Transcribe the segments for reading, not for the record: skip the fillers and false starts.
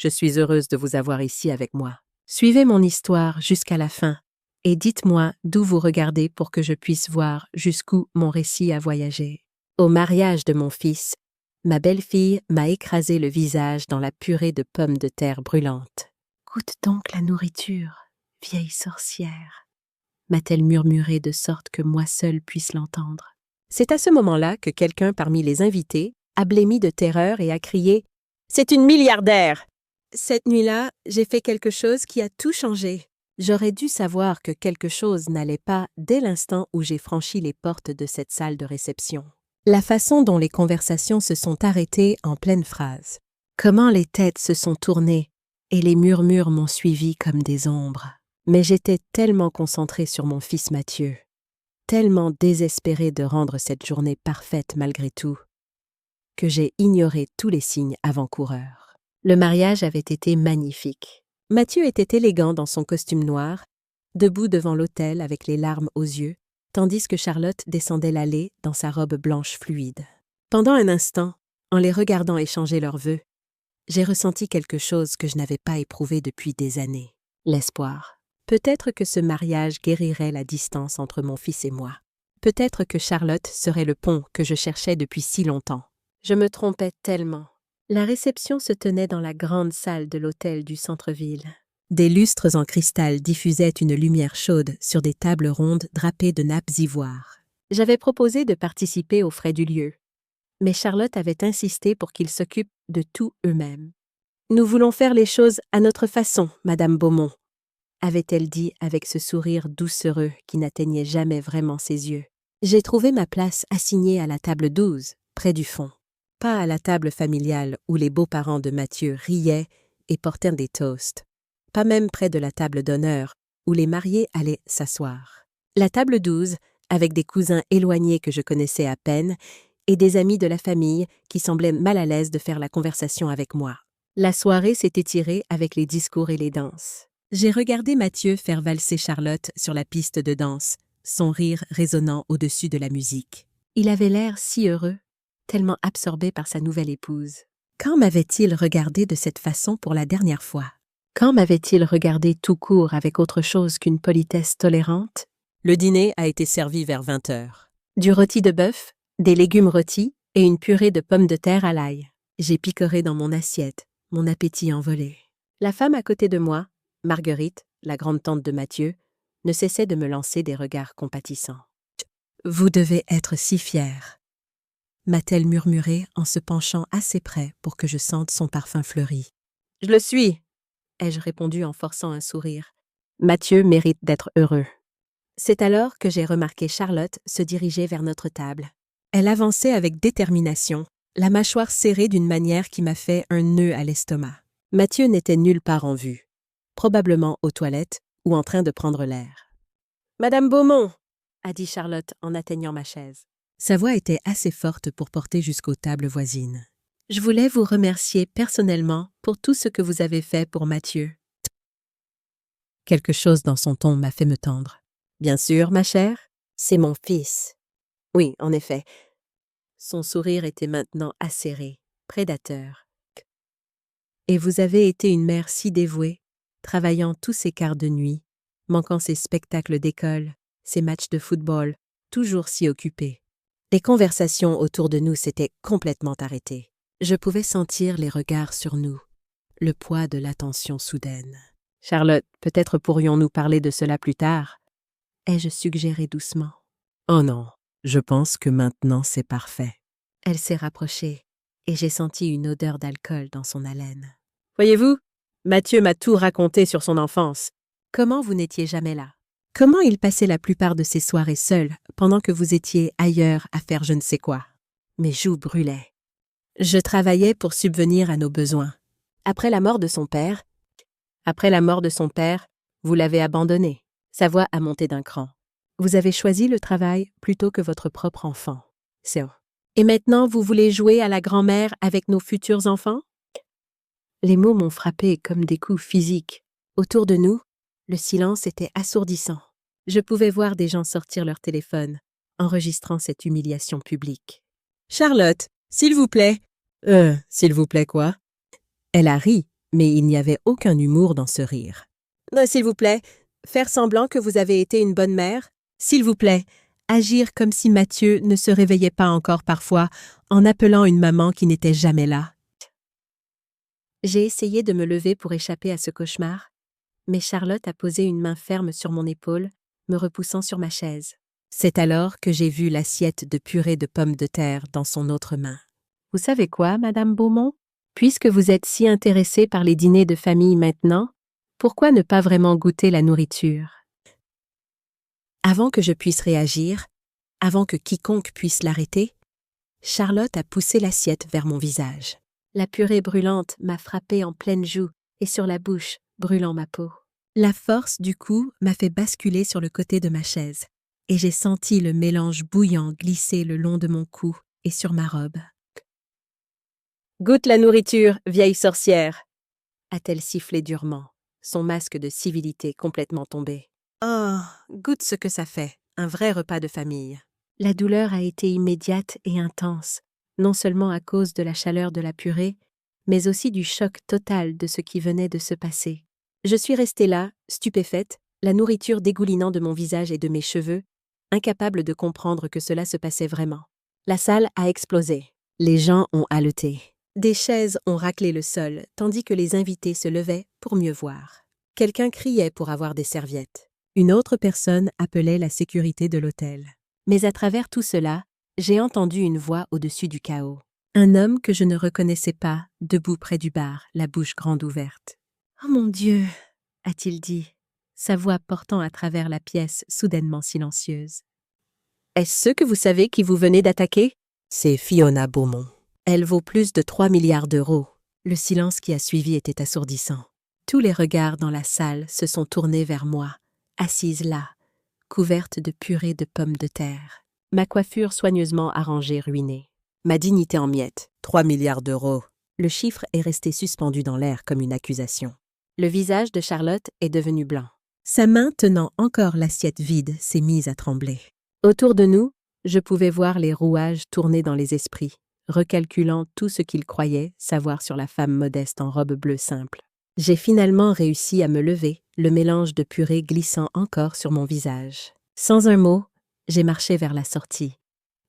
Je suis heureuse de vous avoir ici avec moi. Suivez mon histoire jusqu'à la fin et dites-moi d'où vous regardez pour que je puisse voir jusqu'où mon récit a voyagé. Au mariage de mon fils, ma belle-fille m'a écrasé le visage dans la purée de pommes de terre brûlantes. « Goûte donc la nourriture, vieille sorcière », m'a-t-elle murmuré de sorte que moi seule puisse l'entendre. C'est à ce moment-là que quelqu'un parmi les invités a blêmi de terreur et a crié « C'est une milliardaire !» Cette nuit-là, j'ai fait quelque chose qui a tout changé. J'aurais dû savoir que quelque chose n'allait pas dès l'instant où j'ai franchi les portes de cette salle de réception. La façon dont les conversations se sont arrêtées en pleine phrase. Comment les têtes se sont tournées et les murmures m'ont suivi comme des ombres. Mais j'étais tellement concentrée sur mon fils Mathieu, tellement désespérée de rendre cette journée parfaite malgré tout, que j'ai ignoré tous les signes avant-coureurs. Le mariage avait été magnifique. Mathieu était élégant dans son costume noir, debout devant l'autel avec les larmes aux yeux, tandis que Charlotte descendait l'allée dans sa robe blanche fluide. Pendant un instant, en les regardant échanger leurs vœux, j'ai ressenti quelque chose que je n'avais pas éprouvé depuis des années. L'espoir. Peut-être que ce mariage guérirait la distance entre mon fils et moi. Peut-être que Charlotte serait le pont que je cherchais depuis si longtemps. Je me trompais tellement. La réception se tenait dans la grande salle de l'hôtel du centre-ville. Des lustres en cristal diffusaient une lumière chaude sur des tables rondes drapées de nappes ivoires. J'avais proposé de participer aux frais du lieu, mais Charlotte avait insisté pour qu'ils s'occupent de tout eux-mêmes. « Nous voulons faire les choses à notre façon, Madame Beaumont », avait-elle dit avec ce sourire doucereux qui n'atteignait jamais vraiment ses yeux. J'ai trouvé ma place assignée à la table 12, près du fond. Pas à la table familiale où les beaux-parents de Mathieu riaient et portaient des toasts. Pas même près de la table d'honneur où les mariés allaient s'asseoir. La table 12, avec des cousins éloignés que je connaissais à peine, et des amis de la famille qui semblaient mal à l'aise de faire la conversation avec moi. La soirée s'est étirée avec les discours et les danses. J'ai regardé Mathieu faire valser Charlotte sur la piste de danse, son rire résonnant au-dessus de la musique. Il avait l'air si heureux, tellement absorbé par sa nouvelle épouse. Quand m'avait-il regardé de cette façon pour la dernière fois? Quand m'avait-il regardé tout court avec autre chose qu'une politesse tolérante? Le dîner a été servi vers 20h. Du rôti de bœuf, des légumes rôtis et une purée de pommes de terre à l'ail. J'ai picoré dans mon assiette, mon appétit envolé. La femme à côté de moi, Marguerite, la grande-tante de Mathieu, ne cessait de me lancer des regards compatissants. « Vous devez être si fière », m'a-t-elle murmuré en se penchant assez près pour que je sente son parfum fleuri. « Je le suis », ai-je répondu en forçant un sourire. « Mathieu mérite d'être heureux. » C'est alors que j'ai remarqué Charlotte se diriger vers notre table. Elle avançait avec détermination, la mâchoire serrée d'une manière qui m'a fait un nœud à l'estomac. Mathieu n'était nulle part en vue, probablement aux toilettes ou en train de prendre l'air. « Madame Beaumont !» a dit Charlotte en atteignant ma chaise. Sa voix était assez forte pour porter jusqu'aux tables voisines. « Je voulais vous remercier personnellement pour tout ce que vous avez fait pour Mathieu. » Quelque chose dans son ton m'a fait me tendre. « Bien sûr, ma chère, c'est mon fils. » Oui, en effet. Son sourire était maintenant acéré, prédateur. « Et vous avez été une mère si dévouée, travaillant tous ces quarts de nuit, manquant ses spectacles d'école, ses matchs de football, toujours si occupée. » Les conversations autour de nous s'étaient complètement arrêtées. Je pouvais sentir les regards sur nous, le poids de l'attention soudaine. « Charlotte, peut-être pourrions-nous parler de cela plus tard ?» ai-je suggéré doucement. « Oh non, je pense que maintenant c'est parfait. » Elle s'est rapprochée et j'ai senti une odeur d'alcool dans son haleine. « Voyez-vous, Mathieu m'a tout raconté sur son enfance. Comment vous n'étiez jamais là? Comment il passait la plupart de ses soirées seul pendant que vous étiez ailleurs à faire je ne sais quoi? » Mes joues brûlaient. Je travaillais pour subvenir à nos besoins. Après la mort de son père, vous l'avez abandonné. Sa voix a monté d'un cran. Vous avez choisi le travail plutôt que votre propre enfant. C'est vrai. Et maintenant, vous voulez jouer à la grand-mère avec nos futurs enfants? Les mots m'ont frappé comme des coups physiques. Autour de nous, le silence était assourdissant. Je pouvais voir des gens sortir leur téléphone, enregistrant cette humiliation publique. « Charlotte, s'il vous plaît. » S'il vous plaît quoi? Elle a ri, Mais il n'y avait aucun humour dans ce rire. « S'il vous plaît, faire semblant que vous avez été une bonne mère. S'il vous plaît, agir comme si Mathieu ne se réveillait pas encore parfois en appelant une maman qui n'était jamais là. » J'ai essayé de me lever pour échapper à ce cauchemar, mais Charlotte a posé une main ferme sur mon épaule, me repoussant sur ma chaise. C'est alors que j'ai vu l'assiette de purée de pommes de terre dans son autre main. « Vous savez quoi, Madame Beaumont? Puisque vous êtes si intéressée par les dîners de famille maintenant, pourquoi ne pas vraiment goûter la nourriture? » Avant que je puisse réagir, avant que quiconque puisse l'arrêter, Charlotte a poussé l'assiette vers mon visage. La purée brûlante m'a frappée en pleine joue et sur la bouche, brûlant ma peau. La force du coup m'a fait basculer sur le côté de ma chaise, et j'ai senti le mélange bouillant glisser le long de mon cou et sur ma robe. « Goûte la nourriture, vieille sorcière !» a-t-elle sifflé durement, son masque de civilité complètement tombé. « Oh, goûte ce que ça fait, un vrai repas de famille. » La douleur a été immédiate et intense, non seulement à cause de la chaleur de la purée, mais aussi du choc total de ce qui venait de se passer. Je suis restée là, stupéfaite, la nourriture dégoulinant de mon visage et de mes cheveux, incapable de comprendre que cela se passait vraiment. La salle a explosé. Les gens ont haleté. Des chaises ont raclé le sol, tandis que les invités se levaient pour mieux voir. Quelqu'un criait pour avoir des serviettes. Une autre personne appelait la sécurité de l'hôtel. Mais à travers tout cela, j'ai entendu une voix au-dessus du chaos. Un homme que je ne reconnaissais pas, debout près du bar, la bouche grande ouverte. « Oh mon Dieu !» a-t-il dit, sa voix portant à travers la pièce soudainement silencieuse. « Est-ce que vous savez qui vous venez d'attaquer? C'est Fiona Beaumont. Elle vaut plus de 3 milliards d'euros. » Le silence qui a suivi était assourdissant. Tous les regards dans la salle se sont tournés vers moi, assise là, couverte de purée de pommes de terre. Ma coiffure soigneusement arrangée ruinée. Ma dignité en miettes. 3 milliards d'euros. Le chiffre est resté suspendu dans l'air comme une accusation. Le visage de Charlotte est devenu blanc. Sa main tenant encore l'assiette vide s'est mise à trembler. Autour de nous, je pouvais voir les rouages tourner dans les esprits, recalculant tout ce qu'ils croyaient savoir sur la femme modeste en robe bleue simple. J'ai finalement réussi à me lever, le mélange de purée glissant encore sur mon visage. Sans un mot, j'ai marché vers la sortie,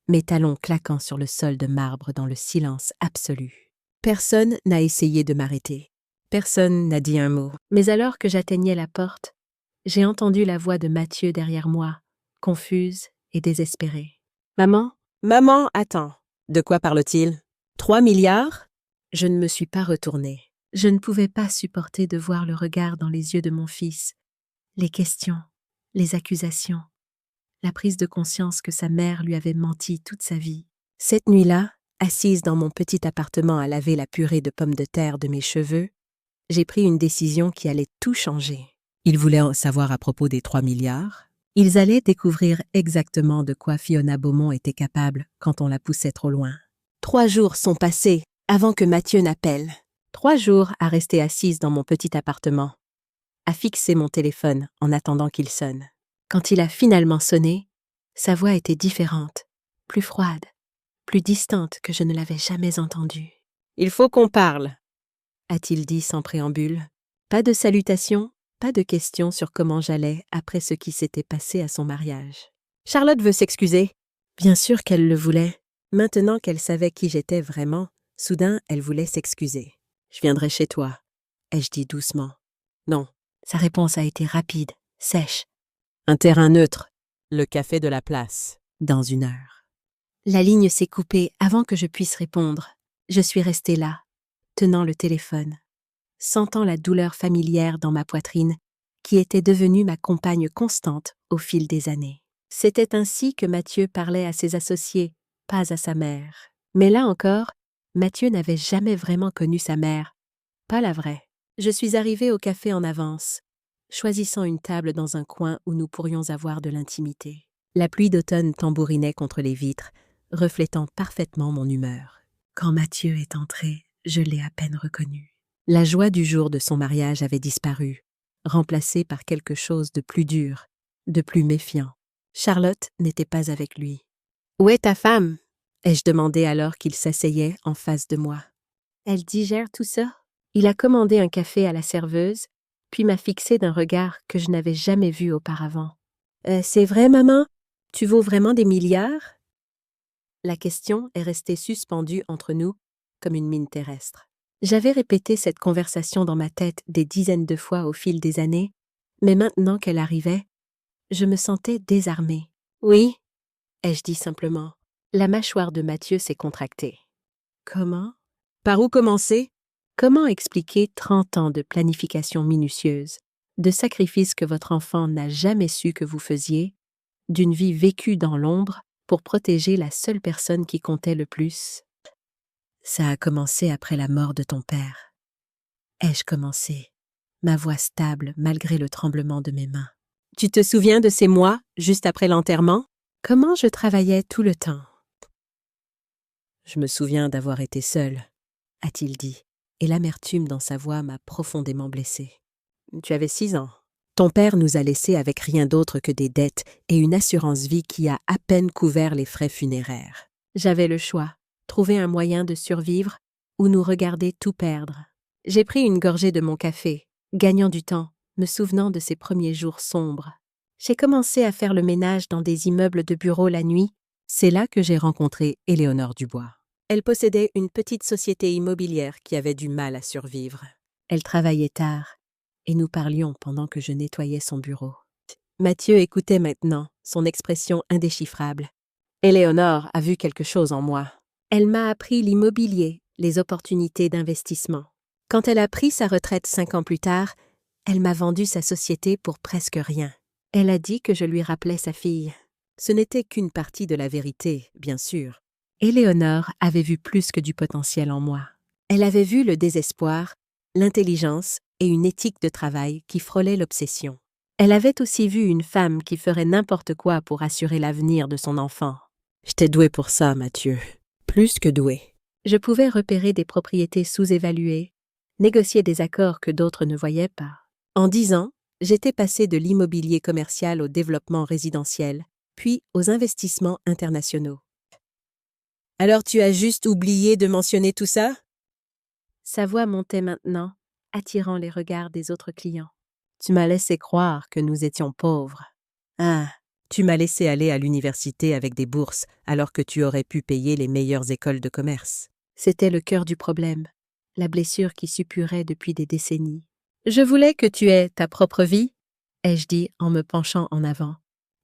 mes talons claquant sur le sol de marbre dans le silence absolu. Personne n'a essayé de m'arrêter. Personne n'a dit un mot. Mais alors que j'atteignais la porte, j'ai entendu la voix de Mathieu derrière moi, confuse et désespérée. « Maman, maman, attends. De quoi parle-t-il? 3 milliards? » Je ne me suis pas retournée. Je ne pouvais pas supporter de voir le regard dans les yeux de mon fils, les questions, les accusations, la prise de conscience que sa mère lui avait menti toute sa vie. Cette nuit-là, assise dans mon petit appartement à laver la purée de pommes de terre de mes cheveux, j'ai pris une décision qui allait tout changer. Ils voulaient en savoir à propos des 3 milliards. Ils allaient découvrir exactement de quoi Fiona Beaumont était capable quand on la poussait trop loin. 3 jours sont passés avant que Mathieu n'appelle. 3 jours à rester assise dans mon petit appartement, à fixer mon téléphone en attendant qu'il sonne. Quand il a finalement sonné, sa voix était différente, plus froide, plus distante que je ne l'avais jamais entendue. « Il faut qu'on parle », a-t-il dit sans préambule. Pas de salutation, pas de questions sur comment j'allais après ce qui s'était passé à son mariage. Charlotte veut s'excuser. Bien sûr qu'elle le voulait. Maintenant qu'elle savait qui j'étais vraiment, soudain elle voulait s'excuser. « Je viendrai chez toi », ai-je dit doucement. « Non. » Sa réponse a été rapide, sèche. « Un terrain neutre, le café de la place, dans 1 heure. » La ligne s'est coupée avant que je puisse répondre. Je suis restée là, tenant le téléphone, sentant la douleur familière dans ma poitrine qui était devenue ma compagne constante au fil des années. C'était ainsi que Mathieu parlait à ses associés, pas à sa mère. Mais là encore, Mathieu n'avait jamais vraiment connu sa mère, pas la vraie. Je suis arrivée au café en avance, choisissant une table dans un coin où nous pourrions avoir de l'intimité. La pluie d'automne tambourinait contre les vitres, reflétant parfaitement mon humeur. Quand Mathieu est entré, je l'ai à peine reconnu. La joie du jour de son mariage avait disparu, remplacée par quelque chose de plus dur, de plus méfiant. Charlotte n'était pas avec lui. « Où est ta femme ?» ai-je demandé alors qu'il s'asseyait en face de moi. « Elle digère tout ça ?» Il a commandé un café à la serveuse, puis m'a fixé d'un regard que je n'avais jamais vu auparavant. « C'est vrai, maman? Tu vaux vraiment des milliards? » La question est restée suspendue entre nous comme une mine terrestre. J'avais répété cette conversation dans ma tête des dizaines de fois au fil des années, mais maintenant qu'elle arrivait, je me sentais désarmée. « Oui, » ai-je dit simplement. La mâchoire de Mathieu s'est contractée. « Comment? Par où commencer? » Comment expliquer 30 ans de planification minutieuse, de sacrifices que votre enfant n'a jamais su que vous faisiez, d'une vie vécue dans l'ombre pour protéger la seule personne qui comptait le plus? Ça a commencé après la mort de ton père. Ai-je commencé, ma voix stable malgré le tremblement de mes mains. Tu te souviens de ces mois, juste après l'enterrement? Comment je travaillais tout le temps? Je me souviens d'avoir été seule, a-t-il dit, et l'amertume dans sa voix m'a profondément blessée. Tu avais 6 ans. Ton père nous a laissés avec rien d'autre que des dettes et une assurance vie qui a à peine couvert les frais funéraires. J'avais le choix, trouver un moyen de survivre ou nous regarder tout perdre. J'ai pris une gorgée de mon café, gagnant du temps, me souvenant de ces premiers jours sombres. J'ai commencé à faire le ménage dans des immeubles de bureaux la nuit. C'est là que j'ai rencontré Éléonore Dubois. Elle possédait une petite société immobilière qui avait du mal à survivre. Elle travaillait tard, et nous parlions pendant que je nettoyais son bureau. Mathieu écoutait maintenant, son expression indéchiffrable. Éléonore a vu quelque chose en moi. Elle m'a appris l'immobilier, les opportunités d'investissement. Quand elle a pris sa retraite 5 ans plus tard, elle m'a vendu sa société pour presque rien. Elle a dit que je lui rappelais sa fille. Ce n'était qu'une partie de la vérité, bien sûr. Éléonore avait vu plus que du potentiel en moi. Elle avait vu le désespoir, l'intelligence et une éthique de travail qui frôlait l'obsession. Elle avait aussi vu une femme qui ferait n'importe quoi pour assurer l'avenir de son enfant. J'étais douée pour ça, Mathieu. Plus que douée. Je pouvais repérer des propriétés sous-évaluées, négocier des accords que d'autres ne voyaient pas. En 10 ans, j'étais passée de l'immobilier commercial au développement résidentiel, puis aux investissements internationaux. Alors tu as juste oublié de mentionner tout ça? Sa voix montait maintenant, attirant les regards des autres clients. Tu m'as laissé croire que nous étions pauvres. Ah, tu m'as laissé aller à l'université avec des bourses alors que tu aurais pu payer les meilleures écoles de commerce. C'était le cœur du problème, la blessure qui suppurait depuis des décennies. Je voulais que tu aies ta propre vie, ai-je dit en me penchant en avant,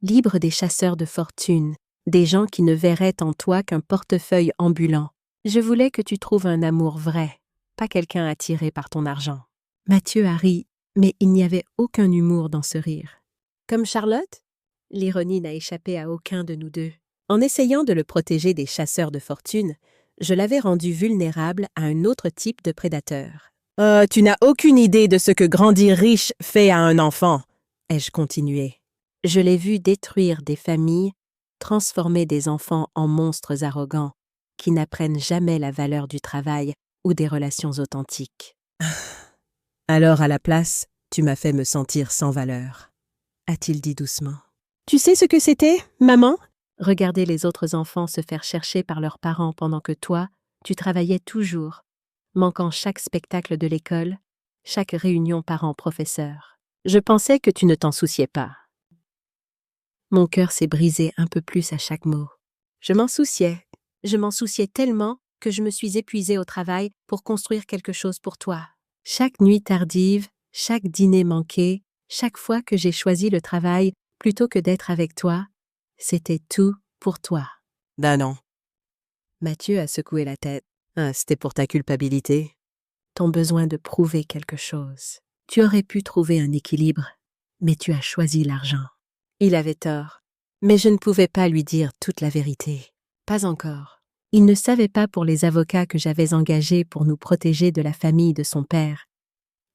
libre des chasseurs de fortune, des gens qui ne verraient en toi qu'un portefeuille ambulant. Je voulais que tu trouves un amour vrai, pas quelqu'un attiré par ton argent. Mathieu a ri, mais il n'y avait aucun humour dans ce rire. Comme Charlotte? L'ironie n'a échappé à aucun de nous deux. En essayant de le protéger des chasseurs de fortune, je l'avais rendu vulnérable à un autre type de prédateur. « Tu n'as aucune idée de ce que grandir riche fait à un enfant », ai-je continué. Je l'ai vu détruire des familles, transformer des enfants en monstres arrogants qui n'apprennent jamais la valeur du travail ou des relations authentiques. Alors, à la place, tu m'as fait me sentir sans valeur, a-t-il dit doucement. Tu sais ce que c'était, maman? Regarder les autres enfants se faire chercher par leurs parents pendant que toi, tu travaillais toujours, manquant chaque spectacle de l'école, chaque réunion parents-professeurs. Je pensais que tu ne t'en souciais pas. Mon cœur s'est brisé un peu plus à chaque mot. Je m'en souciais tellement que je me suis épuisée au travail pour construire quelque chose pour toi. Chaque nuit tardive, chaque dîner manqué, chaque fois que j'ai choisi le travail plutôt que d'être avec toi, c'était tout pour toi. Ben non. Mathieu a secoué la tête. Ah, c'était pour ta culpabilité. Ton besoin de prouver quelque chose. Tu aurais pu trouver un équilibre, mais tu as choisi l'argent. Il avait tort, mais je ne pouvais pas lui dire toute la vérité. Pas encore. Il ne savait pas pour les avocats que j'avais engagés pour nous protéger de la famille de son père,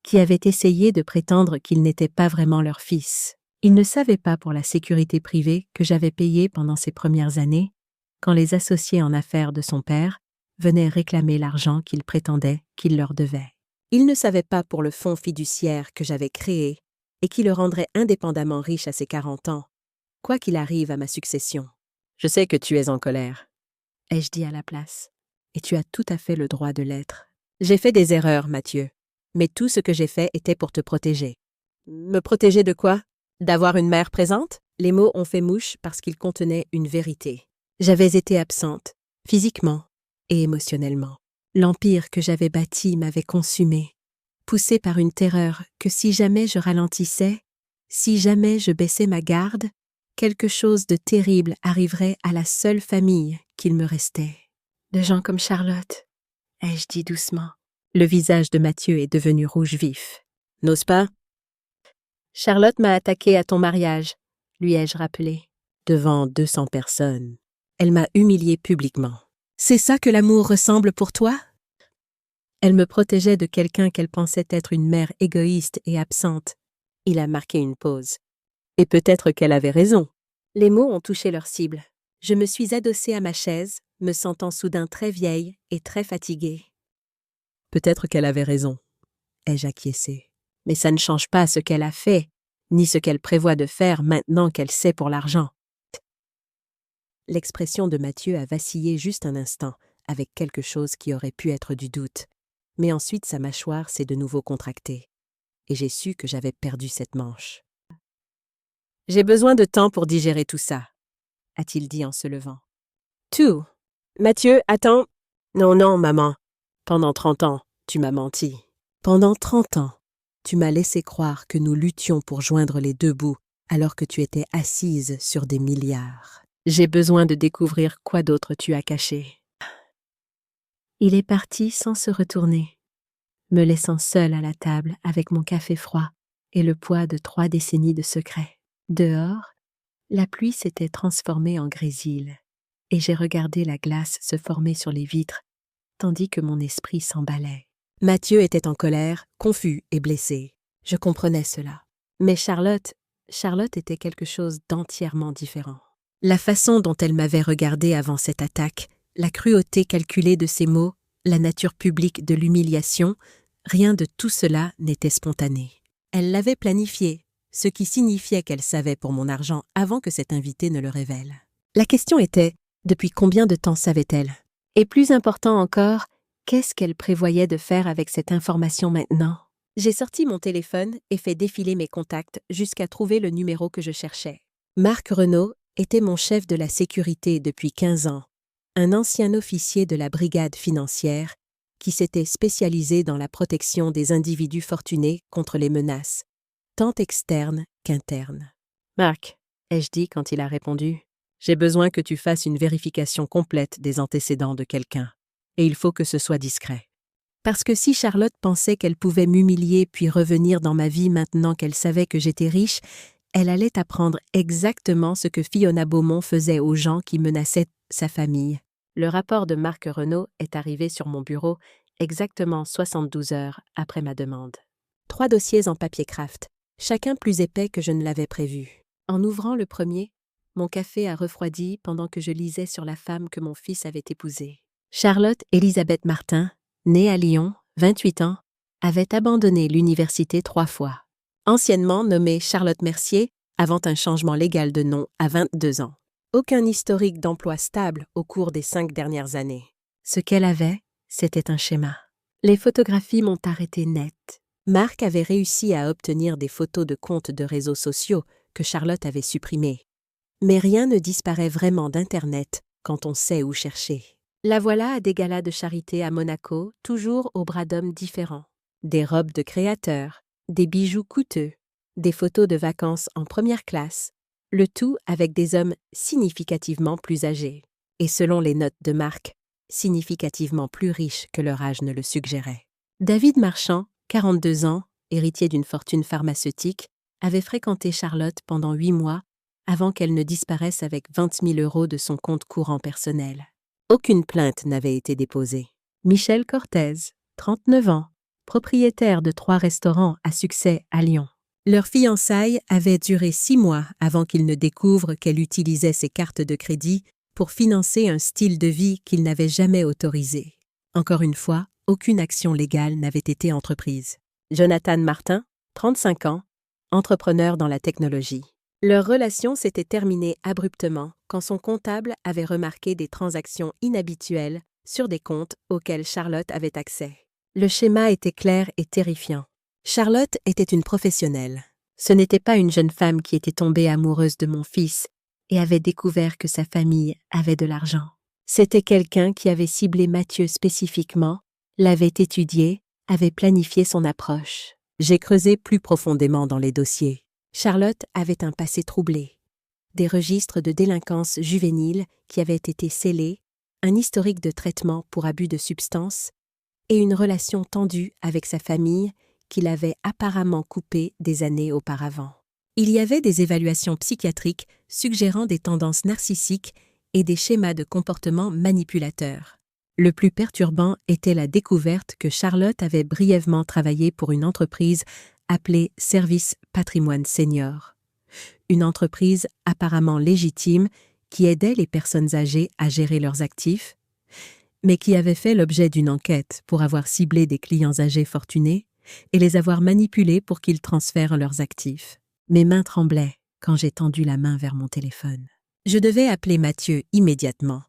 qui avait essayé de prétendre qu'il n'était pas vraiment leur fils. Il ne savait pas pour la sécurité privée que j'avais payée pendant ces premières années, quand les associés en affaires de son père venaient réclamer l'argent qu'il prétendait qu'il leur devait. Il ne savait pas pour le fonds fiduciaire que j'avais créé et qui le rendrait indépendamment riche à ses 40 ans, quoi qu'il arrive à ma succession. Je sais que tu es en colère, ai-je dit à la place, et tu as tout à fait le droit de l'être. J'ai fait des erreurs, Mathieu, mais tout ce que j'ai fait était pour te protéger. Me protéger de quoi? D'avoir une mère présente? Les mots ont fait mouche parce qu'ils contenaient une vérité. J'avais été absente, physiquement et émotionnellement. L'empire que j'avais bâti m'avait consumé, poussé par une terreur que si jamais je ralentissais, si jamais je baissais ma garde, quelque chose de terrible arriverait à la seule famille qu'il me restait. De gens comme Charlotte, ai-je dit doucement. Le visage de Mathieu est devenu rouge vif. N'ose pas? Charlotte m'a attaqué à ton mariage, lui ai-je rappelé. Devant 200 personnes. Elle m'a humilié publiquement. C'est ça que l'amour ressemble pour toi? Elle me protégeait de quelqu'un qu'elle pensait être une mère égoïste et absente. Il a marqué une pause. Et peut-être qu'elle avait raison. Les mots ont touché leur cible. Je me suis adossée à ma chaise, me sentant soudain très vieille et très fatiguée. Peut-être qu'elle avait raison, ai-je acquiescé. Mais ça ne change pas ce qu'elle a fait, ni ce qu'elle prévoit de faire maintenant qu'elle sait pour l'argent. L'expression de Mathieu a vacillé juste un instant, avec quelque chose qui aurait pu être du doute. Mais ensuite sa mâchoire s'est de nouveau contractée. Et j'ai su que j'avais perdu cette manche. J'ai besoin de temps pour digérer tout ça, a-t-il dit en se levant. Tout. Mathieu, attends. Non, maman. Pendant 30 ans, tu m'as menti. Pendant 30 ans, tu m'as laissé croire que nous luttions pour joindre les deux bouts alors que tu étais assise sur des milliards. J'ai besoin de découvrir quoi d'autre tu as caché. Il est parti sans se retourner, me laissant seule à la table avec mon café froid et le poids de 3 décennies de secrets. Dehors, la pluie s'était transformée en grésil, et j'ai regardé la glace se former sur les vitres, tandis que mon esprit s'emballait. Mathieu était en colère, confus et blessé. Je comprenais cela. Mais Charlotte était quelque chose d'entièrement différent. La façon dont elle m'avait regardé avant cette attaque, la cruauté calculée de ses mots, la nature publique de l'humiliation, rien de tout cela n'était spontané. Elle l'avait planifié, ce qui signifiait qu'elle savait pour mon argent avant que cet invité ne le révèle. La question était, depuis combien de temps savait-elle? Et plus important encore, qu'est-ce qu'elle prévoyait de faire avec cette information maintenant? J'ai sorti mon téléphone et fait défiler mes contacts jusqu'à trouver le numéro que je cherchais. Marc Renaud était mon chef de la sécurité depuis 15 ans, un ancien officier de la brigade financière qui s'était spécialisé dans la protection des individus fortunés contre les menaces, tant externes qu'internes. « Marc, ai-je dit quand il a répondu, j'ai besoin que tu fasses une vérification complète des antécédents de quelqu'un, et il faut que ce soit discret. Parce que si Charlotte pensait qu'elle pouvait m'humilier puis revenir dans ma vie maintenant qu'elle savait que j'étais riche, elle allait apprendre exactement ce que Fiona Beaumont faisait aux gens qui menaçaient sa famille. Le rapport de Marc Renaud est arrivé sur mon bureau exactement 72 heures après ma demande. 3 dossiers en papier craft, chacun plus épais que je ne l'avais prévu. En ouvrant le premier, mon café a refroidi pendant que je lisais sur la femme que mon fils avait épousée. Charlotte Élisabeth Martin, née à Lyon, 28 ans, avait abandonné l'université 3 fois. Anciennement nommée Charlotte Mercier, avant un changement légal de nom à 22 ans. Aucun historique d'emploi stable au cours des 5 dernières années. Ce qu'elle avait, c'était un schéma. Les photographies m'ont arrêté net. Marc avait réussi à obtenir des photos de comptes de réseaux sociaux que Charlotte avait supprimés. Mais rien ne disparaît vraiment d'Internet quand on sait où chercher. La voilà à des galas de charité à Monaco, toujours aux bras d'hommes différents. Des robes de créateurs, des bijoux coûteux, des photos de vacances en première classe, le tout avec des hommes significativement plus âgés, et selon les notes de Marc, significativement plus riches que leur âge ne le suggérait. David Marchand, 42 ans, héritier d'une fortune pharmaceutique, avait fréquenté Charlotte pendant 8 mois avant qu'elle ne disparaisse avec 20 000 € de son compte courant personnel. Aucune plainte n'avait été déposée. Michel Cortez, 39 ans, propriétaire de 3 restaurants à succès à Lyon. Leur fiançailles avait duré 6 mois avant qu'il ne découvre qu'elle utilisait ses cartes de crédit pour financer un style de vie qu'il n'avait jamais autorisé. Encore une fois, aucune action légale n'avait été entreprise. Jonathan Martin, 35 ans, entrepreneur dans la technologie. Leur relation s'était terminée abruptement quand son comptable avait remarqué des transactions inhabituelles sur des comptes auxquels Charlotte avait accès. Le schéma était clair et terrifiant. Charlotte était une professionnelle. Ce n'était pas une jeune femme qui était tombée amoureuse de mon fils et avait découvert que sa famille avait de l'argent. C'était quelqu'un qui avait ciblé Mathieu spécifiquement, l'avait étudié, avait planifié son approche. J'ai creusé plus profondément dans les dossiers. Charlotte avait un passé troublé. Des registres de délinquance juvénile qui avaient été scellés, un historique de traitement pour abus de substances et une relation tendue avec sa famille qui l'avait apparemment coupée des années auparavant. Il y avait des évaluations psychiatriques suggérant des tendances narcissiques et des schémas de comportement manipulateurs. Le plus perturbant était la découverte que Charlotte avait brièvement travaillé pour une entreprise appelée Service Patrimoine Senior. Une entreprise apparemment légitime qui aidait les personnes âgées à gérer leurs actifs, mais qui avait fait l'objet d'une enquête pour avoir ciblé des clients âgés fortunés et les avoir manipulés pour qu'ils transfèrent leurs actifs. Mes mains tremblaient quand j'ai tendu la main vers mon téléphone. Je devais appeler Mathieu immédiatement,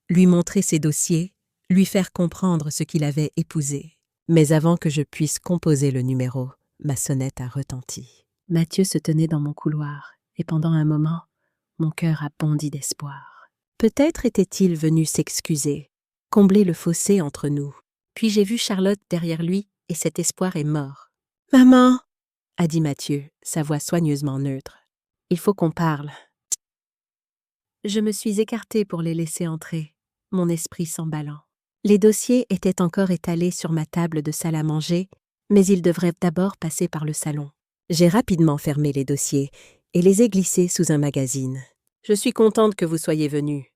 lui montrer ses dossiers, lui faire comprendre ce qu'il avait épousé. Mais avant que je puisse composer le numéro, ma sonnette a retenti. Mathieu se tenait dans mon couloir, et pendant un moment, mon cœur a bondi d'espoir. Peut-être était-il venu s'excuser, combler le fossé entre nous. Puis j'ai vu Charlotte derrière lui, et cet espoir est mort. « Maman !» a dit Mathieu, sa voix soigneusement neutre. « Il faut qu'on parle. » Je me suis écartée pour les laisser entrer, mon esprit s'emballant. Les dossiers étaient encore étalés sur ma table de salle à manger, mais ils devraient d'abord passer par le salon. J'ai rapidement fermé les dossiers et les ai glissés sous un magazine. « Je suis contente que vous soyez venue, »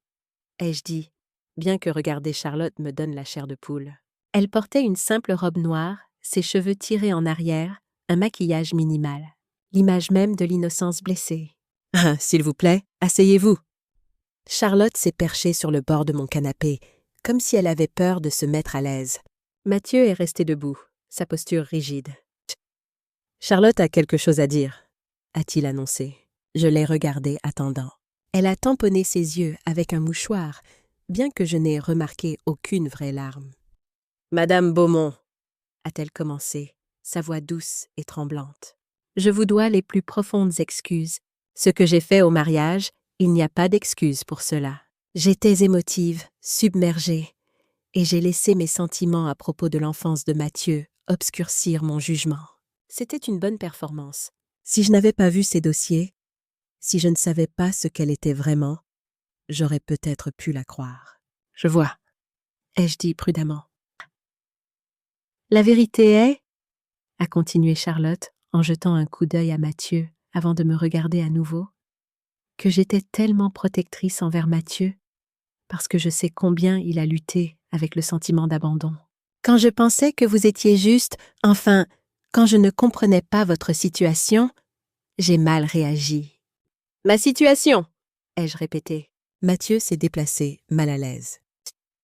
ai-je dit, bien que regarder Charlotte me donne la chair de poule. Elle portait une simple robe noire, ses cheveux tirés en arrière, un maquillage minimal. L'image même de l'innocence blessée. « Ah, s'il vous plaît, asseyez-vous. » Charlotte s'est perchée sur le bord de mon canapé, comme si elle avait peur de se mettre à l'aise. Mathieu est resté debout, sa posture rigide. « Charlotte a quelque chose à dire, » a-t-il annoncé. Je l'ai regardée attendant. Elle a tamponné ses yeux avec un mouchoir, bien que je n'ai remarqué aucune vraie larme. « Madame Beaumont, » a-t-elle commencé, sa voix douce et tremblante. « Je vous dois les plus profondes excuses. Ce que j'ai fait au mariage, il n'y a pas d'excuse pour cela. J'étais émotive, submergée, et j'ai laissé mes sentiments à propos de l'enfance de Mathieu obscurcir mon jugement. C'était une bonne performance. Si je n'avais pas vu ces dossiers, si je ne savais pas ce qu'elle était vraiment, j'aurais peut-être pu la croire. « Je vois, » ai-je dit prudemment. « La vérité est, » a continué Charlotte en jetant un coup d'œil à Mathieu avant de me regarder à nouveau, que j'étais tellement protectrice envers Mathieu parce que je sais combien il a lutté avec le sentiment d'abandon. Quand je pensais que vous étiez juste, enfin, quand je ne comprenais pas votre situation, j'ai mal réagi. « Ma situation !» ai-je répété. Mathieu s'est déplacé, mal à l'aise.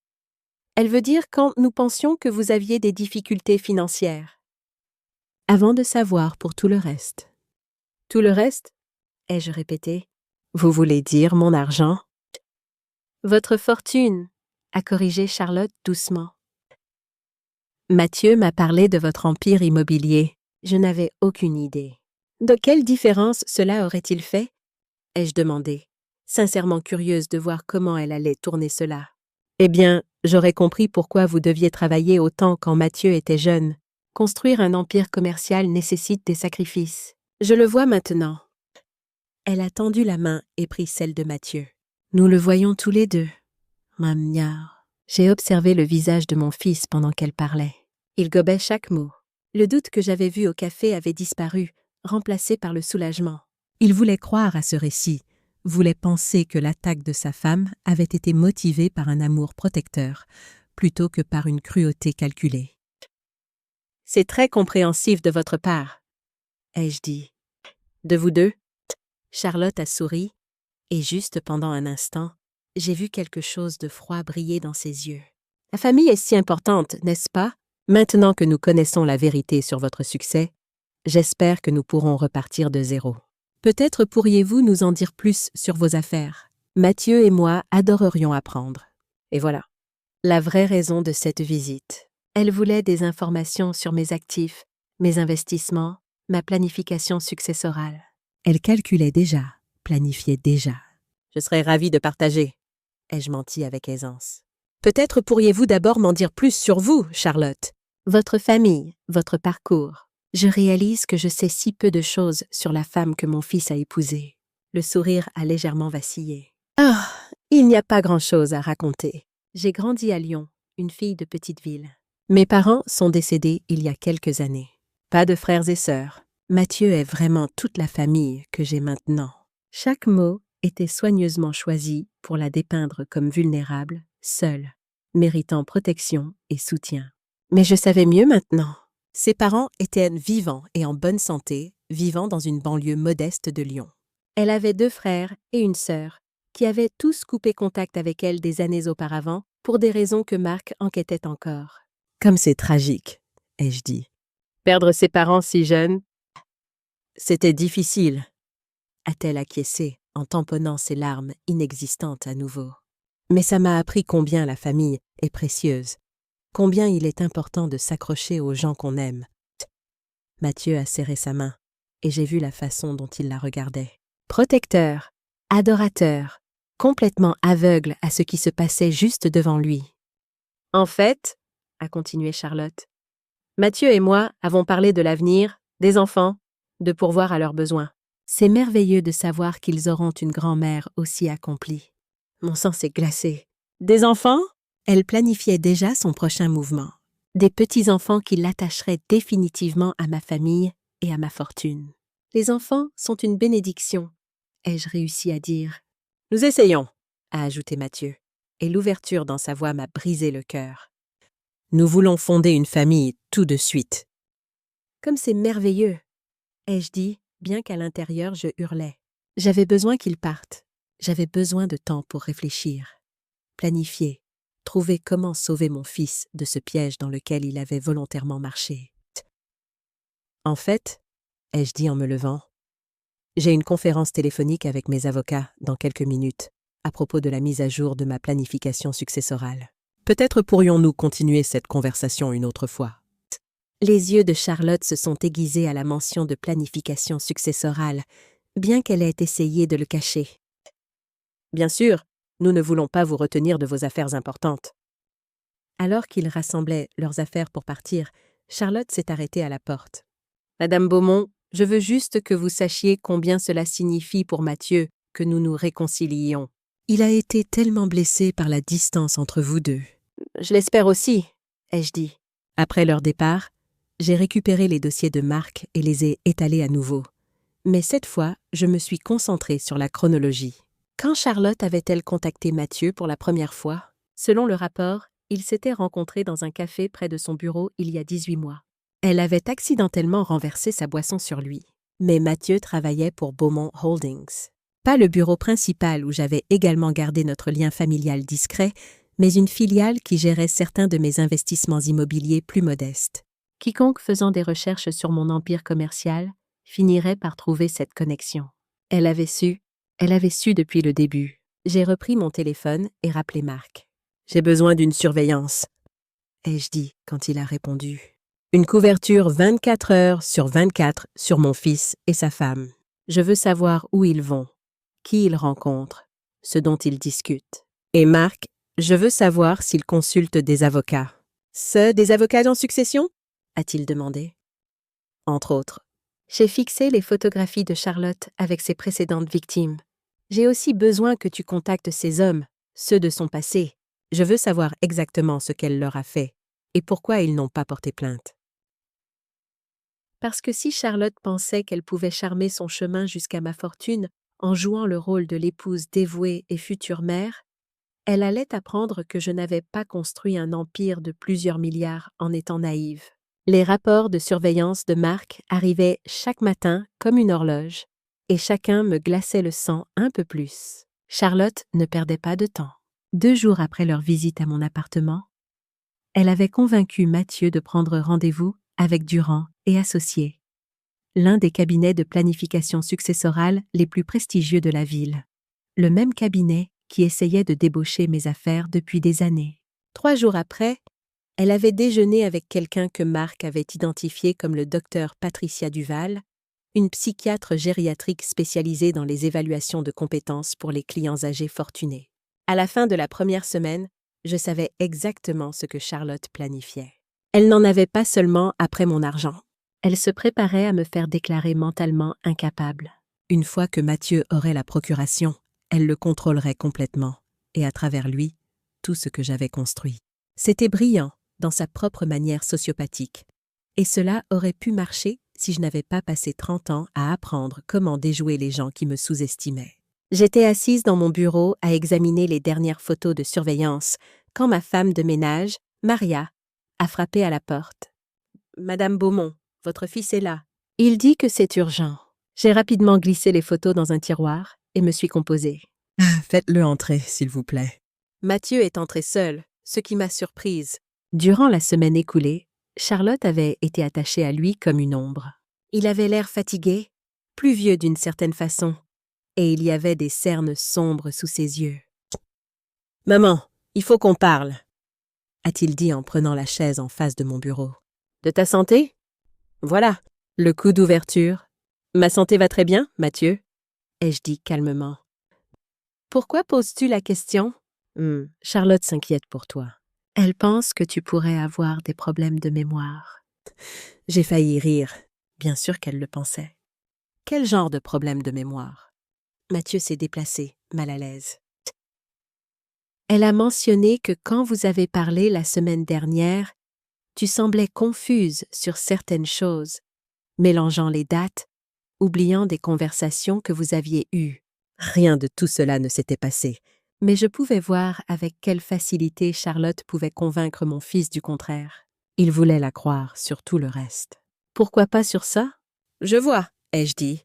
« Elle veut dire quand nous pensions que vous aviez des difficultés financières. » Avant de savoir pour tout le reste. « Tout le reste ?» ai-je répété. « Vous voulez dire mon argent ?»« Votre fortune » a corrigé Charlotte doucement. Mathieu m'a parlé de votre empire immobilier. Je n'avais aucune idée. De quelle différence cela aurait-il fait ? Ai-je demandé, sincèrement curieuse de voir comment elle allait tourner cela. Eh bien, j'aurais compris pourquoi vous deviez travailler autant quand Mathieu était jeune. Construire un empire commercial nécessite des sacrifices. Je le vois maintenant. Elle a tendu la main et pris celle de Mathieu. Nous le voyons tous les deux. Mamia. J'ai observé le visage de mon fils pendant qu'elle parlait. Il gobait chaque mot. Le doute que j'avais vu au café avait disparu, remplacé par le soulagement. Il voulait croire à ce récit, voulait penser que l'attaque de sa femme avait été motivée par un amour protecteur, plutôt que par une cruauté calculée. « C'est très compréhensif de votre part, » ai-je dit. « De vous deux ?» Charlotte a souri, et juste pendant un instant, j'ai vu quelque chose de froid briller dans ses yeux. « La famille est si importante, n'est-ce pas? Maintenant que nous connaissons la vérité sur votre succès, j'espère que nous pourrons repartir de zéro. Peut-être pourriez-vous nous en dire plus sur vos affaires. Mathieu et moi adorerions apprendre. » Et voilà, la vraie raison de cette visite. Elle voulait des informations sur mes actifs, mes investissements, ma planification successorale. Elle calculait déjà, planifiait déjà. Je serais ravie de partager, ai-je menti avec aisance. Peut-être pourriez-vous d'abord m'en dire plus sur vous, Charlotte. Votre famille, votre parcours. Je réalise que je sais si peu de choses sur la femme que mon fils a épousée. Le sourire a légèrement vacillé. Ah, il n'y a pas grand-chose à raconter. J'ai grandi à Lyon, une fille de petite ville. Mes parents sont décédés il y a quelques années. Pas de frères et sœurs. Mathieu est vraiment toute la famille que j'ai maintenant. Chaque mot était soigneusement choisi pour la dépeindre comme vulnérable, seule, méritant protection et soutien. Mais je savais mieux maintenant. Ses parents étaient vivants et en bonne santé, vivant dans une banlieue modeste de Lyon. Elle avait 2 frères et une sœur, qui avaient tous coupé contact avec elle des années auparavant pour des raisons que Marc enquêtait encore. Comme c'est tragique, ai-je dit. Perdre ses parents si jeunes, c'était difficile, a-t-elle acquiescé en tamponnant ses larmes inexistantes à nouveau. Mais ça m'a appris combien la famille est précieuse, combien il est important de s'accrocher aux gens qu'on aime. Mathieu a serré sa main, et j'ai vu la façon dont il la regardait. Protecteur, adorateur, complètement aveugle à ce qui se passait juste devant lui. En fait, a continué Charlotte, Mathieu et moi avons parlé de l'avenir, des enfants, de pourvoir à leurs besoins. C'est merveilleux de savoir qu'ils auront une grand-mère aussi accomplie. Mon sang s'est glacé. Des enfants? Elle planifiait déjà son prochain mouvement. Des petits-enfants qui l'attacheraient définitivement à ma famille et à ma fortune. Les enfants sont une bénédiction, ai-je réussi à dire. Nous essayons, a ajouté Mathieu, et l'ouverture dans sa voix m'a brisé le cœur. Nous voulons fonder une famille tout de suite. Comme c'est merveilleux, ai-je dit, bien qu'à l'intérieur je hurlais. J'avais besoin qu'il parte. J'avais besoin de temps pour réfléchir, planifier, trouver comment sauver mon fils de ce piège dans lequel il avait volontairement marché. En fait, ai-je dit en me levant, j'ai une conférence téléphonique avec mes avocats dans quelques minutes à propos de la mise à jour de ma planification successorale. Peut-être pourrions-nous continuer cette conversation une autre fois. Les yeux de Charlotte se sont aiguisés à la mention de planification successorale, bien qu'elle ait essayé de le cacher. Bien sûr, nous ne voulons pas vous retenir de vos affaires importantes. Alors qu'ils rassemblaient leurs affaires pour partir, Charlotte s'est arrêtée à la porte. Madame Beaumont, je veux juste que vous sachiez combien cela signifie pour Mathieu que nous nous réconcilions. Il a été tellement blessé par la distance entre vous deux. Je l'espère aussi, ai-je dit. Après leur départ, j'ai récupéré les dossiers de Marc et les ai étalés à nouveau. Mais cette fois, je me suis concentrée sur la chronologie. Quand Charlotte avait-elle contacté Mathieu pour la première fois? Selon le rapport, ils s'étaient rencontrés dans un café près de son bureau il y a 18 mois. Elle avait accidentellement renversé sa boisson sur lui. Mais Mathieu travaillait pour Beaumont Holdings. Pas le bureau principal où j'avais également gardé notre lien familial discret, mais une filiale qui gérait certains de mes investissements immobiliers plus modestes. Quiconque faisant des recherches sur mon empire commercial finirait par trouver cette connexion. Elle avait su depuis le début. J'ai repris mon téléphone et rappelé Marc. « J'ai besoin d'une surveillance », ai-je dit quand il a répondu. Une couverture 24 heures sur 24 sur mon fils et sa femme. Je veux savoir où ils vont, qui ils rencontrent, ce dont ils discutent. Et Marc, je veux savoir s'ils consultent des avocats. Des avocats en succession? A-t-il demandé. Entre autres. J'ai fixé les photographies de Charlotte avec ses précédentes victimes. J'ai aussi besoin que tu contactes ces hommes, ceux de son passé. Je veux savoir exactement ce qu'elle leur a fait et pourquoi ils n'ont pas porté plainte. Parce que si Charlotte pensait qu'elle pouvait charmer son chemin jusqu'à ma fortune en jouant le rôle de l'épouse dévouée et future mère, elle allait apprendre que je n'avais pas construit un empire de plusieurs milliards en étant naïve. Les rapports de surveillance de Marc arrivaient chaque matin comme une horloge, et chacun me glaçait le sang un peu plus. Charlotte ne perdait pas de temps. 2 jours après leur visite à mon appartement, elle avait convaincu Mathieu de prendre rendez-vous avec Durand et Associés, l'un des cabinets de planification successorale les plus prestigieux de la ville. Le même cabinet qui essayait de débaucher mes affaires depuis des années. 3 jours après, Elle avait déjeuné avec quelqu'un que Marc avait identifié comme le docteur Patricia Duval, une psychiatre gériatrique spécialisée dans les évaluations de compétences pour les clients âgés fortunés. À la fin de la première semaine, je savais exactement ce que Charlotte planifiait. Elle n'en avait pas seulement après mon argent. Elle se préparait à me faire déclarer mentalement incapable. Une fois que Mathieu aurait la procuration, elle le contrôlerait complètement, et à travers lui, tout ce que j'avais construit. C'était brillant, dans sa propre manière sociopathique. Et cela aurait pu marcher si je n'avais pas passé 30 ans à apprendre comment déjouer les gens qui me sous-estimaient. J'étais assise dans mon bureau à examiner les dernières photos de surveillance quand ma femme de ménage, Maria, a frappé à la porte. « Madame Beaumont, votre fils est là. Il dit que c'est urgent. » J'ai rapidement glissé les photos dans un tiroir et me suis composée. « Faites-le entrer, s'il vous plaît. » Mathieu est entré seul, ce qui m'a surprise. Durant la semaine écoulée, Charlotte avait été attachée à lui comme une ombre. Il avait l'air fatigué, plus vieux d'une certaine façon, et il y avait des cernes sombres sous ses yeux. « Maman, il faut qu'on parle, » a-t-il dit en prenant la chaise en face de mon bureau. « De ta santé ? Voilà, le coup d'ouverture. Ma santé va très bien, Mathieu, » ai-je dit calmement. « Pourquoi poses-tu la question ? Charlotte s'inquiète pour toi. Elle pense que tu pourrais avoir des problèmes de mémoire. » J'ai failli rire. Bien sûr qu'elle le pensait. Quel genre de problème de mémoire ? Mathieu s'est déplacé, mal à l'aise. Elle a mentionné que quand vous avez parlé la semaine dernière, tu semblais confuse sur certaines choses, mélangeant les dates, oubliant des conversations que vous aviez eues. Rien de tout cela ne s'était passé, mais je pouvais voir avec quelle facilité Charlotte pouvait convaincre mon fils du contraire. Il voulait la croire sur tout le reste. Pourquoi pas sur ça ? Je vois, ai-je dit.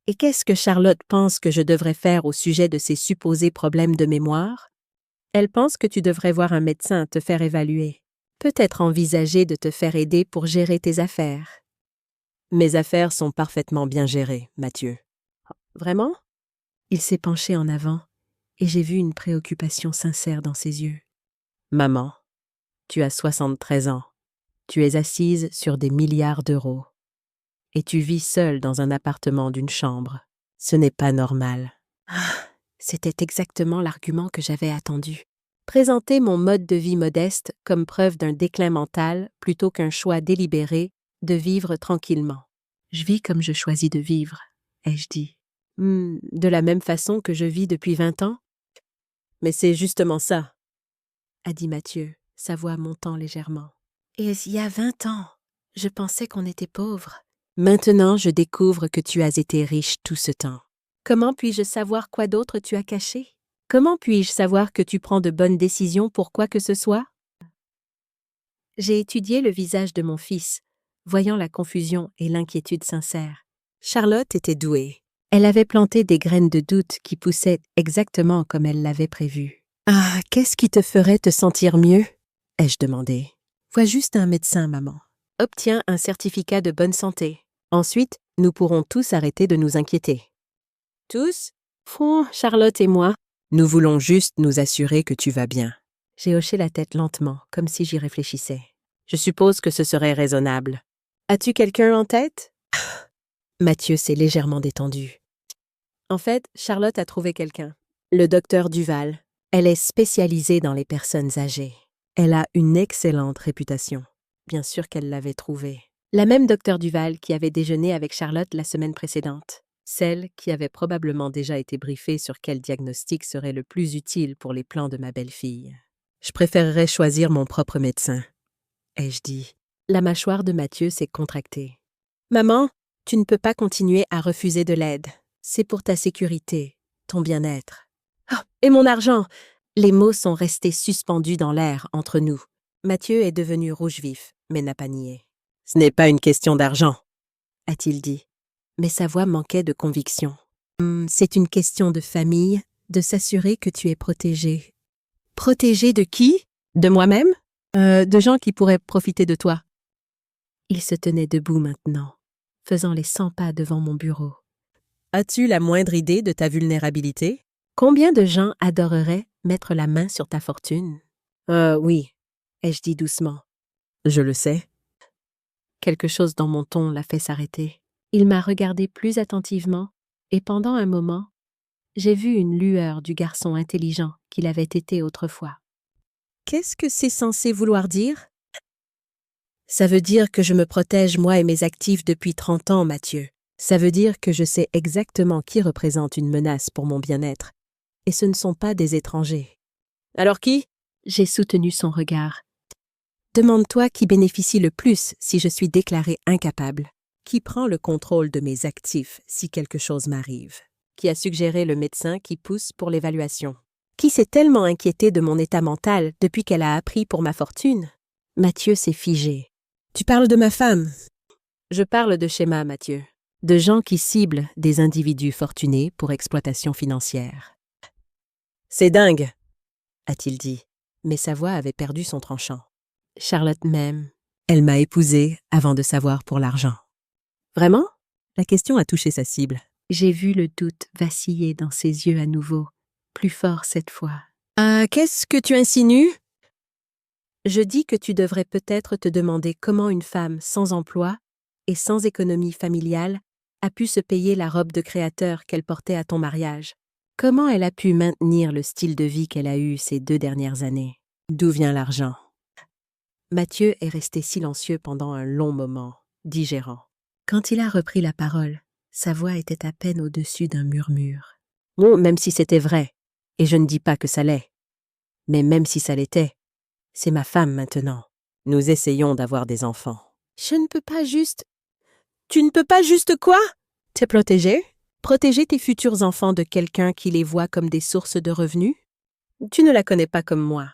Et qu'est-ce que Charlotte pense que je devrais faire au sujet de ces supposés problèmes de mémoire ? Elle pense que tu devrais voir un médecin te faire évaluer. Peut-être envisager de te faire aider pour gérer tes affaires. Mes affaires sont parfaitement bien gérées, Mathieu. Vraiment ? Il s'est penché en avant et j'ai vu une préoccupation sincère dans ses yeux. Maman, tu as 73 ans. Tu es assise sur des milliards d'euros. Et tu vis seule dans un appartement d'une chambre. Ce n'est pas normal. C'était exactement l'argument que j'avais attendu. Présenter mon mode de vie modeste comme preuve d'un déclin mental plutôt qu'un choix délibéré de vivre tranquillement. Je vis comme je choisis de vivre, ai-je dit. De la même façon que je vis depuis 20 ans ? Mais c'est justement ça, a dit Mathieu, sa voix montant légèrement. Et il y a 20 ans, je pensais qu'on était pauvres. Maintenant, je découvre que tu as été riche tout ce temps. Comment puis-je savoir quoi d'autre tu as caché ? Comment puis-je savoir que tu prends de bonnes décisions pour quoi que ce soit ? J'ai étudié le visage de mon fils, voyant la confusion et l'inquiétude sincère. Charlotte était douée. Elle avait planté des graines de doute qui poussaient exactement comme elle l'avait prévu. « Ah, qu'est-ce qui te ferait te sentir mieux ?» ai-je demandé. « Vois juste un médecin, maman. Obtiens un certificat de bonne santé. Ensuite, nous pourrons tous arrêter de nous inquiéter. » Tous ? Charlotte et moi. Nous voulons juste nous assurer que tu vas bien. J'ai hoché la tête lentement, comme si j'y réfléchissais. Je suppose que ce serait raisonnable. As-tu quelqu'un en tête ? Mathieu s'est légèrement détendu. En fait, Charlotte a trouvé quelqu'un. Le docteur Duval. Elle est spécialisée dans les personnes âgées. Elle a une excellente réputation. Bien sûr qu'elle l'avait trouvé. La même docteur Duval qui avait déjeuné avec Charlotte la semaine précédente. Celle qui avait probablement déjà été briefée sur quel diagnostic serait le plus utile pour les plans de ma belle-fille. Je préférerais choisir mon propre médecin, ai-je dit. La mâchoire de Mathieu s'est contractée. Maman, tu ne peux pas continuer à refuser de l'aide. C'est pour ta sécurité, ton bien-être. Oh, et mon argent! Les mots sont restés suspendus dans l'air entre nous. Mathieu est devenu rouge vif, mais n'a pas nié. Ce n'est pas une question d'argent, a-t-il dit. Mais sa voix manquait de conviction. C'est une question de famille, de s'assurer que tu es protégée. Protégée de qui ? De moi-même ? De gens qui pourraient profiter de toi. Il se tenait debout maintenant, faisant les 100 pas devant mon bureau. As-tu la moindre idée de ta vulnérabilité ? Combien de gens adoreraient mettre la main sur ta fortune ? Oui, ai-je dit doucement. Je le sais. Quelque chose dans mon ton l'a fait s'arrêter. Il m'a regardé plus attentivement, et pendant un moment, j'ai vu une lueur du garçon intelligent qu'il avait été autrefois. Qu'est-ce que c'est censé vouloir dire? Ça veut dire que je me protège moi et mes actifs depuis 30 ans, Mathieu. Ça veut dire que je sais exactement qui représente une menace pour mon bien-être, et ce ne sont pas des étrangers. Alors qui? J'ai soutenu son regard. Demande-toi qui bénéficie le plus si je suis déclaré incapable. Qui prend le contrôle de mes actifs si quelque chose m'arrive? Qui a suggéré le médecin qui pousse pour l'évaluation? Qui s'est tellement inquiété de mon état mental depuis qu'elle a appris pour ma fortune? Mathieu s'est figé. Tu parles de ma femme? Je parle de schéma, Mathieu. De gens qui ciblent des individus fortunés pour exploitation financière. C'est dingue, a-t-il dit, mais sa voix avait perdu son tranchant. Charlotte m'aime. Elle m'a épousée avant de savoir pour l'argent. Vraiment? La question a touché sa cible. J'ai vu le doute vaciller dans ses yeux à nouveau, plus fort cette fois. Qu'est-ce que tu insinues? Je dis que tu devrais peut-être te demander comment une femme sans emploi et sans économie familiale a pu se payer la robe de créateur qu'elle portait à ton mariage. Comment elle a pu maintenir le style de vie qu'elle a eu ces 2 dernières années? D'où vient l'argent? Mathieu est resté silencieux pendant un long moment, digérant. Quand il a repris la parole, sa voix était à peine au-dessus d'un murmure. Bon, même si c'était vrai, et je ne dis pas que ça l'est, mais même si ça l'était, c'est ma femme maintenant. Nous essayons d'avoir des enfants. Je ne peux pas juste... Tu ne peux pas juste quoi? Te protéger? Protéger tes futurs enfants de quelqu'un qui les voit comme des sources de revenus? Tu ne la connais pas comme moi.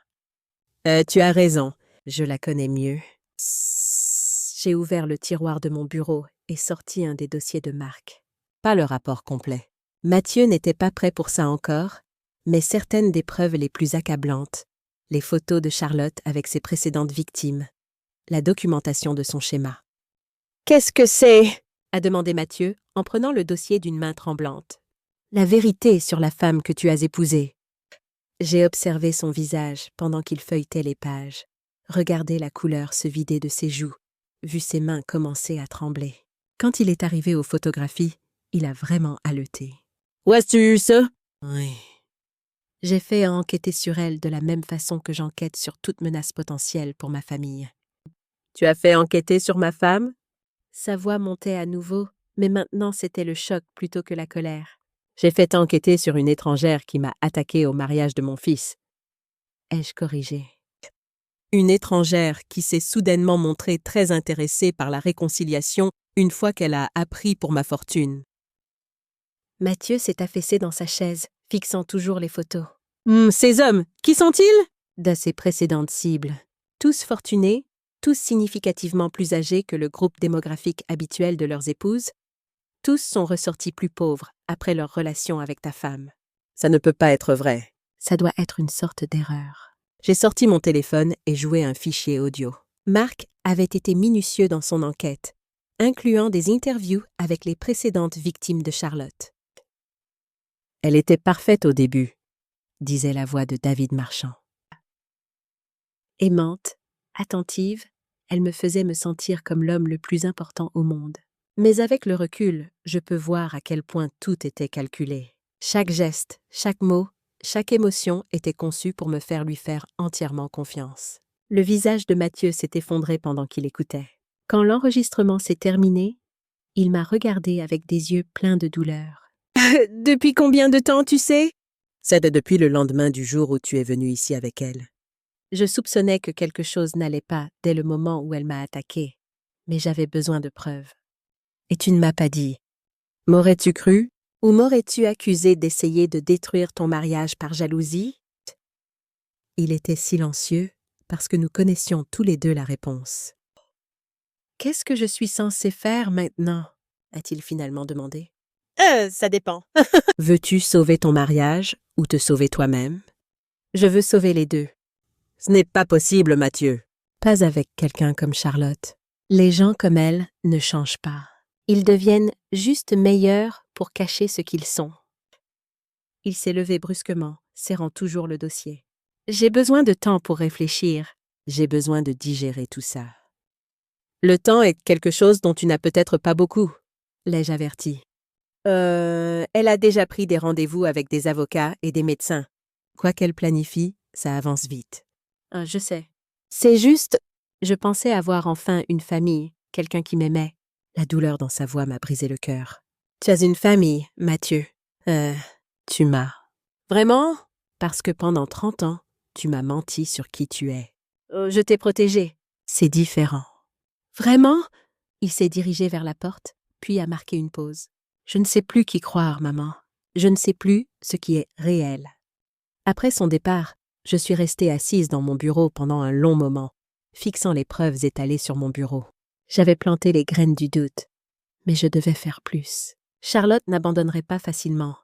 Tu as raison, je la connais mieux. J'ai ouvert le tiroir de mon bureau et sorti un des dossiers de Marc. Pas le rapport complet. Mathieu n'était pas prêt pour ça encore, mais certaines des preuves les plus accablantes, les photos de Charlotte avec ses précédentes victimes, la documentation de son schéma. « Qu'est-ce que c'est ?» a demandé Mathieu en prenant le dossier d'une main tremblante. « La vérité sur la femme que tu as épousée. » J'ai observé son visage pendant qu'il feuilletait les pages, regardé la couleur se vider de ses joues, vu ses mains commencer à trembler. Quand il est arrivé aux photographies, il a vraiment haleté. « Où as-tu eu ça? » « Oui. » J'ai fait enquêter sur elle de la même façon que j'enquête sur toute menace potentielle pour ma famille. « Tu as fait enquêter sur ma femme? » Sa voix montait à nouveau, mais maintenant c'était le choc plutôt que la colère. « J'ai fait enquêter sur une étrangère qui m'a attaqué au mariage de mon fils. » Ai-je corrigé? Une étrangère qui s'est soudainement montrée très intéressée par la réconciliation une fois qu'elle a appris pour ma fortune. Mathieu s'est affaissé dans sa chaise, fixant toujours les photos. Ces hommes, qui sont-ils? De ses précédentes cibles. Tous fortunés, tous significativement plus âgés que le groupe démographique habituel de leurs épouses. Tous sont ressortis plus pauvres après leur relation avec ta femme. Ça ne peut pas être vrai. Ça doit être une sorte d'erreur. J'ai sorti mon téléphone et joué un fichier audio. Marc avait été minutieux dans son enquête, incluant des interviews avec les précédentes victimes de Charlotte. Elle était parfaite au début, disait la voix de David Marchand. Aimante, attentive, elle me faisait me sentir comme l'homme le plus important au monde. Mais avec le recul, je peux voir à quel point tout était calculé. Chaque geste, chaque mot, chaque émotion était conçue pour me faire lui faire entièrement confiance. Le visage de Mathieu s'est effondré pendant qu'il écoutait. Quand l'enregistrement s'est terminé, il m'a regardé avec des yeux pleins de douleur. « Depuis combien de temps, tu sais? » C'est depuis le lendemain du jour où tu es venu ici avec elle. Je soupçonnais que quelque chose n'allait pas dès le moment où elle m'a attaqué, mais j'avais besoin de preuves. Et tu ne m'as pas dit. M'aurais-tu cru? Ou m'aurais-tu accusé d'essayer de détruire ton mariage par jalousie? Il était silencieux parce que nous connaissions tous les deux la réponse. « Qu'est-ce que je suis censée faire maintenant? » a-t-il finalement demandé. Ça dépend. Veux-tu sauver ton mariage ou te sauver toi-même? Je veux sauver les deux. Ce n'est pas possible, Mathieu. Pas avec quelqu'un comme Charlotte. Les gens comme elle ne changent pas. Ils deviennent juste meilleurs pour cacher ce qu'ils sont. Il s'est levé brusquement, serrant toujours le dossier. J'ai besoin de temps pour réfléchir. J'ai besoin de digérer tout ça. Le temps est quelque chose dont tu n'as peut-être pas beaucoup, l'ai-je averti. Elle a déjà pris des rendez-vous avec des avocats et des médecins. Quoi qu'elle planifie, ça avance vite. Je sais. C'est juste, je pensais avoir enfin une famille, quelqu'un qui m'aimait. La douleur dans sa voix m'a brisé le cœur. Tu as une famille, Mathieu. Tu m'as. Vraiment? Parce que pendant 30 ans, tu m'as menti sur qui tu es. Je t'ai protégé. C'est différent. Vraiment? Il s'est dirigé vers la porte, puis a marqué une pause. Je ne sais plus qui croire, maman. Je ne sais plus ce qui est réel. Après son départ, je suis restée assise dans mon bureau pendant un long moment, fixant les preuves étalées sur mon bureau. J'avais planté les graines du doute, mais je devais faire plus. Charlotte n'abandonnerait pas facilement,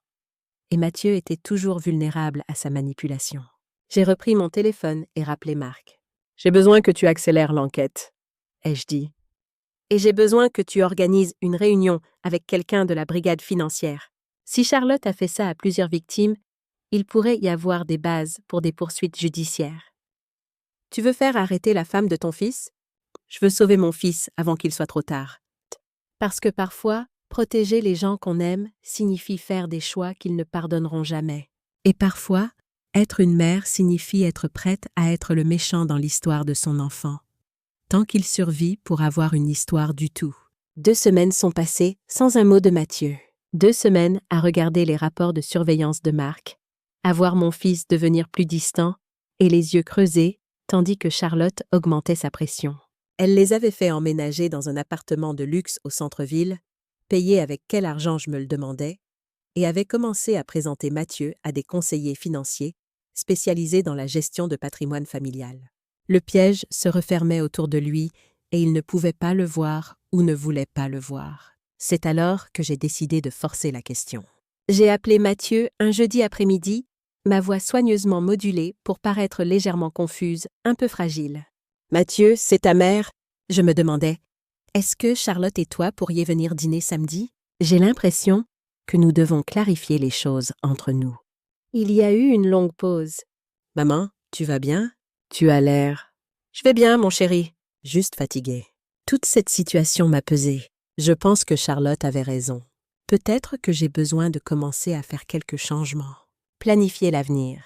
et Mathieu était toujours vulnérable à sa manipulation. J'ai repris mon téléphone et rappelé Marc. « J'ai besoin que tu accélères l'enquête, » ai-je dit. « Et j'ai besoin que tu organises une réunion avec quelqu'un de la brigade financière. Si Charlotte a fait ça à plusieurs victimes, il pourrait y avoir des bases pour des poursuites judiciaires. Tu veux faire arrêter la femme de ton fils? Je veux sauver mon fils avant qu'il soit trop tard. Parce que parfois, protéger les gens qu'on aime signifie faire des choix qu'ils ne pardonneront jamais. Et parfois, être une mère signifie être prête à être le méchant dans l'histoire de son enfant, tant qu'il survit pour avoir une histoire du tout. 2 semaines sont passées sans un mot de Mathieu. 2 semaines à regarder les rapports de surveillance de Marc, à voir mon fils devenir plus distant et les yeux creusés, tandis que Charlotte augmentait sa pression. Elle les avait fait emménager dans un appartement de luxe au centre-ville, payé avec quel argent je me le demandais, et avait commencé à présenter Mathieu à des conseillers financiers spécialisés dans la gestion de patrimoine familial. Le piège se refermait autour de lui et il ne pouvait pas le voir ou ne voulait pas le voir. C'est alors que j'ai décidé de forcer la question. J'ai appelé Mathieu un jeudi après-midi, ma voix soigneusement modulée pour paraître légèrement confuse, un peu fragile. « Mathieu, c'est ta mère ?» Je me demandais. « Est-ce que Charlotte et toi pourriez venir dîner samedi? J'ai l'impression que nous devons clarifier les choses entre nous. » Il y a eu une longue pause. « Maman, tu vas bien? Tu as l'air... »« Je vais bien, mon chéri. Juste fatigué. » Toute cette situation m'a pesé. Je pense que Charlotte avait raison. Peut-être que j'ai besoin de commencer à faire quelques changements. Planifier l'avenir.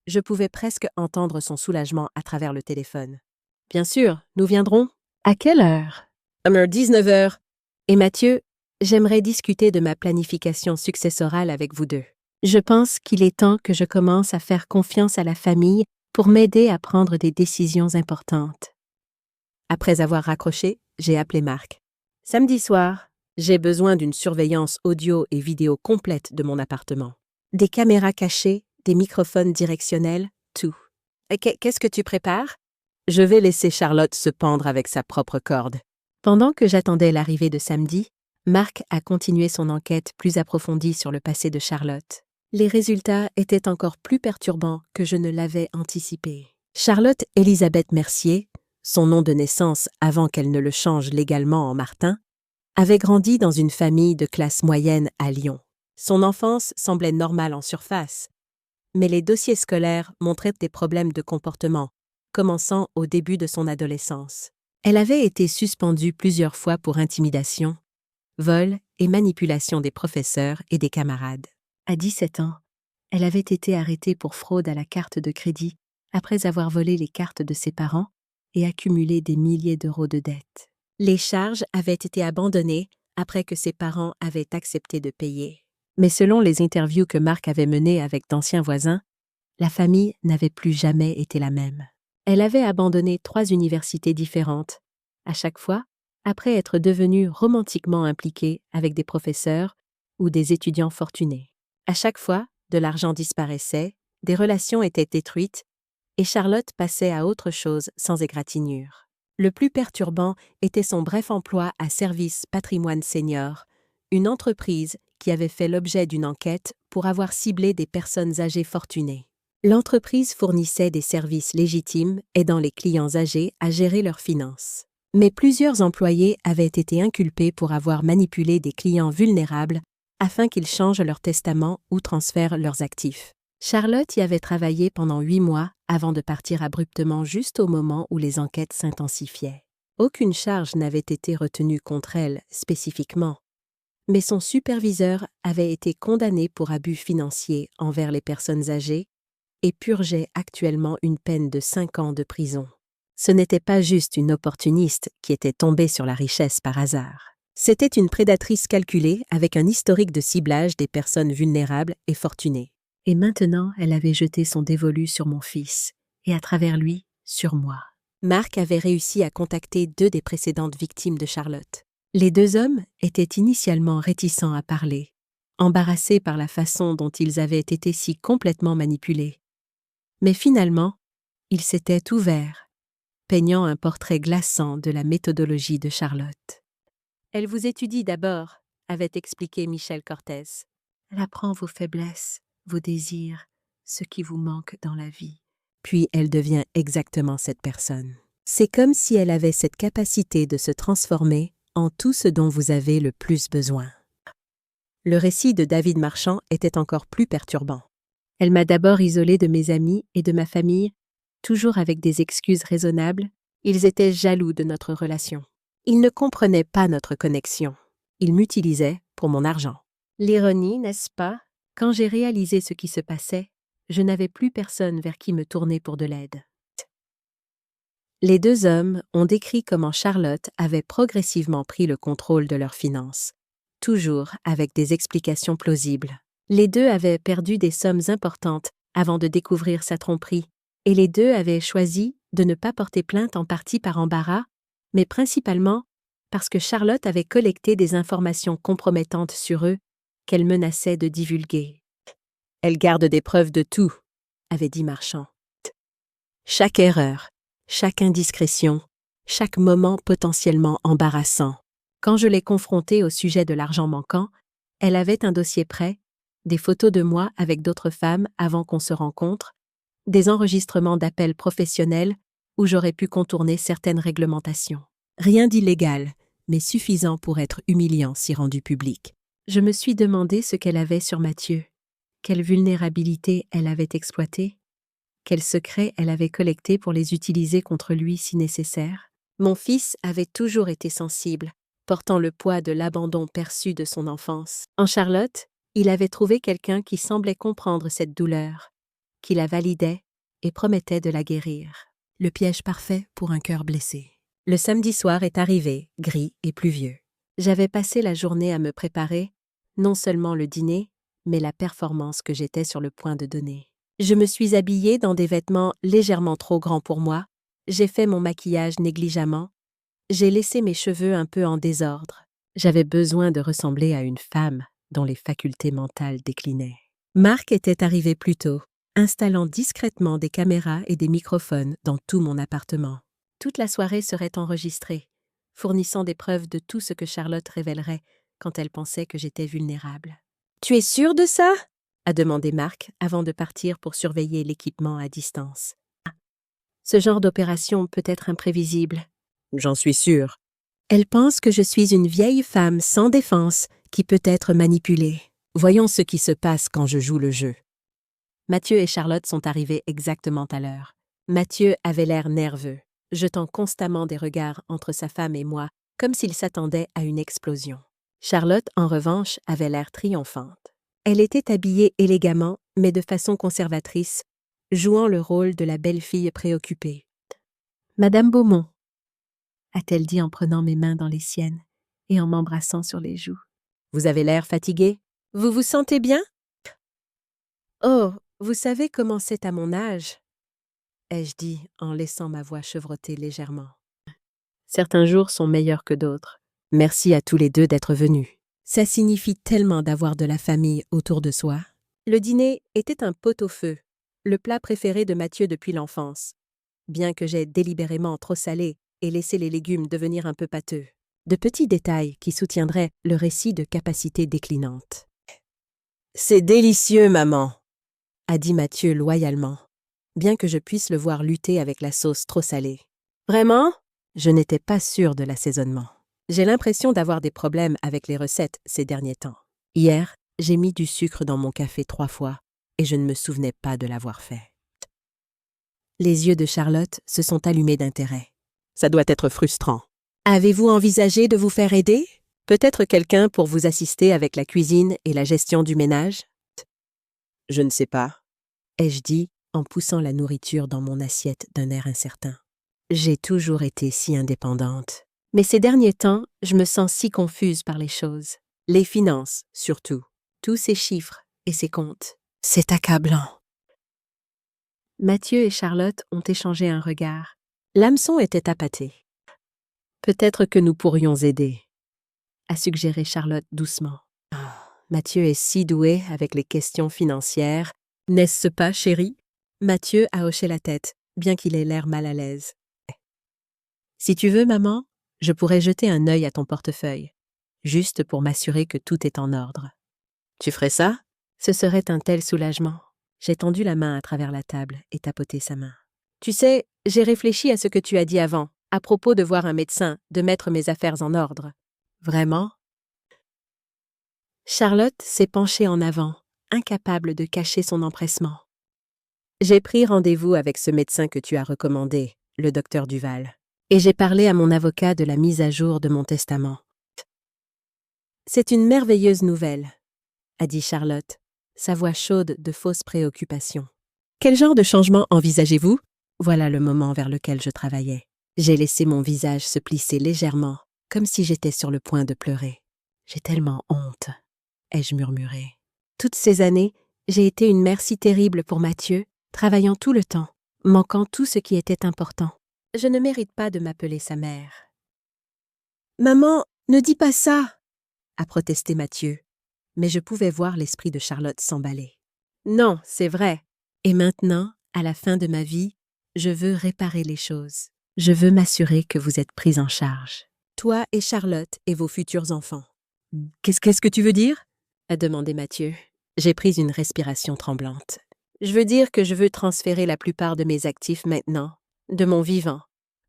Je pouvais presque entendre son soulagement à travers le téléphone. « Bien sûr, nous viendrons. »« À quelle heure? » « 19h. » « Et Mathieu, j'aimerais discuter de ma planification successorale avec vous deux. Je pense qu'il est temps que je commence à faire confiance à la famille pour m'aider à prendre des décisions importantes. » Après avoir raccroché, j'ai appelé Marc. « Samedi soir, j'ai besoin d'une surveillance audio et vidéo complète de mon appartement. Des caméras cachées, des microphones directionnels, tout. Qu'est-ce que tu prépares? » Je vais laisser Charlotte se pendre avec sa propre corde. Pendant que j'attendais l'arrivée de samedi, Marc a continué son enquête plus approfondie sur le passé de Charlotte. Les résultats étaient encore plus perturbants que je ne l'avais anticipé. Charlotte Élisabeth Mercier, son nom de naissance avant qu'elle ne le change légalement en Martin, avait grandi dans une famille de classe moyenne à Lyon. Son enfance semblait normale en surface, mais les dossiers scolaires montraient des problèmes de comportement, commençant au début de son adolescence. Elle avait été suspendue plusieurs fois pour intimidation, vol et manipulation des professeurs et des camarades. À 17 ans, elle avait été arrêtée pour fraude à la carte de crédit après avoir volé les cartes de ses parents et accumulé des milliers d'euros de dettes. Les charges avaient été abandonnées après que ses parents avaient accepté de payer. Mais selon les interviews que Marc avait menées avec d'anciens voisins, la famille n'avait plus jamais été la même. Elle avait abandonné 3 universités différentes, à chaque fois après être devenue romantiquement impliquée avec des professeurs ou des étudiants fortunés. À chaque fois, de l'argent disparaissait, des relations étaient détruites, et Charlotte passait à autre chose sans égratignure. Le plus perturbant était son bref emploi à Service Patrimoine Senior, une entreprise qui avait fait l'objet d'une enquête pour avoir ciblé des personnes âgées fortunées. L'entreprise fournissait des services légitimes aidant les clients âgés à gérer leurs finances. Mais plusieurs employés avaient été inculpés pour avoir manipulé des clients vulnérables afin qu'ils changent leur testament ou transfèrent leurs actifs. Charlotte y avait travaillé pendant 8 mois avant de partir abruptement juste au moment où les enquêtes s'intensifiaient. Aucune charge n'avait été retenue contre elle spécifiquement, mais son superviseur avait été condamné pour abus financiers envers les personnes âgées et purgeait actuellement une peine de 5 ans de prison. Ce n'était pas juste une opportuniste qui était tombée sur la richesse par hasard. C'était une prédatrice calculée avec un historique de ciblage des personnes vulnérables et fortunées. Et maintenant, elle avait jeté son dévolu sur mon fils, et à travers lui, sur moi. Marc avait réussi à contacter 2 des précédentes victimes de Charlotte. Les 2 hommes étaient initialement réticents à parler, embarrassés par la façon dont ils avaient été si complètement manipulés. Mais finalement, ils s'étaient ouverts, peignant un portrait glaçant de la méthodologie de Charlotte. « Elle vous étudie d'abord », avait expliqué Michel Cortez. « Elle apprend vos faiblesses, vos désirs, ce qui vous manque dans la vie. Puis elle devient exactement cette personne. C'est comme si elle avait cette capacité de se transformer en tout ce dont vous avez le plus besoin. » Le récit de David Marchand était encore plus perturbant. Elle m'a d'abord isolée de mes amis et de ma famille, toujours avec des excuses raisonnables. Ils étaient jaloux de notre relation. Ils ne comprenaient pas notre connexion. Ils m'utilisaient pour mon argent. L'ironie, n'est-ce pas? Quand j'ai réalisé ce qui se passait, je n'avais plus personne vers qui me tourner pour de l'aide. Les 2 hommes ont décrit comment Charlotte avait progressivement pris le contrôle de leurs finances, toujours avec des explications plausibles. Les 2 avaient perdu des sommes importantes avant de découvrir sa tromperie, et les 2 avaient choisi de ne pas porter plainte en partie par embarras, mais principalement parce que Charlotte avait collecté des informations compromettantes sur eux qu'elle menaçait de divulguer. « Elle garde des preuves de tout », avait dit Marchand. « Chaque erreur, chaque indiscrétion, chaque moment potentiellement embarrassant. Quand je l'ai confrontée au sujet de l'argent manquant, elle avait un dossier prêt, des photos de moi avec d'autres femmes avant qu'on se rencontre, des enregistrements d'appels professionnels où j'aurais pu contourner certaines réglementations. Rien d'illégal, mais suffisant pour être humiliant si rendu public. Je me suis demandé ce qu'elle avait sur Mathieu, quelle vulnérabilité elle avait exploitée, quels secrets elle avait collectés pour les utiliser contre lui si nécessaire. Mon fils avait toujours été sensible, portant le poids de l'abandon perçu de son enfance. En Charlotte, il avait trouvé quelqu'un qui semblait comprendre cette douleur, qui la validait et promettait de la guérir. Le piège parfait pour un cœur blessé. Le samedi soir est arrivé, gris et pluvieux. J'avais passé la journée à me préparer, non seulement le dîner, mais la performance que j'étais sur le point de donner. Je me suis habillée dans des vêtements légèrement trop grands pour moi, j'ai fait mon maquillage négligemment, j'ai laissé mes cheveux un peu en désordre. J'avais besoin de ressembler à une femme dont les facultés mentales déclinaient. Marc était arrivé plus tôt, installant discrètement des caméras et des microphones dans tout mon appartement. Toute la soirée serait enregistrée, fournissant des preuves de tout ce que Charlotte révélerait quand elle pensait que j'étais vulnérable. « Tu es sûr de ça ?» a demandé Marc avant de partir pour surveiller l'équipement à distance. « Ce genre d'opération peut être imprévisible. »« J'en suis sûre. »« Elle pense que je suis une vieille femme sans défense qui peut être manipulée. Voyons ce qui se passe quand je joue le jeu. » Mathieu et Charlotte sont arrivés exactement à l'heure. Mathieu avait l'air nerveux, jetant constamment des regards entre sa femme et moi, comme s'il s'attendait à une explosion. Charlotte, en revanche, avait l'air triomphante. Elle était habillée élégamment, mais de façon conservatrice, jouant le rôle de la belle-fille préoccupée. « Madame Beaumont » a-t-elle dit en prenant mes mains dans les siennes et en m'embrassant sur les joues. « Vous avez l'air fatiguée. Vous vous sentez bien? »« Oh, vous savez comment c'est à mon âge » ai-je dit en laissant ma voix chevrotter légèrement. « Certains jours sont meilleurs que d'autres. Merci à tous les 2 d'être venus. Ça signifie tellement d'avoir de la famille autour de soi. » Le dîner était un pot-au-feu, le plat préféré de Mathieu depuis l'enfance, bien que j'aie délibérément trop salé et laissé les légumes devenir un peu pâteux. De petits détails qui soutiendraient le récit de capacités déclinantes. « C'est délicieux, maman !» a dit Mathieu loyalement, bien que je puisse le voir lutter avec la sauce trop salée. « Vraiment ?» Je n'étais pas sûre de l'assaisonnement. J'ai l'impression d'avoir des problèmes avec les recettes ces derniers temps. Hier, j'ai mis du sucre dans mon café 3 fois, et je ne me souvenais pas de l'avoir fait. Les yeux de Charlotte se sont allumés d'intérêt. Ça doit être frustrant. Avez-vous envisagé de vous faire aider? Peut-être quelqu'un pour vous assister avec la cuisine et la gestion du ménage? Je ne sais pas, ai-je dit en poussant la nourriture dans mon assiette d'un air incertain. J'ai toujours été si indépendante. Mais ces derniers temps, je me sens si confuse par les choses. Les finances, surtout. Tous ces chiffres et ces comptes. C'est accablant. Mathieu et Charlotte ont échangé un regard. L'hameçon était appâté. Peut-être que nous pourrions aider, a suggéré Charlotte doucement. Mathieu est si doué avec les questions financières. N'est-ce pas, chérie? Mathieu a hoché la tête, bien qu'il ait l'air mal à l'aise. Si tu veux, maman, je pourrais jeter un œil à ton portefeuille, juste pour m'assurer que tout est en ordre. Tu ferais ça? Ce serait un tel soulagement. J'ai tendu la main à travers la table et tapoté sa main. Tu sais, j'ai réfléchi à ce que tu as dit avant, à propos de voir un médecin, de mettre mes affaires en ordre. Vraiment? Charlotte s'est penchée en avant, incapable de cacher son empressement. J'ai pris rendez-vous avec ce médecin que tu as recommandé, le docteur Duval, et j'ai parlé à mon avocat de la mise à jour de mon testament. C'est une merveilleuse nouvelle, a dit Charlotte, sa voix chaude de fausse préoccupation. Quel genre de changement envisagez-vous? Voilà le moment vers lequel je travaillais. J'ai laissé mon visage se plisser légèrement, comme si j'étais sur le point de pleurer. J'ai tellement honte, ai-je murmuré. Toutes ces années, j'ai été une mère si terrible pour Mathieu, travaillant tout le temps, manquant tout ce qui était important. Je ne mérite pas de m'appeler sa mère. « Maman, ne dis pas ça !» a protesté Mathieu, mais je pouvais voir l'esprit de Charlotte s'emballer. « Non, c'est vrai. Et maintenant, à la fin de ma vie, je veux réparer les choses. Je veux m'assurer que vous êtes pris en charge. Toi et Charlotte et vos futurs enfants. » Qu'est-ce que tu veux dire? A demandé Mathieu. J'ai pris une respiration tremblante. Je veux dire que je veux transférer la plupart de mes actifs maintenant, de mon vivant,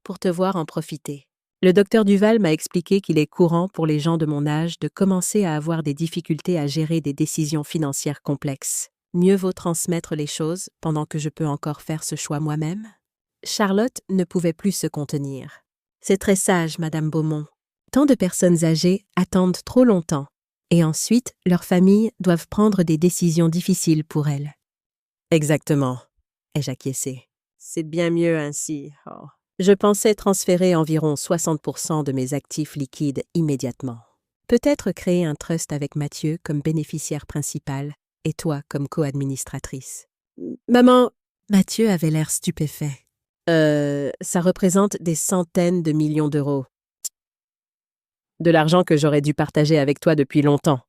pour te voir en profiter. Le docteur Duval m'a expliqué qu'il est courant pour les gens de mon âge de commencer à avoir des difficultés à gérer des décisions financières complexes. Mieux vaut transmettre les choses pendant que je peux encore faire ce choix moi-même. Charlotte ne pouvait plus se contenir. C'est très sage, Madame Beaumont. Tant de personnes âgées attendent trop longtemps, et ensuite leurs familles doivent prendre des décisions difficiles pour elles. Exactement, ai-je acquiescé. C'est bien mieux ainsi. Oh. Je pensais transférer environ 60% de mes actifs liquides immédiatement. Peut-être créer un trust avec Mathieu comme bénéficiaire principal et toi comme co-administratrice. Maman, Mathieu avait l'air stupéfait. Ça représente des centaines de millions d'euros. De l'argent que j'aurais dû partager avec toi depuis longtemps,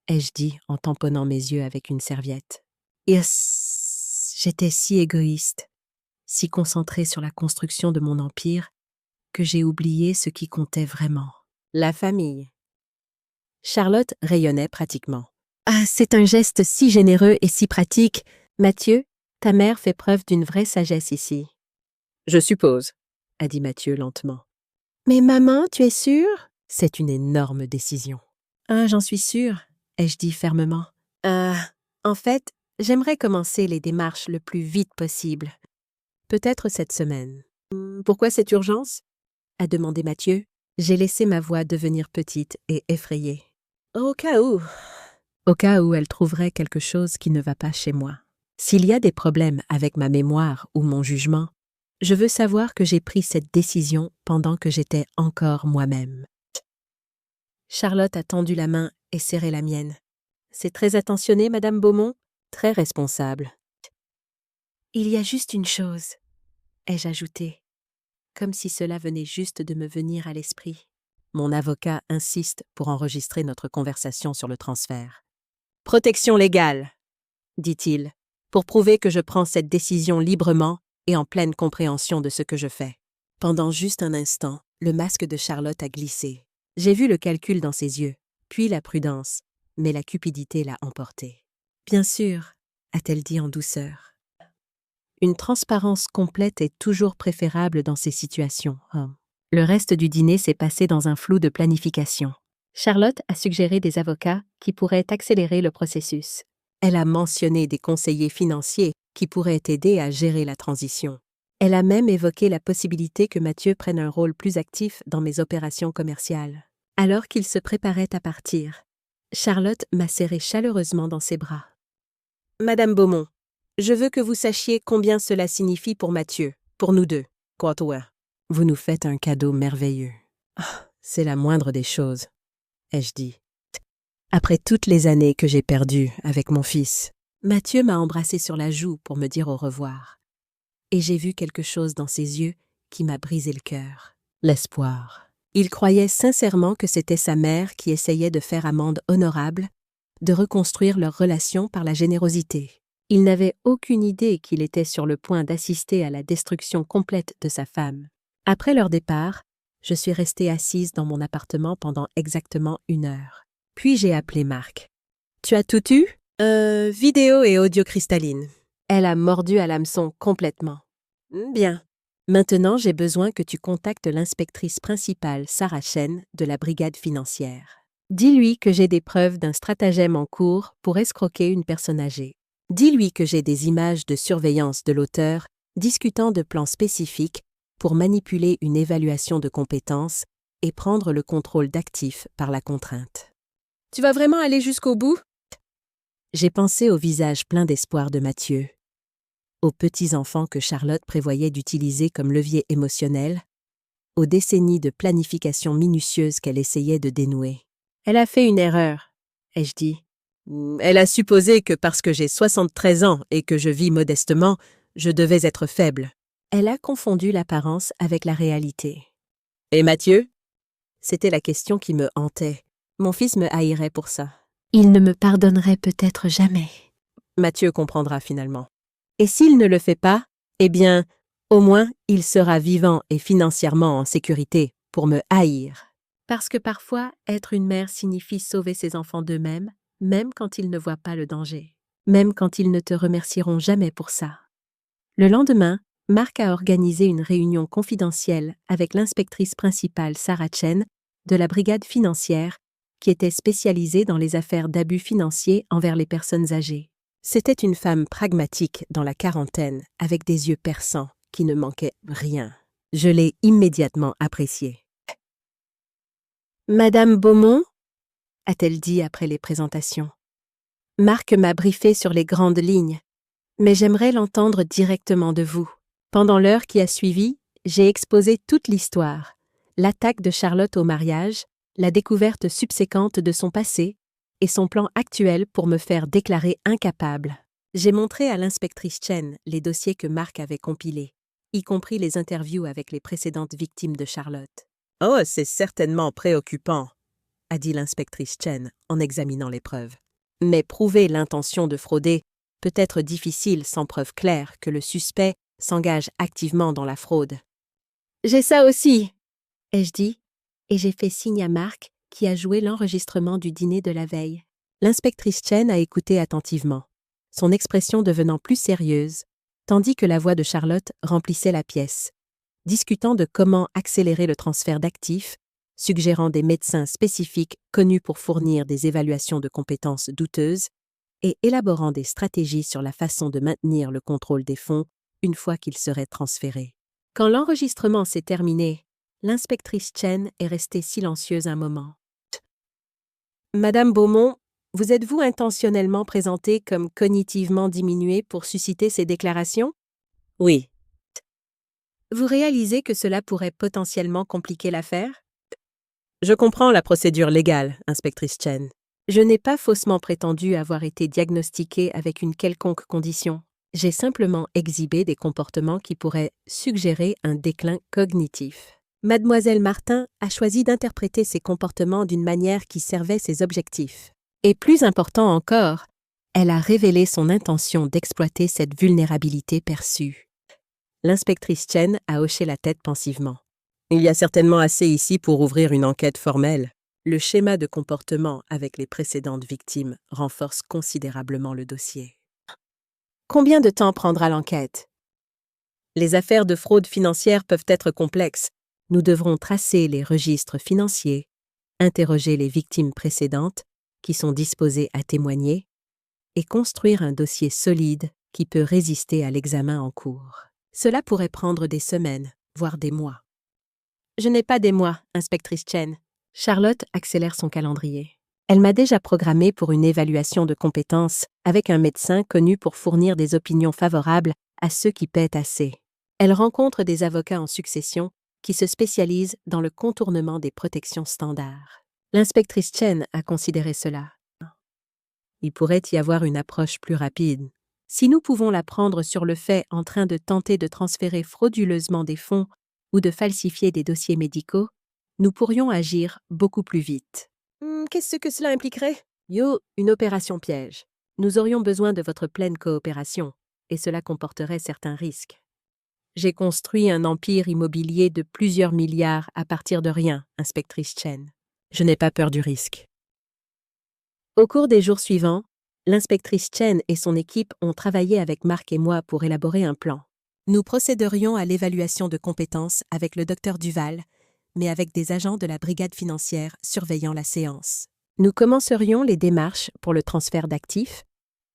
ai-je dit en tamponnant mes yeux avec une serviette. Yes, j'étais si égoïste, si concentrée sur la construction de mon empire, que j'ai oublié ce qui comptait vraiment. La famille. Charlotte rayonnait pratiquement. Ah, c'est un geste si généreux et si pratique. Mathieu, ta mère fait preuve d'une vraie sagesse ici. Je suppose, a dit Mathieu lentement. Mais maman, tu es sûre? C'est une énorme décision. Ah, j'en suis sûre, ai-je dit fermement. En fait, j'aimerais commencer les démarches le plus vite possible. Peut-être cette semaine. Pourquoi cette urgence? A demandé Mathieu. J'ai laissé ma voix devenir petite et effrayée. Au cas où. Au cas où elle trouverait quelque chose qui ne va pas chez moi. S'il y a des problèmes avec ma mémoire ou mon jugement, je veux savoir que j'ai pris cette décision pendant que j'étais encore moi-même. Charlotte a tendu la main et serré la mienne. C'est très attentionné, Madame Beaumont, très responsable. Il y a juste une chose, ai-je ajouté, comme si cela venait juste de me venir à l'esprit. Mon avocat insiste pour enregistrer notre conversation sur le transfert. Protection légale, dit-il, pour prouver que je prends cette décision librement et en pleine compréhension de ce que je fais. Pendant juste un instant, le masque de Charlotte a glissé. J'ai vu le calcul dans ses yeux, puis la prudence, mais la cupidité l'a emporté. « Bien sûr », a-t-elle dit en douceur. Une transparence complète est toujours préférable dans ces situations. Le reste du dîner s'est passé dans un flou de planification. Charlotte a suggéré des avocats qui pourraient accélérer le processus. Elle a mentionné des conseillers financiers qui pourraient aider à gérer la transition. Elle a même évoqué la possibilité que Mathieu prenne un rôle plus actif dans mes opérations commerciales. Alors qu'il se préparait à partir, Charlotte m'a serré chaleureusement dans ses bras. « Madame Beaumont, je veux que vous sachiez combien cela signifie pour Mathieu, pour nous deux. Vous nous faites un cadeau merveilleux. Ah, c'est la moindre des choses, ai-je dit. Après toutes les années que j'ai perdues avec mon fils, Mathieu m'a embrassé sur la joue pour me dire au revoir. Et j'ai vu quelque chose dans ses yeux qui m'a brisé le cœur. L'espoir. Il croyait sincèrement que c'était sa mère qui essayait de faire amende honorable, de reconstruire leur relation par la générosité. Il n'avait aucune idée qu'il était sur le point d'assister à la destruction complète de sa femme. Après leur départ, je suis restée assise dans mon appartement pendant exactement 1 heure. Puis j'ai appelé Marc. « Tu as tout eu ? Vidéo et audio cristalline. » Elle a mordu à l'hameçon complètement. « Bien. Maintenant, j'ai besoin que tu contactes l'inspectrice principale Sarah Chen de la brigade financière. Dis-lui que j'ai des preuves d'un stratagème en cours pour escroquer une personne âgée. Dis-lui que j'ai des images de surveillance de l'auteur discutant de plans spécifiques pour manipuler une évaluation de compétences et prendre le contrôle d'actifs par la contrainte. » « Tu vas vraiment aller jusqu'au bout ? » J'ai pensé au visage plein d'espoir de Mathieu, aux petits-enfants que Charlotte prévoyait d'utiliser comme levier émotionnel, aux décennies de planification minutieuse qu'elle essayait de dénouer. « Elle a fait une erreur, » ai-je dit. « Elle a supposé que parce que j'ai 73 ans et que je vis modestement, je devais être faible. » Elle a confondu l'apparence avec la réalité. « Et Mathieu ?» C'était la question qui me hantait. Mon fils me haïrait pour ça. Il ne me pardonnerait peut-être jamais. Mathieu comprendra finalement. Et s'il ne le fait pas, eh bien, au moins, il sera vivant et financièrement en sécurité pour me haïr. Parce que parfois, être une mère signifie sauver ses enfants d'eux-mêmes, même quand ils ne voient pas le danger. Même quand ils ne te remercieront jamais pour ça. Le lendemain, Marc a organisé une réunion confidentielle avec l'inspectrice principale Sarah Chen de la brigade financière qui était spécialisée dans les affaires d'abus financiers envers les personnes âgées. C'était une femme pragmatique dans la quarantaine, avec des yeux perçants, qui ne manquaient rien. Je l'ai immédiatement appréciée. « Madame Beaumont ?» a-t-elle dit après les présentations. Marc m'a briefé sur les grandes lignes, mais j'aimerais l'entendre directement de vous. Pendant l'heure qui a suivi, j'ai exposé toute l'histoire, l'attaque de Charlotte au mariage, la découverte subséquente de son passé et son plan actuel pour me faire déclarer incapable. J'ai montré à l'inspectrice Chen les dossiers que Marc avait compilés, y compris les interviews avec les précédentes victimes de Charlotte. « Oh, c'est certainement préoccupant, » a dit l'inspectrice Chen en examinant les preuves. « Mais prouver l'intention de frauder peut être difficile sans preuve claire que le suspect s'engage activement dans la fraude. »« J'ai ça aussi, » ai-je dit, et j'ai fait signe à Marc qui a joué l'enregistrement du dîner de la veille. L'inspectrice Chen a écouté attentivement, son expression devenant plus sérieuse, tandis que la voix de Charlotte remplissait la pièce, discutant de comment accélérer le transfert d'actifs, suggérant des médecins spécifiques connus pour fournir des évaluations de compétences douteuses et élaborant des stratégies sur la façon de maintenir le contrôle des fonds une fois qu'ils seraient transférés. Quand l'enregistrement s'est terminé, l'inspectrice Chen est restée silencieuse un moment. « Madame Beaumont, vous êtes-vous intentionnellement présentée comme cognitivement diminuée pour susciter ces déclarations? » ?»« Oui. » »« Vous réalisez que cela pourrait potentiellement compliquer l'affaire? » »« Je comprends la procédure légale, inspectrice Chen. Je n'ai pas faussement prétendu avoir été diagnostiquée avec une quelconque condition. J'ai simplement exhibé des comportements qui pourraient suggérer un déclin cognitif. Mademoiselle Martin a choisi d'interpréter ces comportements d'une manière qui servait ses objectifs. Et plus important encore, elle a révélé son intention d'exploiter cette vulnérabilité perçue. L'inspectrice Chen a hoché la tête pensivement. Il y a certainement assez ici pour ouvrir une enquête formelle. Le schéma de comportement avec les précédentes victimes renforce considérablement le dossier. Combien de temps prendra l'enquête? Les affaires de fraude financière peuvent être complexes. Nous devrons tracer les registres financiers, interroger les victimes précédentes qui sont disposées à témoigner et construire un dossier solide qui peut résister à l'examen en cours. Cela pourrait prendre des semaines, voire des mois. Je n'ai pas des mois, inspectrice Chen. Charlotte accélère son calendrier. Elle m'a déjà programmée pour une évaluation de compétences avec un médecin connu pour fournir des opinions favorables à ceux qui paient assez. Elle rencontre des avocats en succession qui se spécialisent dans le contournement des protections standards. L'inspectrice Chen a considéré cela. Il pourrait y avoir une approche plus rapide. Si nous pouvons la prendre sur le fait en train de tenter de transférer frauduleusement des fonds ou de falsifier des dossiers médicaux, nous pourrions agir beaucoup plus vite. Qu'est-ce que cela impliquerait? Une opération piège. Nous aurions besoin de votre pleine coopération, et cela comporterait certains risques. J'ai construit un empire immobilier de plusieurs milliards à partir de rien, inspectrice Chen. Je n'ai pas peur du risque. Au cours des jours suivants, l'inspectrice Chen et son équipe ont travaillé avec Marc et moi pour élaborer un plan. Nous procéderions à l'évaluation de compétences avec le docteur Duval, mais avec des agents de la brigade financière surveillant la séance. Nous commencerions les démarches pour le transfert d'actifs,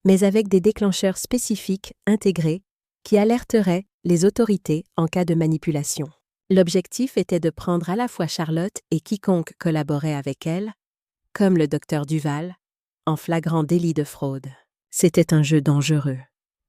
mais avec des déclencheurs spécifiques intégrés qui alerteraient les autorités en cas de manipulation. L'objectif était de prendre à la fois Charlotte et quiconque collaborait avec elle, comme le docteur Duval, en flagrant délit de fraude. C'était un jeu dangereux,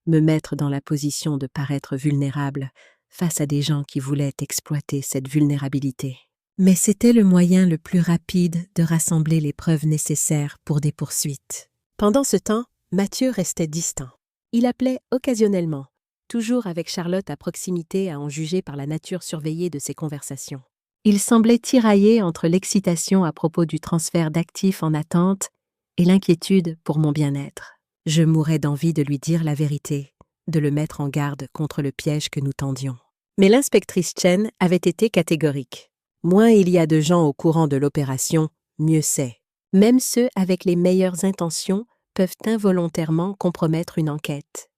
me mettre dans la position de paraître vulnérable face à des gens qui voulaient exploiter cette vulnérabilité. Mais c'était le moyen le plus rapide de rassembler les preuves nécessaires pour des poursuites. Pendant ce temps, Mathieu restait distant. Il appelait occasionnellement, toujours avec Charlotte à proximité à en juger par la nature surveillée de ses conversations. Il semblait tiraillé entre l'excitation à propos du transfert d'actifs en attente et l'inquiétude pour mon bien-être. Je mourais d'envie de lui dire la vérité, de le mettre en garde contre le piège que nous tendions. Mais l'inspectrice Chen avait été catégorique. Moins il y a de gens au courant de l'opération, mieux c'est. Même ceux avec les meilleures intentions peuvent involontairement compromettre une enquête.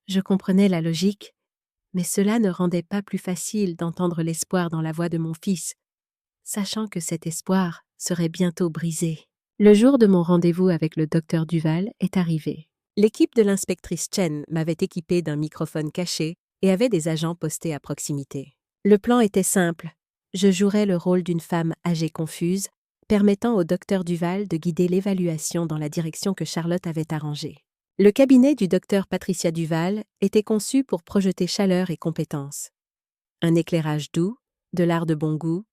Je comprenais la logique, mais cela ne rendait pas plus facile d'entendre l'espoir dans la voix de mon fils, sachant que cet espoir serait bientôt brisé. Le jour de mon rendez-vous avec le docteur Duval est arrivé. L'équipe de l'inspectrice Chen m'avait équipé d'un microphone caché et avait des agents postés à proximité. Le plan était simple. Je jouerais le rôle d'une femme âgée confuse, permettant au docteur Duval de guider l'évaluation dans la direction que Charlotte avait arrangée. Le cabinet du docteur Patricia Duval était conçu pour projeter chaleur et compétence. Un éclairage doux, de l'art de bon goût,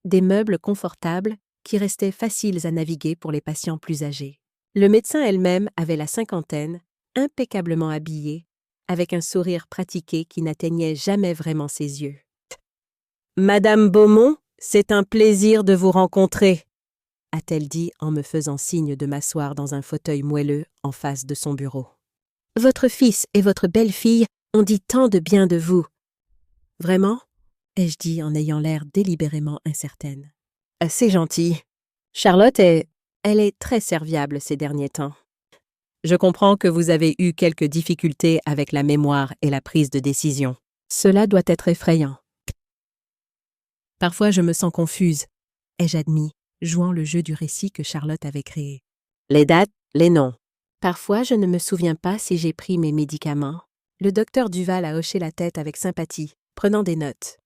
des meubles confortables qui restaient faciles à naviguer pour les patients plus âgés. Le médecin elle-même avait la cinquantaine, impeccablement habillée, avec un sourire pratiqué qui n'atteignait jamais vraiment ses yeux. « Madame Beaumont, c'est un plaisir de vous rencontrer », a-t-elle dit en me faisant signe de m'asseoir dans un fauteuil moelleux en face de son bureau. « Votre fils et votre belle-fille ont dit tant de bien de vous. »« Vraiment ?» ai-je dit en ayant l'air délibérément incertaine. « C'est gentil. Charlotte elle est très serviable ces derniers temps. Je comprends que vous avez eu quelques difficultés avec la mémoire et la prise de décision. Cela doit être effrayant. Parfois je me sens confuse, ai-je admis, jouant le jeu du récit que Charlotte avait créé. Les dates, les noms. Parfois je ne me souviens pas si j'ai pris mes médicaments. Le docteur Duval a hoché la tête avec sympathie, prenant des notes.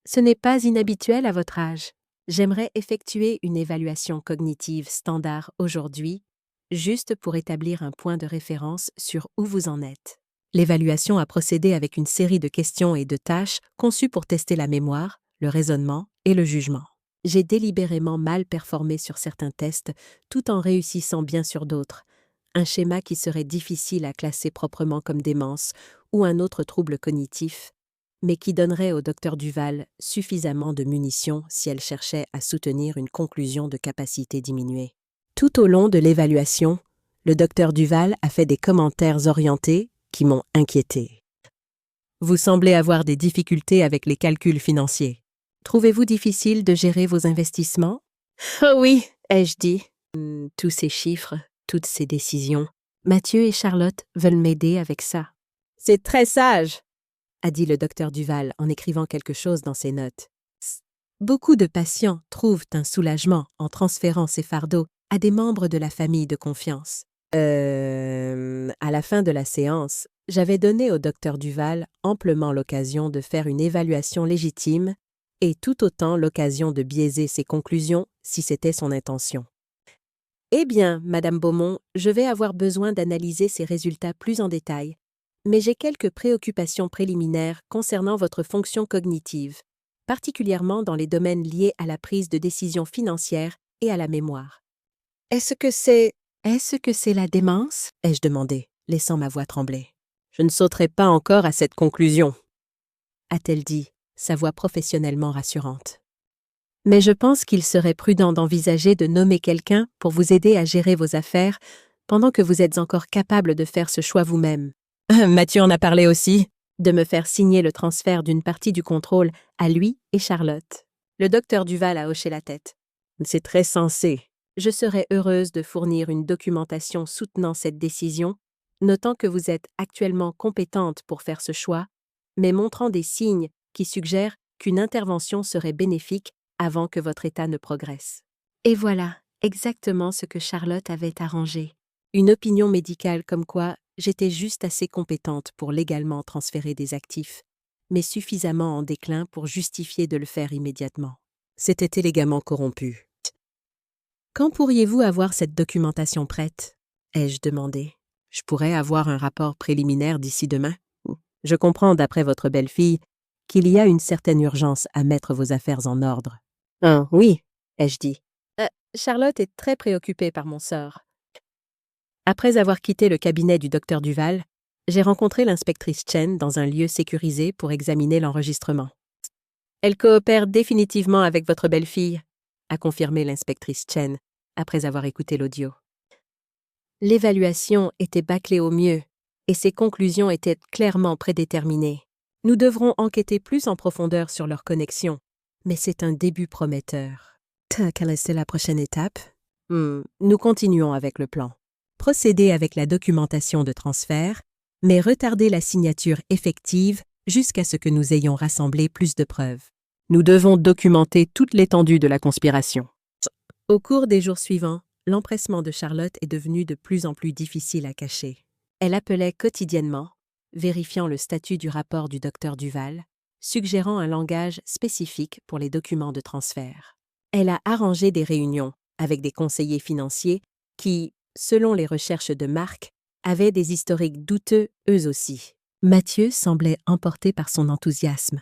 Ce n'est pas inhabituel à votre âge. J'aimerais effectuer une évaluation cognitive standard aujourd'hui, juste pour établir un point de référence sur où vous en êtes. L'évaluation a procédé avec une série de questions et de tâches conçues pour tester la mémoire, le raisonnement et le jugement. J'ai délibérément mal performé sur certains tests, tout en réussissant bien sur d'autres, un schéma qui serait difficile à classer proprement comme démence ou un autre trouble cognitif, mais qui donnerait au docteur Duval suffisamment de munitions si elle cherchait à soutenir une conclusion de capacité diminuée. Tout au long de l'évaluation, le docteur Duval a fait des commentaires orientés qui m'ont inquiété. Vous semblez avoir des difficultés avec les calculs financiers. Trouvez-vous difficile de gérer vos investissements? Oh oui, ai-je dit. Tous ces chiffres, toutes ces décisions. Mathieu et Charlotte veulent m'aider avec ça. C'est très sage, a dit le docteur Duval en écrivant quelque chose dans ses notes. Beaucoup de patients trouvent un soulagement en transférant ces fardeaux à des membres de la famille de confiance. À la fin de la séance, j'avais donné au docteur Duval amplement l'occasion de faire une évaluation légitime et tout autant l'occasion de biaiser ses conclusions si c'était son intention. Eh bien, Madame Beaumont, je vais avoir besoin d'analyser ces résultats plus en détail, mais j'ai quelques préoccupations préliminaires concernant votre fonction cognitive, particulièrement dans les domaines liés à la prise de décision financière et à la mémoire. Est-ce que c'est la démence? Ai-je demandé, laissant ma voix trembler. Je ne sauterai pas encore à cette conclusion, a-t-elle dit, sa voix professionnellement rassurante. Mais je pense qu'il serait prudent d'envisager de nommer quelqu'un pour vous aider à gérer vos affaires pendant que vous êtes encore capable de faire ce choix vous-même. Mathieu en a parlé aussi, de me faire signer le transfert d'une partie du contrôle à lui et Charlotte. Le docteur Duval a hoché la tête. C'est très sensé. Je serais heureuse de fournir une documentation soutenant cette décision, notant que vous êtes actuellement compétente pour faire ce choix, mais montrant des signes qui suggèrent qu'une intervention serait bénéfique avant que votre état ne progresse. Et voilà exactement ce que Charlotte avait arrangé. Une opinion médicale comme quoi j'étais juste assez compétente pour légalement transférer des actifs, mais suffisamment en déclin pour justifier de le faire immédiatement. C'était élégamment corrompu. Quand pourriez-vous avoir cette documentation prête? Ai-je demandé. Je pourrais avoir un rapport préliminaire d'ici demain. Je comprends, d'après votre belle-fille, qu'il y a une certaine urgence à mettre vos affaires en ordre. Oui, ai-je dit. Charlotte est très préoccupée par mon sort. Après avoir quitté le cabinet du docteur Duval, j'ai rencontré l'inspectrice Chen dans un lieu sécurisé pour examiner l'enregistrement. Elle coopère définitivement avec votre belle-fille, a confirmé l'inspectrice Chen après avoir écouté l'audio. L'évaluation était bâclée au mieux et ses conclusions étaient clairement prédéterminées. Nous devrons enquêter plus en profondeur sur leur connexion, mais c'est un début prometteur. Quelle est la prochaine étape? Nous continuons avec le plan. Procéder avec la documentation de transfert, mais retarder la signature effective jusqu'à ce que nous ayons rassemblé plus de preuves. Nous devons documenter toute l'étendue de la conspiration. Au cours des jours suivants, l'empressement de Charlotte est devenu de plus en plus difficile à cacher. Elle appelait quotidiennement, vérifiant le statut du rapport du docteur Duval, suggérant un langage spécifique pour les documents de transfert. Elle a arrangé des réunions avec des conseillers financiers qui, selon les recherches de Marc, avaient des historiques douteux eux aussi. Mathieu semblait emporté par son enthousiasme,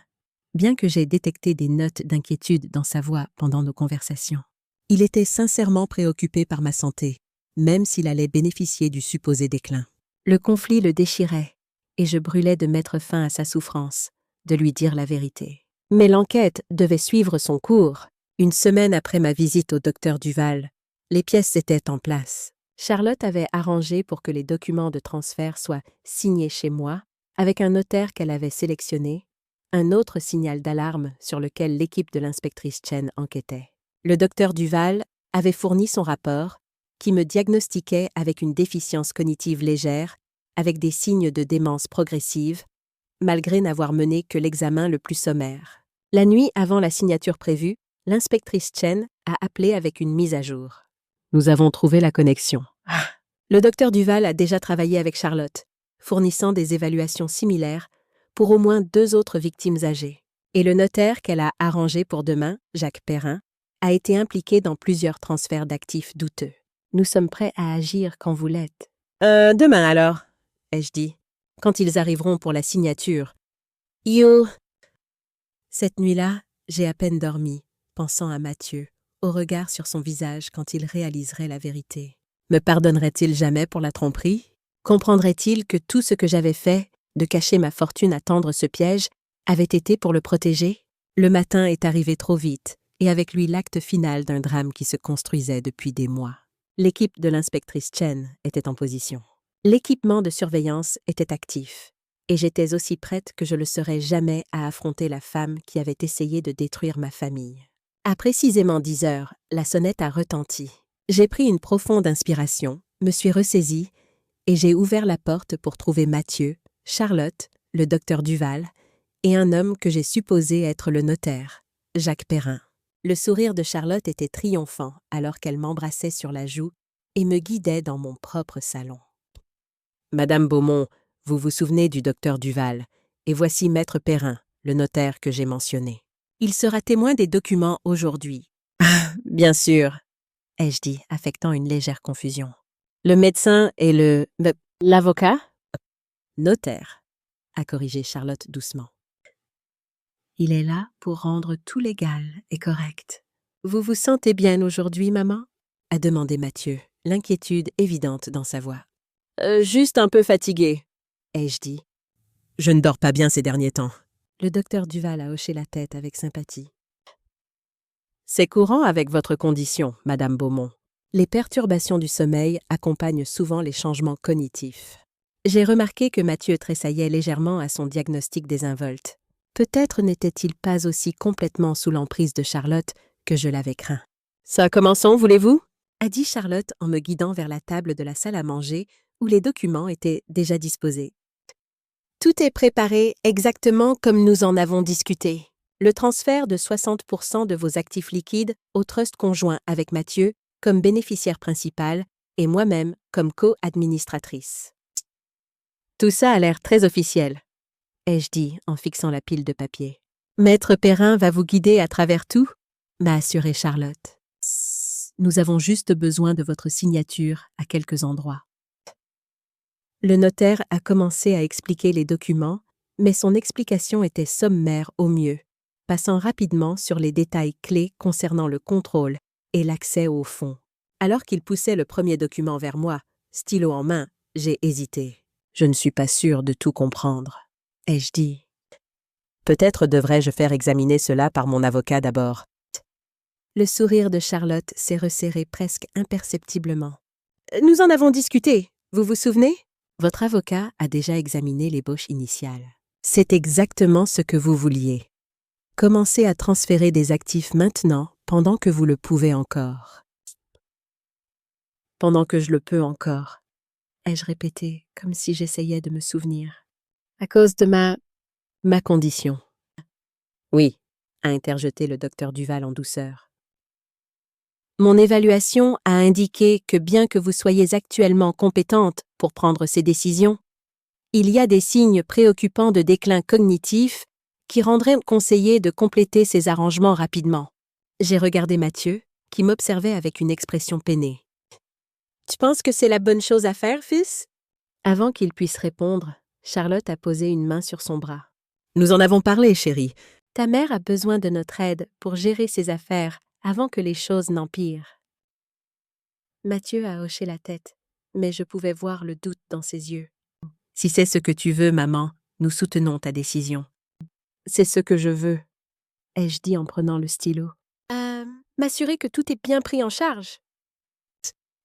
bien que j'aie détecté des notes d'inquiétude dans sa voix pendant nos conversations. Il était sincèrement préoccupé par ma santé, même s'il allait bénéficier du supposé déclin. Le conflit le déchirait, et je brûlais de mettre fin à sa souffrance, de lui dire la vérité. Mais l'enquête devait suivre son cours. Une semaine après ma visite au docteur Duval, les pièces étaient en place. Charlotte avait arrangé pour que les documents de transfert soient signés chez moi, avec un notaire qu'elle avait sélectionné, un autre signal d'alarme sur lequel l'équipe de l'inspectrice Chen enquêtait. Le docteur Duval avait fourni son rapport, qui me diagnostiquait avec une déficience cognitive légère, avec des signes de démence progressive, malgré n'avoir mené que l'examen le plus sommaire. La nuit avant la signature prévue, l'inspectrice Chen a appelé avec une mise à jour. Nous avons trouvé la connexion. Le docteur Duval a déjà travaillé avec Charlotte, fournissant des évaluations similaires pour au moins 2 autres victimes âgées. Et le notaire qu'elle a arrangé pour demain, Jacques Perrin, a été impliqué dans plusieurs transferts d'actifs douteux. Nous sommes prêts à agir quand vous l'êtes. Demain alors, ai-je dit, quand ils arriveront pour la signature. Cette nuit-là, j'ai à peine dormi, pensant à Mathieu, au regard sur son visage quand il réaliserait la vérité. Me pardonnerait-il jamais pour la tromperie? Comprendrait-il que tout ce que j'avais fait, de cacher ma fortune à tendre ce piège, avait été pour le protéger? Le matin est arrivé trop vite, et avec lui l'acte final d'un drame qui se construisait depuis des mois. L'équipe de l'inspectrice Chen était en position. L'équipement de surveillance était actif, et j'étais aussi prête que je le serais jamais à affronter la femme qui avait essayé de détruire ma famille. À précisément 10 heures, la sonnette a retenti. J'ai pris une profonde inspiration, me suis ressaisie, et j'ai ouvert la porte pour trouver Mathieu, Charlotte, le docteur Duval, et un homme que j'ai supposé être le notaire, Jacques Perrin. Le sourire de Charlotte était triomphant alors qu'elle m'embrassait sur la joue et me guidait dans mon propre salon. Madame Beaumont, vous vous souvenez du docteur Duval, et voici Maître Perrin, le notaire que j'ai mentionné. Il sera témoin des documents aujourd'hui. Ah, bien sûr, ai-je dit, affectant une légère confusion. Le médecin et l'avocat? Notaire, a corrigé Charlotte doucement. Il est là pour rendre tout légal et correct. Vous vous sentez bien aujourd'hui, maman? A demandé Mathieu, l'inquiétude évidente dans sa voix. Juste un peu fatigué, ai-je dit. Je ne dors pas bien ces derniers temps. Le docteur Duval a hoché la tête avec sympathie. C'est courant avec votre condition, Madame Beaumont. Les perturbations du sommeil accompagnent souvent les changements cognitifs. J'ai remarqué que Mathieu tressaillait légèrement à son diagnostic désinvolte. Peut-être n'était-il pas aussi complètement sous l'emprise de Charlotte que je l'avais craint. « Ça, commençons, voulez-vous » a dit Charlotte en me guidant vers la table de la salle à manger où les documents étaient déjà disposés. « Tout est préparé exactement comme nous en avons discuté. Le transfert de 60% de vos actifs liquides au trust conjoint avec Mathieu comme bénéficiaire principal et moi-même comme co-administratrice. » Tout ça a l'air très officiel, ai-je dit en fixant la pile de papier. Maître Perrin va vous guider à travers tout, m'a assuré Charlotte. Nous avons juste besoin de votre signature à quelques endroits. Le notaire a commencé à expliquer les documents, mais son explication était sommaire au mieux, passant rapidement sur les détails clés concernant le contrôle et l'accès aux fonds. Alors qu'il poussait le premier document vers moi, stylo en main, j'ai hésité. Je ne suis pas sûre de tout comprendre, ai-je dit. Peut-être devrais-je faire examiner cela par mon avocat d'abord. Le sourire de Charlotte s'est resserré presque imperceptiblement. Nous en avons discuté, vous vous souvenez? Votre avocat a déjà examiné l'ébauche initiale. C'est exactement ce que vous vouliez. Commencez à transférer des actifs maintenant pendant que vous le pouvez encore. Pendant que je le peux encore, ai-je répété, comme si j'essayais de me souvenir. À cause de ma condition. Oui, a interjeté le docteur Duval en douceur. Mon évaluation a indiqué que bien que vous soyez actuellement compétente pour prendre ces décisions, il y a des signes préoccupants de déclin cognitif qui rendraient conseillé de compléter ces arrangements rapidement. J'ai regardé Mathieu, qui m'observait avec une expression peinée. « Tu penses que c'est la bonne chose à faire, fils? » Avant qu'il puisse répondre, Charlotte a posé une main sur son bras. « Nous en avons parlé, chérie. Ta mère a besoin de notre aide pour gérer ses affaires avant que les choses n'empirent. » Mathieu a hoché la tête, mais je pouvais voir le doute dans ses yeux. « Si c'est ce que tu veux, maman, nous soutenons ta décision. »« C'est ce que je veux, » ai-je dit en prenant le stylo. « M'assurer que tout est bien pris en charge. »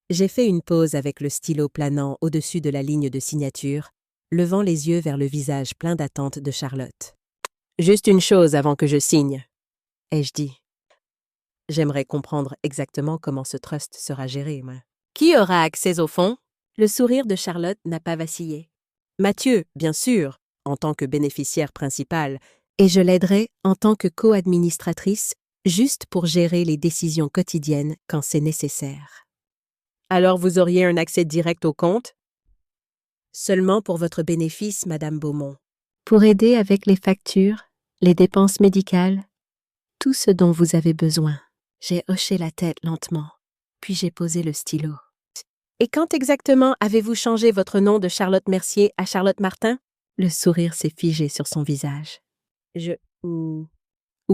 J'ai fait une pause avec le stylo planant au-dessus de la ligne de signature, levant les yeux vers le visage plein d'attente de Charlotte. « Juste une chose avant que je signe, » ai-je dit. J'aimerais comprendre exactement comment ce trust sera géré, moi. Qui aura accès au fonds? Le sourire de Charlotte n'a pas vacillé. Mathieu, bien sûr, en tant que bénéficiaire principal, et je l'aiderai en tant que co-administratrice, juste pour gérer les décisions quotidiennes quand c'est nécessaire. Alors vous auriez un accès direct au compte? Seulement pour votre bénéfice, Madame Beaumont. Pour aider avec les factures, les dépenses médicales, tout ce dont vous avez besoin. J'ai hoché la tête lentement, puis j'ai posé le stylo. Et quand exactement avez-vous changé votre nom de Charlotte Mercier à Charlotte Martin? Le sourire s'est figé sur son visage. Ou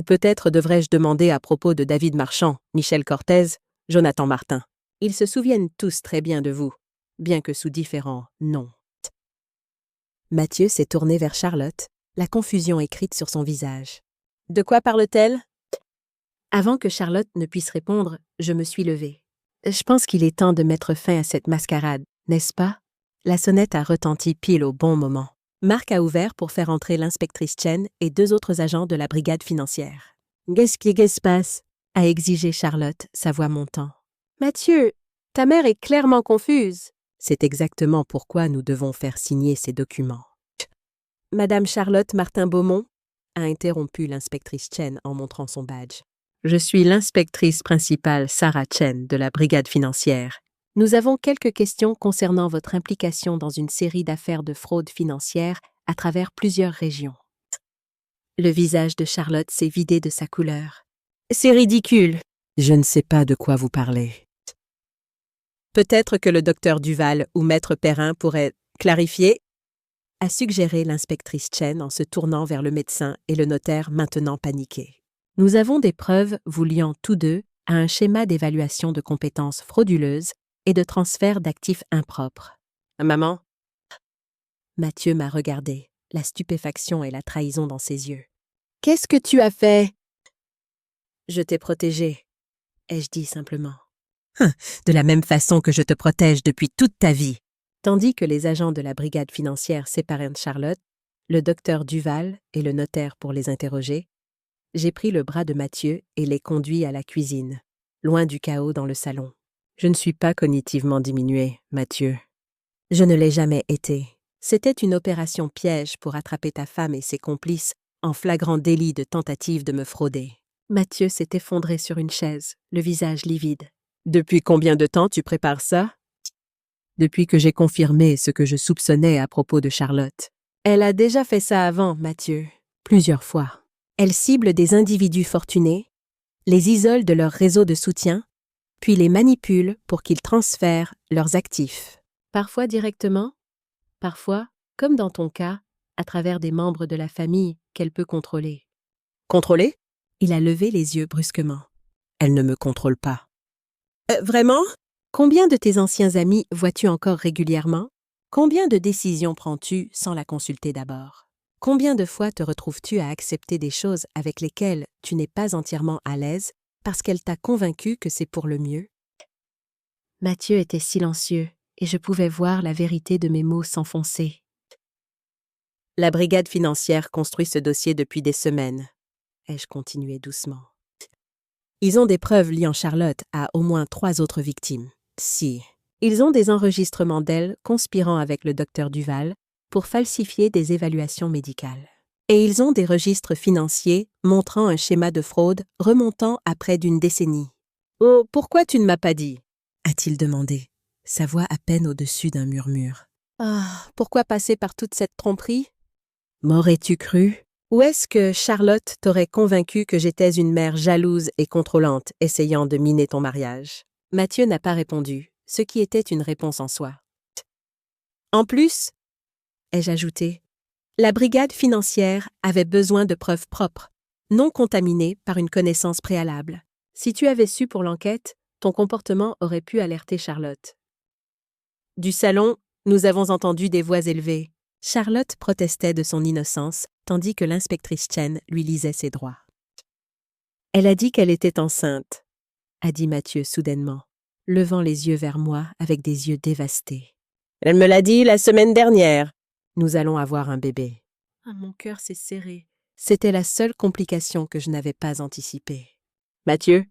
peut-être devrais-je demander à propos de David Marchand, Michel Cortez, Jonathan Martin. Ils se souviennent tous très bien de vous, bien que sous différents noms. Mathieu s'est tourné vers Charlotte, la confusion écrite sur son visage. De quoi parle-t-elle? Avant que Charlotte ne puisse répondre, je me suis levée. Je pense qu'il est temps de mettre fin à cette mascarade, n'est-ce pas? La sonnette a retenti pile au bon moment. Marc a ouvert pour faire entrer l'inspectrice Chen et 2 autres agents de la brigade financière. « Qu'est-ce qui se passe ?» a exigé Charlotte, sa voix montant. « Mathieu, ta mère est clairement confuse. » C'est exactement pourquoi nous devons faire signer ces documents. « Madame Charlotte Martin-Beaumont » a interrompu l'inspectrice Chen en montrant son badge. « Je suis l'inspectrice principale Sarah Chen de la brigade financière. Nous avons quelques questions concernant votre implication dans une série d'affaires de fraude financière à travers plusieurs régions. Le visage de Charlotte s'est vidé de sa couleur. C'est ridicule. Je ne sais pas de quoi vous parlez. Peut-être que le docteur Duval ou maître Perrin pourraient clarifier, a suggéré l'inspectrice Chen en se tournant vers le médecin et le notaire maintenant paniqués. Nous avons des preuves vous liant tous deux à un schéma d'évaluation de compétences frauduleuses et de transfert d'actifs impropres. Maman? Mathieu m'a regardé, la stupéfaction et la trahison dans ses yeux. Qu'est-ce que tu as fait? Je t'ai protégé, ai-je dit simplement. De la même façon que je te protège depuis toute ta vie. Tandis que les agents de la brigade financière séparaient Charlotte, le docteur Duval et le notaire pour les interroger, j'ai pris le bras de Mathieu et l'ai conduit à la cuisine, loin du chaos dans le salon. Je ne suis pas cognitivement diminué, Mathieu. Je ne l'ai jamais été. C'était une opération piège pour attraper ta femme et ses complices en flagrant délit de tentative de me frauder. Mathieu s'est effondré sur une chaise, le visage livide. Depuis combien de temps tu prépares ça? Depuis que j'ai confirmé ce que je soupçonnais à propos de Charlotte. Elle a déjà fait ça avant, Mathieu. Plusieurs fois. Elle cible des individus fortunés, les isole de leur réseau de soutien, puis les manipule pour qu'ils transfèrent leurs actifs. Parfois directement, parfois, comme dans ton cas, à travers des membres de la famille qu'elle peut contrôler. Contrôler? Il a levé les yeux brusquement. Elle ne me contrôle pas. Vraiment? Combien de tes anciens amis vois-tu encore régulièrement? Combien de décisions prends-tu sans la consulter d'abord? Combien de fois te retrouves-tu à accepter des choses avec lesquelles tu n'es pas entièrement à l'aise parce qu'elle t'a convaincu que c'est pour le mieux? Mathieu était silencieux et je pouvais voir la vérité de mes mots s'enfoncer. La brigade financière construit ce dossier depuis des semaines, ai-je continué doucement. Ils ont des preuves liant Charlotte à au moins 3 autres victimes. Si. Ils ont des enregistrements d'elle conspirant avec le docteur Duval pour falsifier des évaluations médicales. Et ils ont des registres financiers montrant un schéma de fraude remontant à près d'une décennie. « Oh, pourquoi tu ne m'as pas dit ?» a-t-il demandé, sa voix à peine au-dessus d'un murmure. « Ah, pourquoi passer par toute cette tromperie? M'aurais-tu cru? Ou est-ce que Charlotte t'aurait convaincu que j'étais une mère jalouse et contrôlante essayant de miner ton mariage? » Mathieu n'a pas répondu, ce qui était une réponse en soi. En plus, ai-je ajouté, la brigade financière avait besoin de preuves propres, non contaminées par une connaissance préalable. Si tu avais su pour l'enquête, ton comportement aurait pu alerter Charlotte. Du salon, nous avons entendu des voix élevées. Charlotte protestait de son innocence, tandis que l'inspectrice Chen lui lisait ses droits. Elle a dit qu'elle était enceinte, a dit Mathieu soudainement, levant les yeux vers moi avec des yeux dévastés. Elle me l'a dit la semaine dernière. Nous allons avoir un bébé. Ah, mon cœur s'est serré. C'était la seule complication que je n'avais pas anticipée. Mathieu?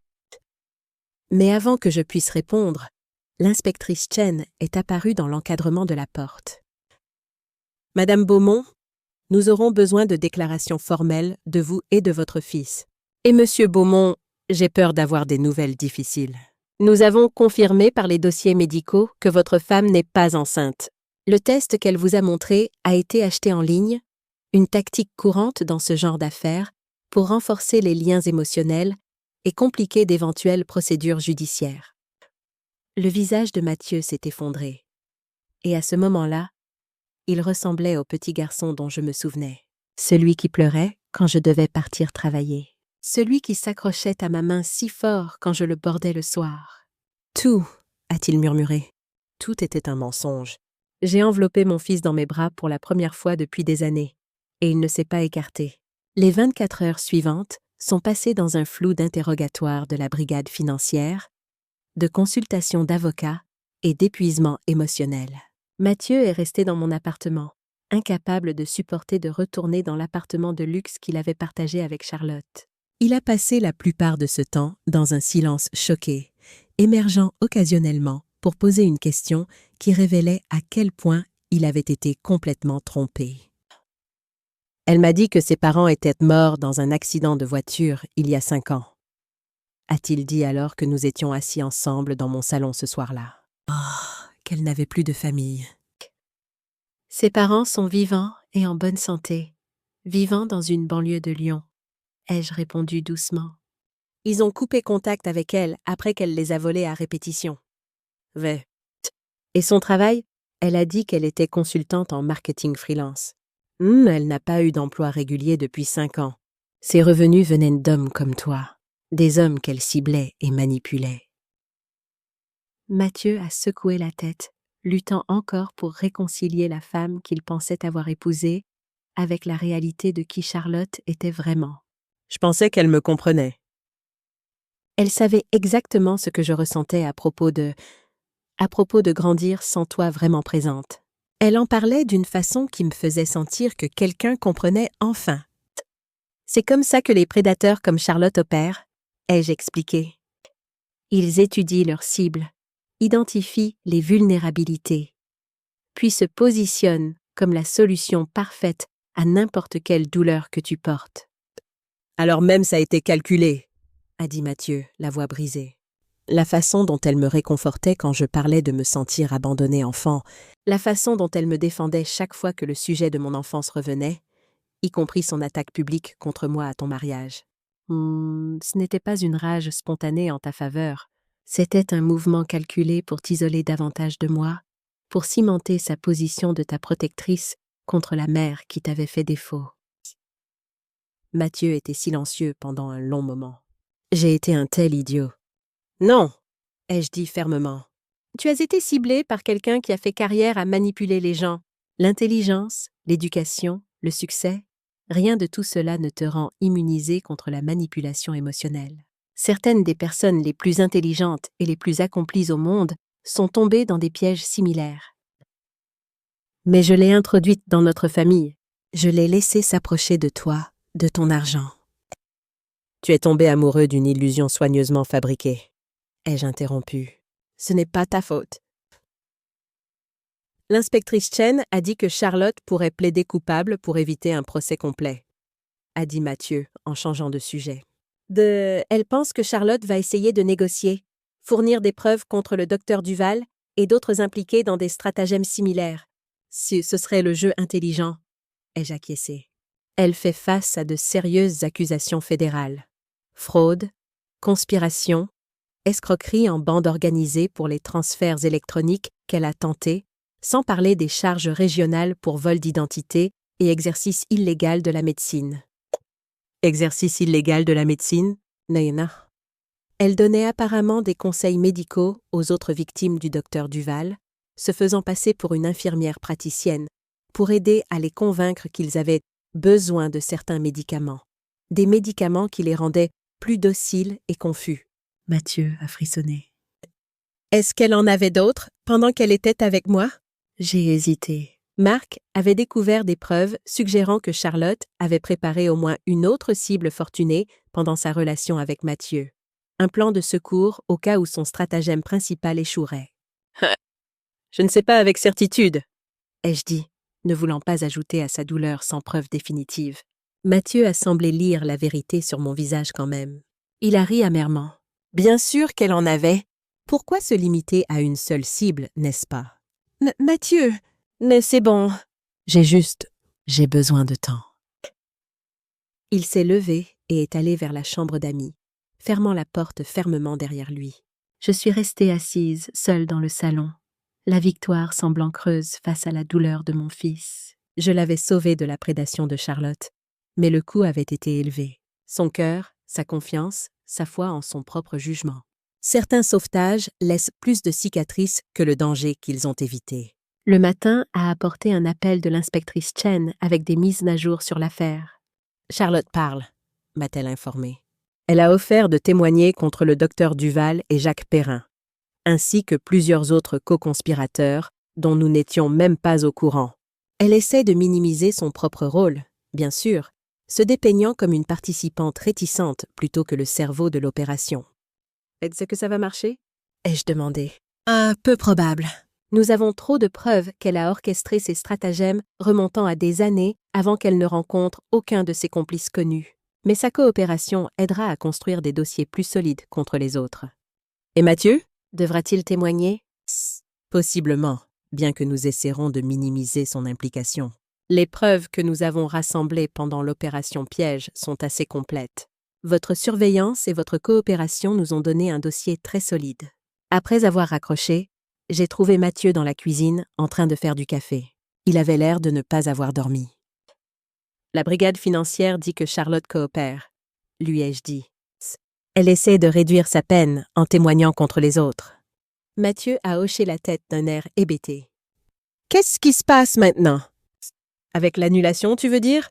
Mais avant que je puisse répondre, l'inspectrice Chen est apparue dans l'encadrement de la porte. Madame Beaumont, nous aurons besoin de déclarations formelles de vous et de votre fils. Et Monsieur Beaumont, j'ai peur d'avoir des nouvelles difficiles. Nous avons confirmé par les dossiers médicaux que votre femme n'est pas enceinte. Le test qu'elle vous a montré a été acheté en ligne, une tactique courante dans ce genre d'affaires pour renforcer les liens émotionnels et compliquer d'éventuelles procédures judiciaires. Le visage de Mathieu s'est effondré. Et à ce moment-là, il ressemblait au petit garçon dont je me souvenais. Celui qui pleurait quand je devais partir travailler. Celui qui s'accrochait à ma main si fort quand je le bordais le soir. Tout, a-t-il murmuré. Tout était un mensonge. J'ai enveloppé mon fils dans mes bras pour la première fois depuis des années, et il ne s'est pas écarté. Les 24 heures suivantes sont passées dans un flou d'interrogatoire de la brigade financière, de consultation d'avocats et d'épuisement émotionnel. Mathieu est resté dans mon appartement, incapable de supporter de retourner dans l'appartement de luxe qu'il avait partagé avec Charlotte. Il a passé la plupart de ce temps dans un silence choqué, émergeant occasionnellement pour poser une question qui révélait à quel point il avait été complètement trompé. Elle m'a dit que ses parents étaient morts dans un accident de voiture il y a 5 ans, a-t-il dit alors que nous étions assis ensemble dans mon salon ce soir-là. Qu'elle n'avait plus de famille. Ses parents sont vivants et en bonne santé, vivant dans une banlieue de Lyon, ai-je répondu doucement. Ils ont coupé contact avec elle après qu'elle les a volés à répétition. Et son travail? Elle a dit qu'elle était consultante en marketing freelance. Elle n'a pas eu d'emploi régulier depuis 5 ans. Ses revenus venaient d'hommes comme toi, des hommes qu'elle ciblait et manipulait. Mathieu a secoué la tête, luttant encore pour réconcilier la femme qu'il pensait avoir épousée avec la réalité de qui Charlotte était vraiment. Je pensais qu'elle me comprenait. Elle savait exactement ce que je ressentais à propos de grandir sans toi vraiment présente. Elle en parlait d'une façon qui me faisait sentir que quelqu'un comprenait enfin. C'est comme ça que les prédateurs comme Charlotte opèrent, ai-je expliqué. Ils étudient leurs cibles, identifient les vulnérabilités, puis se positionnent comme la solution parfaite à n'importe quelle douleur que tu portes. Alors même ça a été calculé, a dit Mathieu, la voix brisée. La façon dont elle me réconfortait quand je parlais de me sentir abandonnée enfant, la façon dont elle me défendait chaque fois que le sujet de mon enfance revenait, y compris son attaque publique contre moi à ton mariage. Ce n'était pas une rage spontanée en ta faveur, c'était un mouvement calculé pour t'isoler davantage de moi, pour cimenter sa position de ta protectrice contre la mère qui t'avait fait défaut. Mathieu était silencieux pendant un long moment. J'ai été un tel idiot. Non, ai-je dit fermement. Tu as été ciblé par quelqu'un qui a fait carrière à manipuler les gens. L'intelligence, l'éducation, le succès, rien de tout cela ne te rend immunisé contre la manipulation émotionnelle. Certaines des personnes les plus intelligentes et les plus accomplies au monde sont tombées dans des pièges similaires. Mais je l'ai introduite dans notre famille. Je l'ai laissée s'approcher de toi, de ton argent. Tu es tombé amoureux d'une illusion soigneusement fabriquée, ai-je interrompu. Ce n'est pas ta faute. L'inspectrice Chen a dit que Charlotte pourrait plaider coupable pour éviter un procès complet, a dit Mathieu en changeant de sujet. Elle pense que Charlotte va essayer de négocier, fournir des preuves contre le docteur Duval et d'autres impliqués dans des stratagèmes similaires. Ce serait le jeu intelligent, ai-je acquiescé. Elle fait face à de sérieuses accusations fédérales. Fraude, conspiration, escroquerie en bande organisée pour les transferts électroniques qu'elle a tentés, sans parler des charges régionales pour vol d'identité et exercice illégal de la médecine. Exercice illégal de la médecine? Nayana. Elle donnait apparemment des conseils médicaux aux autres victimes du docteur Duval, se faisant passer pour une infirmière praticienne, pour aider à les convaincre qu'ils avaient besoin de certains médicaments, des médicaments qui les rendaient plus dociles et confus. Mathieu a frissonné. Est-ce qu'elle en avait d'autres pendant qu'elle était avec moi? J'ai hésité. Marc avait découvert des preuves suggérant que Charlotte avait préparé au moins une autre cible fortunée pendant sa relation avec Mathieu. Un plan de secours au cas où son stratagème principal échouerait. Je ne sais pas avec certitude, ai-je dit, ne voulant pas ajouter à sa douleur sans preuve définitive. Mathieu a semblé lire la vérité sur mon visage quand même. Il a ri amèrement. Bien sûr qu'elle en avait. Pourquoi se limiter à une seule cible, n'est-ce pas? Mathieu, mais c'est bon. J'ai besoin de temps. Il s'est levé et est allé vers la chambre d'amis, fermant la porte fermement derrière lui. Je suis restée assise, seule dans le salon, la victoire semblant creuse face à la douleur de mon fils. Je l'avais sauvé de la prédation de Charlotte, mais le coup avait été élevé. Son cœur, sa confiance, sa foi en son propre jugement. Certains sauvetages laissent plus de cicatrices que le danger qu'ils ont évité. Le matin a apporté un appel de l'inspectrice Chen avec des mises à jour sur l'affaire. Charlotte parle, m'a-t-elle informé. Elle a offert de témoigner contre le docteur Duval et Jacques Perrin, ainsi que plusieurs autres co-conspirateurs dont nous n'étions même pas au courant. Elle essaie de minimiser son propre rôle, bien sûr, se dépeignant comme une participante réticente plutôt que le cerveau de l'opération. Est-ce que ça va marcher? Ai-je demandé. Peu probable. Nous avons trop de preuves qu'elle a orchestré ces stratagèmes remontant à des années avant qu'elle ne rencontre aucun de ses complices connus. Mais sa coopération aidera à construire des dossiers plus solides contre les autres. Et Mathieu? Devra-t-il témoigner? Possiblement, bien que nous essaierons de minimiser son implication. Les preuves que nous avons rassemblées pendant l'opération piège sont assez complètes. Votre surveillance et votre coopération nous ont donné un dossier très solide. Après avoir raccroché, j'ai trouvé Mathieu dans la cuisine en train de faire du café. Il avait l'air de ne pas avoir dormi. La brigade financière dit que Charlotte coopère, lui ai-je dit. Elle essaie de réduire sa peine en témoignant contre les autres. Mathieu a hoché la tête d'un air hébété. Qu'est-ce qui se passe maintenant? Avec l'annulation, tu veux dire?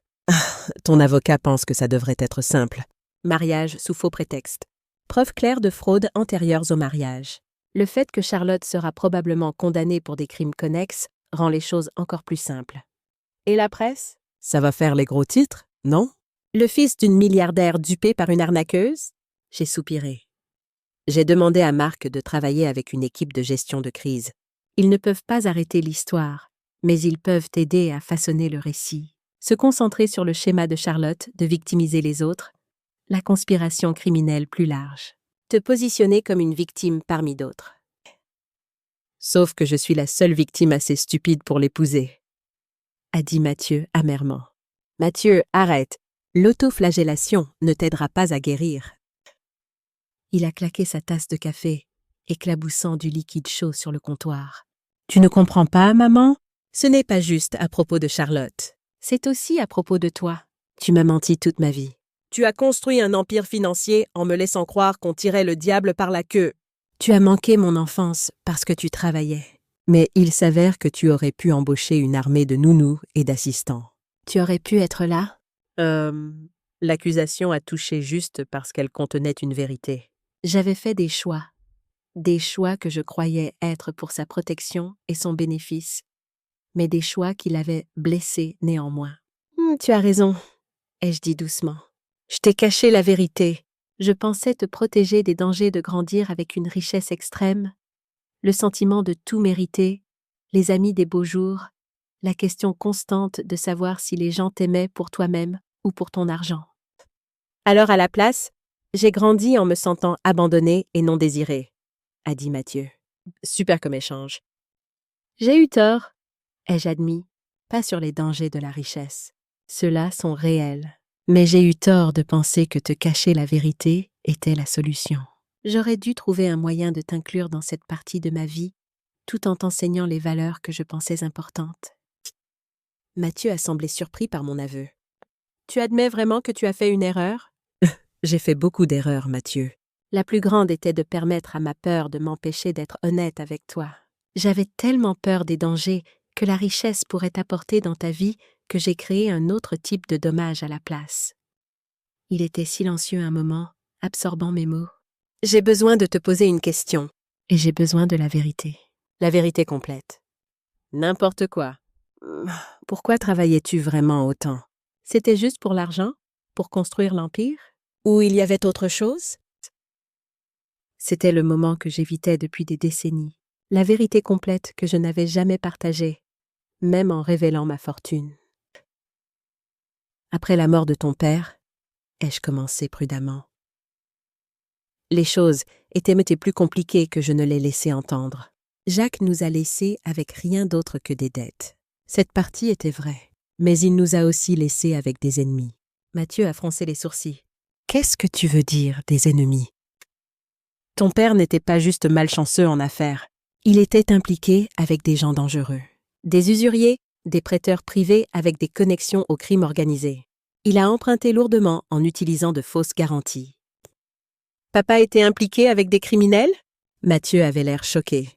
Ton avocat pense que ça devrait être simple. Mariage sous faux prétexte. Preuve claire de fraude antérieures au mariage. Le fait que Charlotte sera probablement condamnée pour des crimes connexes rend les choses encore plus simples. Et la presse? Ça va faire les gros titres, non? Le fils d'une milliardaire dupée par une arnaqueuse? J'ai soupiré. J'ai demandé à Marc de travailler avec une équipe de gestion de crise. Ils ne peuvent pas arrêter l'histoire, mais ils peuvent aider à façonner le récit. Se concentrer sur le schéma de Charlotte de victimiser les autres, la conspiration criminelle plus large. Te positionner comme une victime parmi d'autres. Sauf que je suis la seule victime assez stupide pour l'épouser, a dit Mathieu amèrement. Mathieu, arrête. L'autoflagellation ne t'aidera pas à guérir. Il a claqué sa tasse de café, éclaboussant du liquide chaud sur le comptoir. Tu ne comprends pas, maman? Ce n'est pas juste à propos de Charlotte. C'est aussi à propos de toi. Tu m'as menti toute ma vie. Tu as construit un empire financier en me laissant croire qu'on tirait le diable par la queue. Tu as manqué mon enfance parce que tu travaillais. Mais il s'avère que tu aurais pu embaucher une armée de nounous et d'assistants. Tu aurais pu être là? L'accusation a touché juste parce qu'elle contenait une vérité. J'avais fait des choix que je croyais être pour sa protection et son bénéfice, mais des choix qui l'avaient blessé néanmoins. Tu as raison, ai-je dit doucement. Je t'ai caché la vérité. Je pensais te protéger des dangers de grandir avec une richesse extrême, le sentiment de tout mériter, les amis des beaux jours, la question constante de savoir si les gens t'aimaient pour toi-même ou pour ton argent. Alors à la place, j'ai grandi en me sentant abandonnée et non désirée, a dit Mathieu. Super comme échange. J'ai eu tort, ai-je admis, pas sur les dangers de la richesse. Ceux-là sont réels. Mais j'ai eu tort de penser que te cacher la vérité était la solution. J'aurais dû trouver un moyen de t'inclure dans cette partie de ma vie, tout en t'enseignant les valeurs que je pensais importantes. Mathieu a semblé surpris par mon aveu. Tu admets vraiment que tu as fait une erreur? J'ai fait beaucoup d'erreurs, Mathieu. La plus grande était de permettre à ma peur de m'empêcher d'être honnête avec toi. J'avais tellement peur des dangers que la richesse pourrait apporter dans ta vie que j'ai créé un autre type de dommage à la place. Il était silencieux un moment, absorbant mes mots. J'ai besoin de te poser une question. Et j'ai besoin de la vérité. La vérité complète. N'importe quoi. Pourquoi travaillais-tu vraiment autant? C'était juste pour l'argent? Pour construire l'empire? Ou il y avait autre chose? C'était le moment que j'évitais depuis des décennies. La vérité complète que je n'avais jamais partagée, même en révélant ma fortune. Après la mort de ton père, ai-je commencé prudemment. Les choses étaient plus compliquées que je ne les laissais entendre. Jacques nous a laissés avec rien d'autre que des dettes. Cette partie était vraie, mais il nous a aussi laissés avec des ennemis. Mathieu a froncé les sourcils. Qu'est-ce que tu veux dire, des ennemis? Ton père n'était pas juste malchanceux en affaires. Il était impliqué avec des gens dangereux. Des usuriers, des prêteurs privés avec des connexions au crime organisé. Il a emprunté lourdement en utilisant de fausses garanties. Papa était impliqué avec des criminels? Mathieu avait l'air choqué.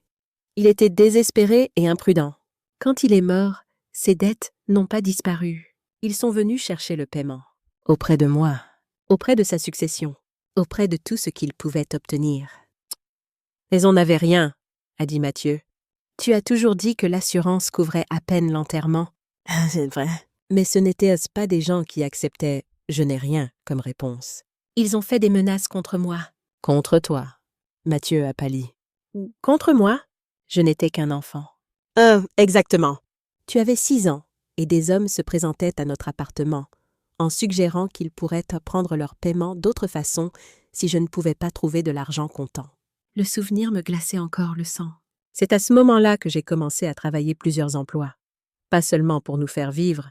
Il était désespéré et imprudent. Quand il est mort, ses dettes n'ont pas disparu. Ils sont venus chercher le paiement. Auprès de moi, auprès de sa succession, auprès de tout ce qu'il pouvait obtenir. Mais on n'avait rien, a dit Mathieu. Tu as toujours dit que l'assurance couvrait à peine l'enterrement. C'est vrai. Mais ce n'étaient pas des gens qui acceptaient « je n'ai rien » comme réponse. Ils ont fait des menaces contre moi. Contre toi. Mathieu a pâli. Contre moi? Je n'étais qu'un enfant. Exactement. Tu avais 6 ans, et des hommes se présentaient à notre appartement, en suggérant qu'ils pourraient prendre leur paiement d'autre façon si je ne pouvais pas trouver de l'argent comptant. Le souvenir me glaçait encore le sang. C'est à ce moment-là que j'ai commencé à travailler plusieurs emplois. Pas seulement pour nous faire vivre,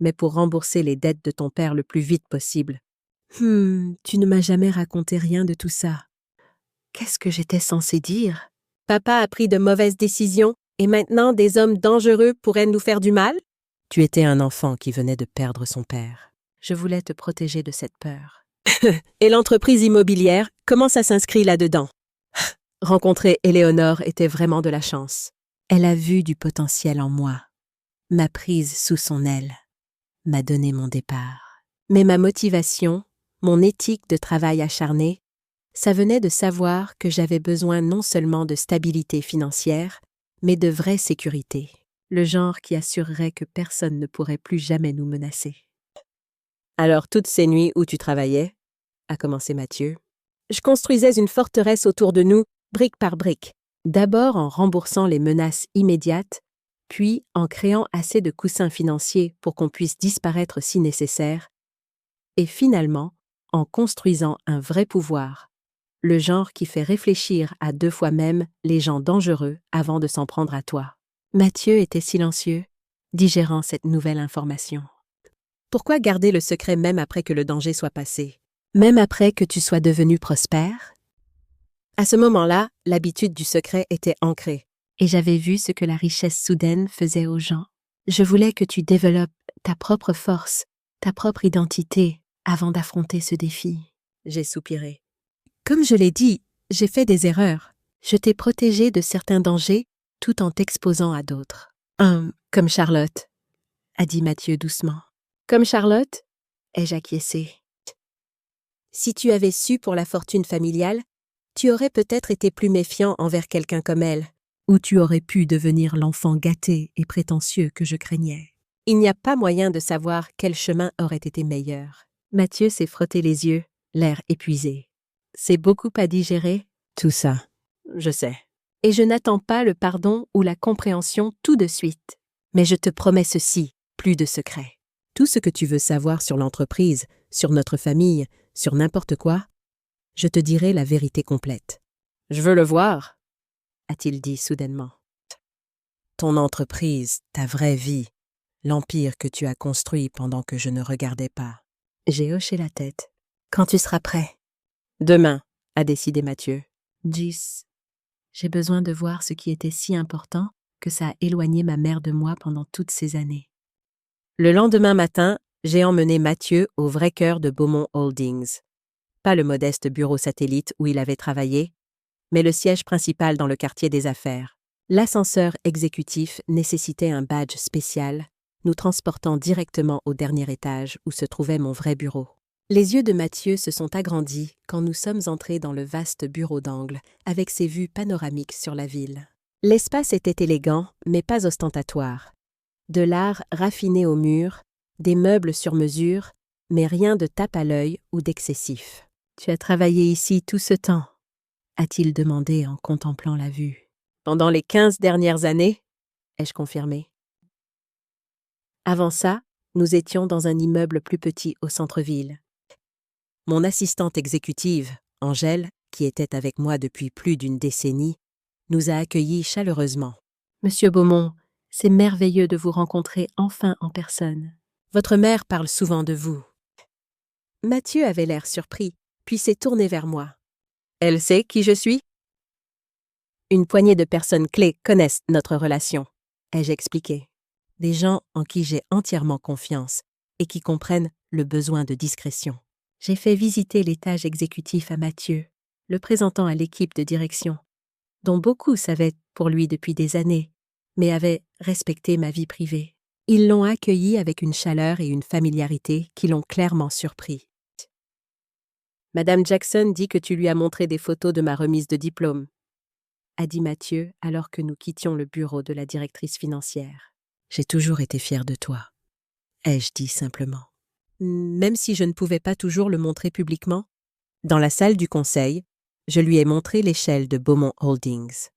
mais pour rembourser les dettes de ton père le plus vite possible. Tu ne m'as jamais raconté rien de tout ça. Qu'est-ce que j'étais censée dire? Papa a pris de mauvaises décisions et maintenant des hommes dangereux pourraient nous faire du mal? Tu étais un enfant qui venait de perdre son père. Je voulais te protéger de cette peur. Et l'entreprise immobilière, comment ça s'inscrit là-dedans? Rencontrer Éléonore était vraiment de la chance. Elle a vu du potentiel en moi, m'a prise sous son aile, m'a donné mon départ. Mais ma motivation, mon éthique de travail acharné, ça venait de savoir que j'avais besoin non seulement de stabilité financière, mais de vraie sécurité, le genre qui assurerait que personne ne pourrait plus jamais nous menacer. Alors, toutes ces nuits où tu travaillais, a commencé Mathieu, je construisais une forteresse autour de nous, brique par brique, d'abord en remboursant les menaces immédiates, puis en créant assez de coussins financiers pour qu'on puisse disparaître si nécessaire, et finalement en construisant un vrai pouvoir, le genre qui fait réfléchir à 2 fois même les gens dangereux avant de s'en prendre à toi. Mathieu était silencieux, digérant cette nouvelle information. Pourquoi garder le secret même après que le danger soit passé? Même après que tu sois devenu prospère? À ce moment-là, l'habitude du secret était ancrée, et j'avais vu ce que la richesse soudaine faisait aux gens. Je voulais que tu développes ta propre force, ta propre identité, avant d'affronter ce défi. J'ai soupiré. Comme je l'ai dit, j'ai fait des erreurs. Je t'ai protégé de certains dangers tout en t'exposant à d'autres. Comme Charlotte, a dit Mathieu doucement. Comme Charlotte? Ai-je acquiescé. Si tu avais su pour la fortune familiale, tu aurais peut-être été plus méfiant envers quelqu'un comme elle, ou tu aurais pu devenir l'enfant gâté et prétentieux que je craignais. Il n'y a pas moyen de savoir quel chemin aurait été meilleur. Mathieu s'est frotté les yeux, l'air épuisé. C'est beaucoup à digérer, tout ça. Je sais. Et je n'attends pas le pardon ou la compréhension tout de suite. Mais je te promets ceci, plus de secrets. Tout ce que tu veux savoir sur l'entreprise, sur notre famille, sur n'importe quoi, je te dirai la vérité complète. Je veux le voir, a-t-il dit soudainement. Ton entreprise, ta vraie vie, l'empire que tu as construit pendant que je ne regardais pas. J'ai hoché la tête. Quand tu seras prêt? Demain, a décidé Mathieu. 10. J'ai besoin de voir ce qui était si important que ça a éloigné ma mère de moi pendant toutes ces années. Le lendemain matin, j'ai emmené Mathieu au vrai cœur de Beaumont Holdings. Pas le modeste bureau satellite où il avait travaillé, mais le siège principal dans le quartier des affaires. L'ascenseur exécutif nécessitait un badge spécial, nous transportant directement au dernier étage où se trouvait mon vrai bureau. Les yeux de Mathieu se sont agrandis quand nous sommes entrés dans le vaste bureau d'angle, avec ses vues panoramiques sur la ville. L'espace était élégant, mais pas ostentatoire. De l'art raffiné au mur, des meubles sur mesure, mais rien de tape à l'œil ou d'excessif. « Tu as travaillé ici tout ce temps ?» a-t-il demandé en contemplant la vue. « Pendant les 15 dernières années ?» ai-je confirmé. Avant ça, nous étions dans un immeuble plus petit au centre-ville. Mon assistante exécutive, Angèle, qui était avec moi depuis plus d'une décennie, nous a accueillis chaleureusement. « Monsieur Beaumont, c'est merveilleux de vous rencontrer enfin en personne. Votre mère parle souvent de vous. » Mathieu avait l'air surpris, puis s'est tourné vers moi. « Elle sait qui je suis? » « Une poignée de personnes clés connaissent notre relation, » ai-je expliqué. Des gens en qui j'ai entièrement confiance et qui comprennent le besoin de discrétion. J'ai fait visiter l'étage exécutif à Mathieu, le présentant à l'équipe de direction, dont beaucoup savaient pour lui depuis des années, mais avaient respecté ma vie privée. Ils l'ont accueilli avec une chaleur et une familiarité qui l'ont clairement surpris. « Madame Jackson dit que tu lui as montré des photos de ma remise de diplôme, » a dit Mathieu alors que nous quittions le bureau de la directrice financière. « J'ai toujours été fière de toi, » ai-je dit simplement. Même si je ne pouvais pas toujours le montrer publiquement, dans la salle du conseil, je lui ai montré l'échelle de Beaumont Holdings.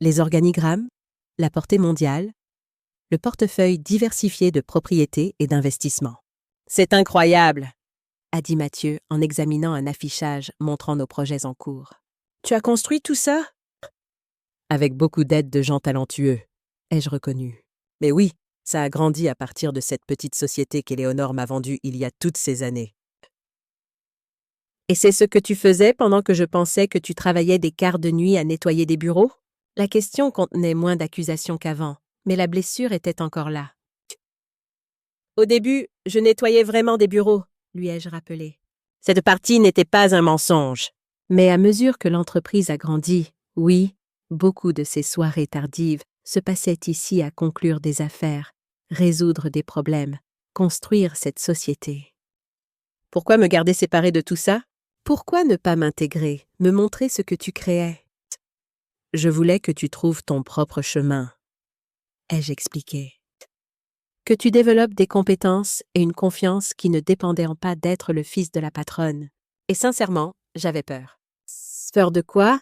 Les organigrammes, la portée mondiale, le portefeuille diversifié de propriétés et d'investissements. « C'est incroyable !» a dit Mathieu en examinant un affichage montrant nos projets en cours. « Tu as construit tout ça? » Avec beaucoup d'aide de gens talentueux, ai-je reconnu. Mais oui, ça a grandi à partir de cette petite société qu'Éléonore m'a vendue il y a toutes ces années. Et c'est ce que tu faisais pendant que je pensais que tu travaillais des quarts de nuit à nettoyer des bureaux? La question contenait moins d'accusations qu'avant, mais la blessure était encore là. Au début, je nettoyais vraiment des bureaux, lui ai-je rappelé. Cette partie n'était pas un mensonge. Mais à mesure que l'entreprise a grandi, oui, beaucoup de ces soirées tardives se passaient ici à conclure des affaires, résoudre des problèmes, construire cette société. Pourquoi me garder séparé de tout ça? Pourquoi ne pas m'intégrer, me montrer ce que tu créais? Je voulais que tu trouves ton propre chemin, ai-je expliqué. Que tu développes des compétences et une confiance qui ne dépendaient pas d'être le fils de la patronne. Et sincèrement, j'avais peur. Peur de quoi?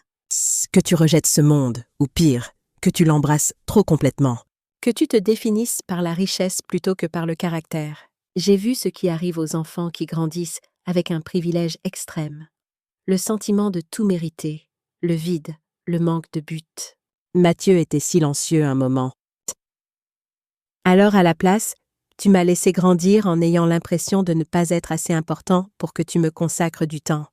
Que tu rejettes ce monde, ou pire, que tu l'embrasses trop complètement. Que tu te définisses par la richesse plutôt que par le caractère. J'ai vu ce qui arrive aux enfants qui grandissent avec un privilège extrême. Le sentiment de tout mériter, le vide, le manque de but. Mathieu était silencieux un moment. Alors à la place, tu m'as laissé grandir en ayant l'impression de ne pas être assez important pour que tu me consacres du temps.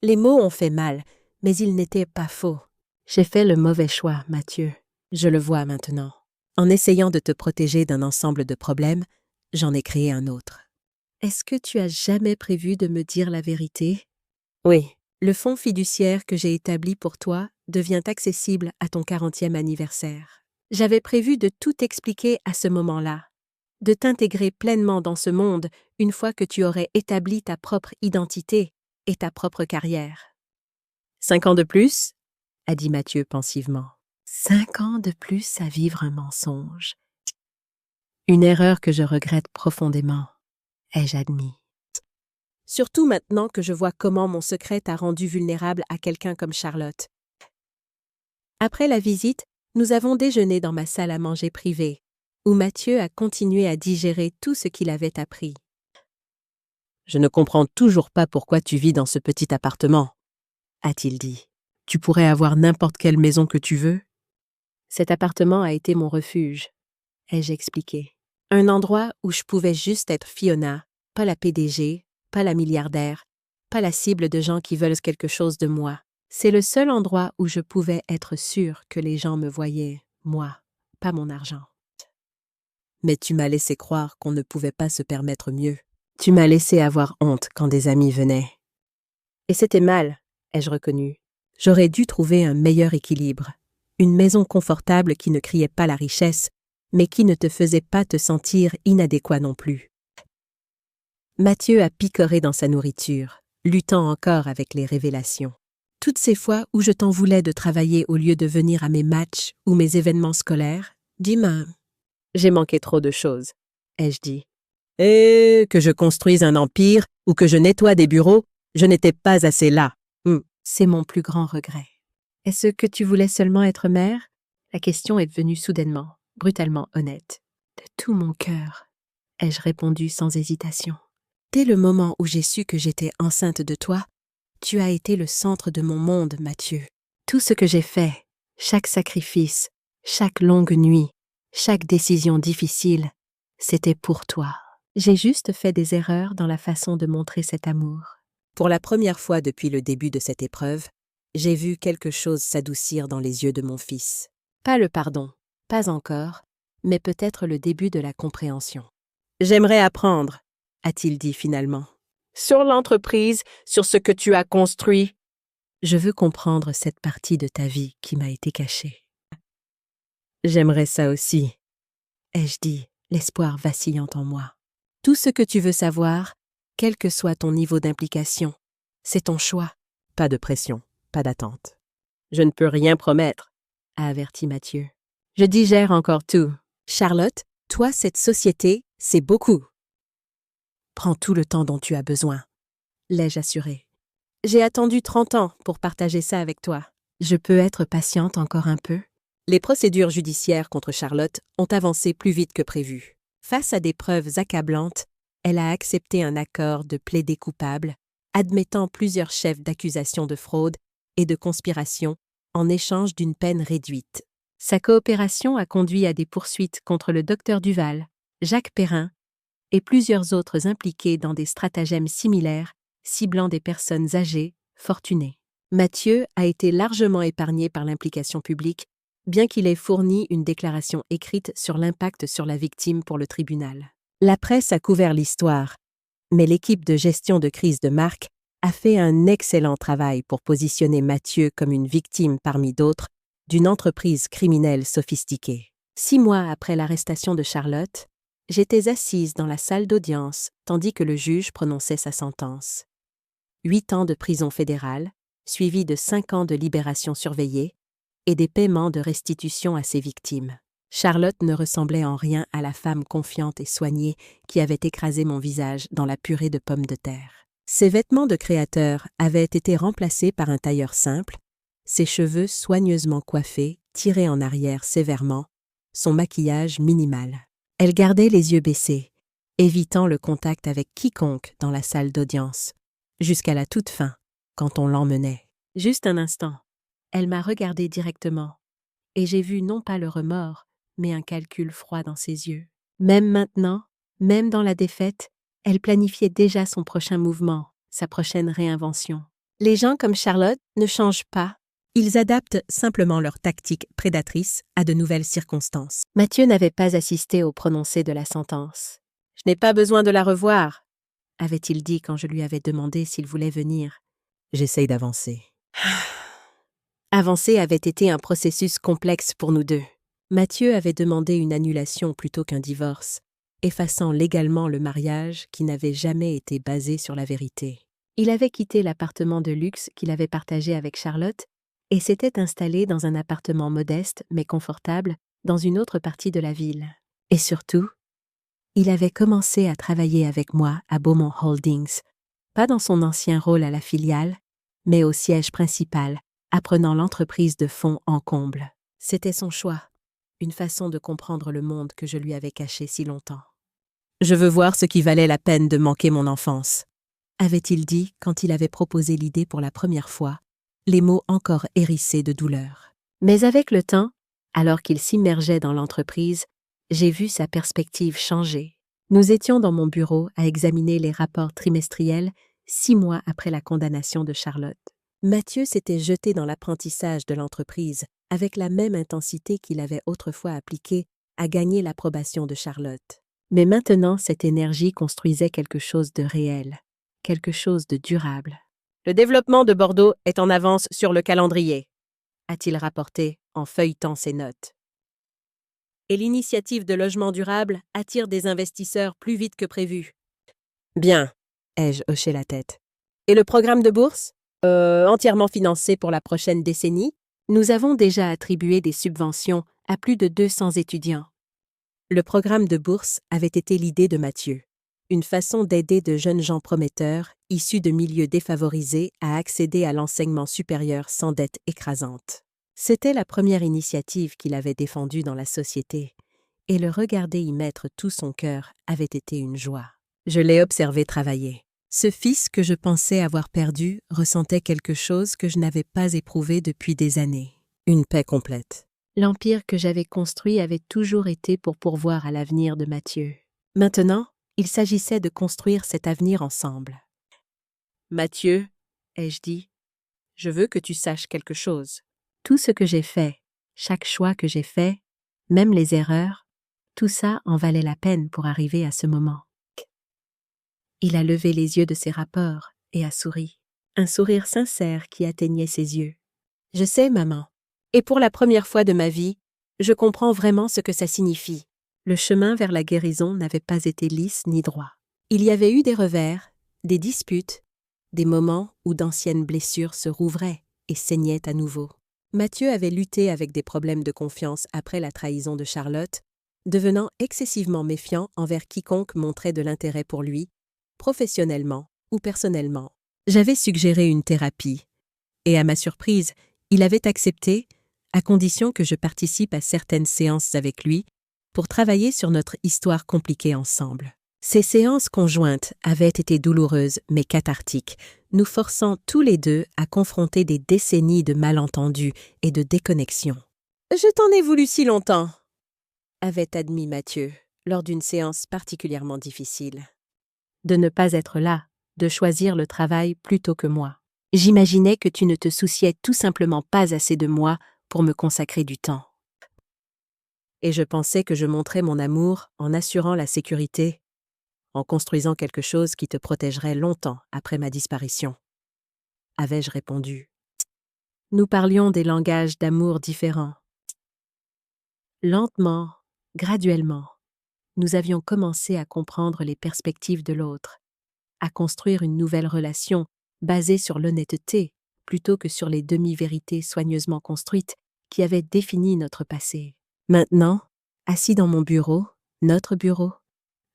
Les mots ont fait mal, mais ils n'étaient pas faux. J'ai fait le mauvais choix, Mathieu. Je le vois maintenant. En essayant de te protéger d'un ensemble de problèmes, j'en ai créé un autre. Est-ce que tu as jamais prévu de me dire la vérité? Oui. Le fonds fiduciaire que j'ai établi pour toi devient accessible à ton 40e anniversaire. J'avais prévu de tout expliquer à ce moment-là, de t'intégrer pleinement dans ce monde une fois que tu aurais établi ta propre identité et ta propre carrière. 5 ans de plus? A dit Mathieu pensivement. 5 ans de plus à vivre un mensonge. Une erreur que je regrette profondément, ai-je admis. Surtout maintenant que je vois comment mon secret t'a rendu vulnérable à quelqu'un comme Charlotte. Après la visite, nous avons déjeuné dans ma salle à manger privée, où Mathieu a continué à digérer tout ce qu'il avait appris. Je ne comprends toujours pas pourquoi tu vis dans ce petit appartement, a-t-il dit. Tu pourrais avoir n'importe quelle maison que tu veux. Cet appartement a été mon refuge, ai-je expliqué. Un endroit où je pouvais juste être Fiona, pas la PDG, pas la milliardaire, pas la cible de gens qui veulent quelque chose de moi. C'est le seul endroit où je pouvais être sûre que les gens me voyaient, moi, pas mon argent. Mais tu m'as laissé croire qu'on ne pouvait pas se permettre mieux. Tu m'as laissé avoir honte quand des amis venaient. Et c'était mal, ai-je reconnu. J'aurais dû trouver un meilleur équilibre. Une maison confortable qui ne criait pas la richesse, mais qui ne te faisait pas te sentir inadéquat non plus. Mathieu a picoré dans sa nourriture, luttant encore avec les révélations. Toutes ces fois où je t'en voulais de travailler au lieu de venir à mes matchs ou mes événements scolaires, dis-moi, j'ai manqué trop de choses, ai-je dit. Et que je construise un empire ou que je nettoie des bureaux, je n'étais pas assez là. C'est mon plus grand regret. Est-ce que tu voulais seulement être mère? La question est venue soudainement, brutalement honnête. De tout mon cœur, ai-je répondu sans hésitation. Dès le moment où j'ai su que j'étais enceinte de toi, tu as été le centre de mon monde, Mathieu. Tout ce que j'ai fait, chaque sacrifice, chaque longue nuit, chaque décision difficile, c'était pour toi. J'ai juste fait des erreurs dans la façon de montrer cet amour. Pour la première fois depuis le début de cette épreuve, j'ai vu quelque chose s'adoucir dans les yeux de mon fils. Pas le pardon, pas encore, mais peut-être le début de la compréhension. J'aimerais apprendre, a-t-il dit finalement. Sur l'entreprise, sur ce que tu as construit. Je veux comprendre cette partie de ta vie qui m'a été cachée. J'aimerais ça aussi, ai-je dit, l'espoir vacillant en moi. Tout ce que tu veux savoir, quel que soit ton niveau d'implication, c'est ton choix. Pas de pression, pas d'attente. Je ne peux rien promettre, a averti Mathieu. Je digère encore tout. Charlotte, toi, cette société, c'est beaucoup. Prends tout le temps dont tu as besoin, l'ai-je assuré. J'ai attendu 30 ans pour partager ça avec toi. Je peux être patiente encore un peu? Les procédures judiciaires contre Charlotte ont avancé plus vite que prévu. Face à des preuves accablantes, elle a accepté un accord de plaider coupable, admettant plusieurs chefs d'accusation de fraude et de conspiration en échange d'une peine réduite. Sa coopération a conduit à des poursuites contre le docteur Duval, Jacques Perrin et plusieurs autres impliqués dans des stratagèmes similaires, ciblant des personnes âgées, fortunées. Mathieu a été largement épargné par l'implication publique, bien qu'il ait fourni une déclaration écrite sur l'impact sur la victime pour le tribunal. La presse a couvert l'histoire, mais l'équipe de gestion de crise de Marc a fait un excellent travail pour positionner Mathieu comme une victime parmi d'autres d'une entreprise criminelle sophistiquée. 6 mois après l'arrestation de Charlotte, j'étais assise dans la salle d'audience tandis que le juge prononçait sa sentence. 8 ans de prison fédérale, suivis de 5 ans de libération surveillée et des paiements de restitution à ses victimes. Charlotte ne ressemblait en rien à la femme confiante et soignée qui avait écrasé mon visage dans la purée de pommes de terre. Ses vêtements de créateur avaient été remplacés par un tailleur simple, ses cheveux soigneusement coiffés, tirés en arrière sévèrement, son maquillage minimal. Elle gardait les yeux baissés, évitant le contact avec quiconque dans la salle d'audience, jusqu'à la toute fin, quand on l'emmenait. Juste un instant, elle m'a regardé directement, et j'ai vu non pas le remords, mais un calcul froid dans ses yeux. Même maintenant, même dans la défaite, elle planifiait déjà son prochain mouvement, sa prochaine réinvention. Les gens comme Charlotte ne changent pas. Ils adaptent simplement leur tactique prédatrice à de nouvelles circonstances. Mathieu n'avait pas assisté au prononcé de la sentence. « Je n'ai pas besoin de la revoir », avait-il dit quand je lui avais demandé s'il voulait venir. « J'essaye d'avancer. » Avancer avait été un processus complexe pour nous deux. Mathieu avait demandé une annulation plutôt qu'un divorce, effaçant légalement le mariage qui n'avait jamais été basé sur la vérité. Il avait quitté l'appartement de luxe qu'il avait partagé avec Charlotte et s'était installé dans un appartement modeste mais confortable dans une autre partie de la ville. Et surtout, il avait commencé à travailler avec moi à Beaumont Holdings, pas dans son ancien rôle à la filiale, mais au siège principal, apprenant l'entreprise de fond en comble. C'était son choix, une façon de comprendre le monde que je lui avais caché si longtemps. « Je veux voir ce qui valait la peine de manquer mon enfance », avait-il dit quand il avait proposé l'idée pour la première fois, les mots encore hérissés de douleur. Mais avec le temps, alors qu'il s'immergeait dans l'entreprise, j'ai vu sa perspective changer. Nous étions dans mon bureau à examiner les rapports trimestriels 6 mois après la condamnation de Charlotte. Mathieu s'était jeté dans l'apprentissage de l'entreprise avec la même intensité qu'il avait autrefois appliquée à gagner l'approbation de Charlotte. Mais maintenant, cette énergie construisait quelque chose de réel, quelque chose de durable. « Le développement de Bordeaux est en avance sur le calendrier », a-t-il rapporté en feuilletant ses notes. « Et l'initiative de logement durable attire des investisseurs plus vite que prévu. »« Bien, » ai-je hoché la tête. « Et le programme de bourse ? Entièrement financé pour la prochaine décennie, nous avons déjà attribué des subventions à plus de 200 étudiants. » Le programme de bourse avait été l'idée de Mathieu, une façon d'aider de jeunes gens prometteurs, issus de milieux défavorisés, à accéder à l'enseignement supérieur sans dette écrasante. C'était la première initiative qu'il avait défendue dans la société, et le regarder y mettre tout son cœur avait été une joie. Je l'ai observé travailler. Ce fils que je pensais avoir perdu ressentait quelque chose que je n'avais pas éprouvé depuis des années. Une paix complète. L'empire que j'avais construit avait toujours été pour pourvoir à l'avenir de Mathieu. Maintenant, il s'agissait de construire cet avenir ensemble. « Mathieu, » ai-je dit, « je veux que tu saches quelque chose. Tout ce que j'ai fait, chaque choix que j'ai fait, même les erreurs, tout ça en valait la peine pour arriver à ce moment. » Il a levé les yeux de ses rapports et a souri. Un sourire sincère qui atteignait ses yeux. « Je sais, maman. Et pour la première fois de ma vie, je comprends vraiment ce que ça signifie. » Le chemin vers la guérison n'avait pas été lisse ni droit. Il y avait eu des revers, des disputes, des moments où d'anciennes blessures se rouvraient et saignaient à nouveau. Mathieu avait lutté avec des problèmes de confiance après la trahison de Charlotte, devenant excessivement méfiant envers quiconque montrait de l'intérêt pour lui, professionnellement ou personnellement. J'avais suggéré une thérapie, et à ma surprise, il avait accepté, à condition que je participe à certaines séances avec lui, pour travailler sur notre histoire compliquée ensemble. Ces séances conjointes avaient été douloureuses mais cathartiques, nous forçant tous les deux à confronter des décennies de malentendus et de déconnexion. « Je t'en ai voulu si longtemps », avait admis Mathieu lors d'une séance particulièrement difficile. De ne pas être là, de choisir le travail plutôt que moi. J'imaginais que tu ne te souciais tout simplement pas assez de moi pour me consacrer du temps. Et je pensais que je montrais mon amour en assurant la sécurité, en construisant quelque chose qui te protégerait longtemps après ma disparition. Avais-je répondu. Nous parlions des langages d'amour différents. Lentement, graduellement, nous avions commencé à comprendre les perspectives de l'autre, à construire une nouvelle relation basée sur l'honnêteté plutôt que sur les demi-vérités soigneusement construites qui avaient défini notre passé. Maintenant, assis dans mon bureau, notre bureau,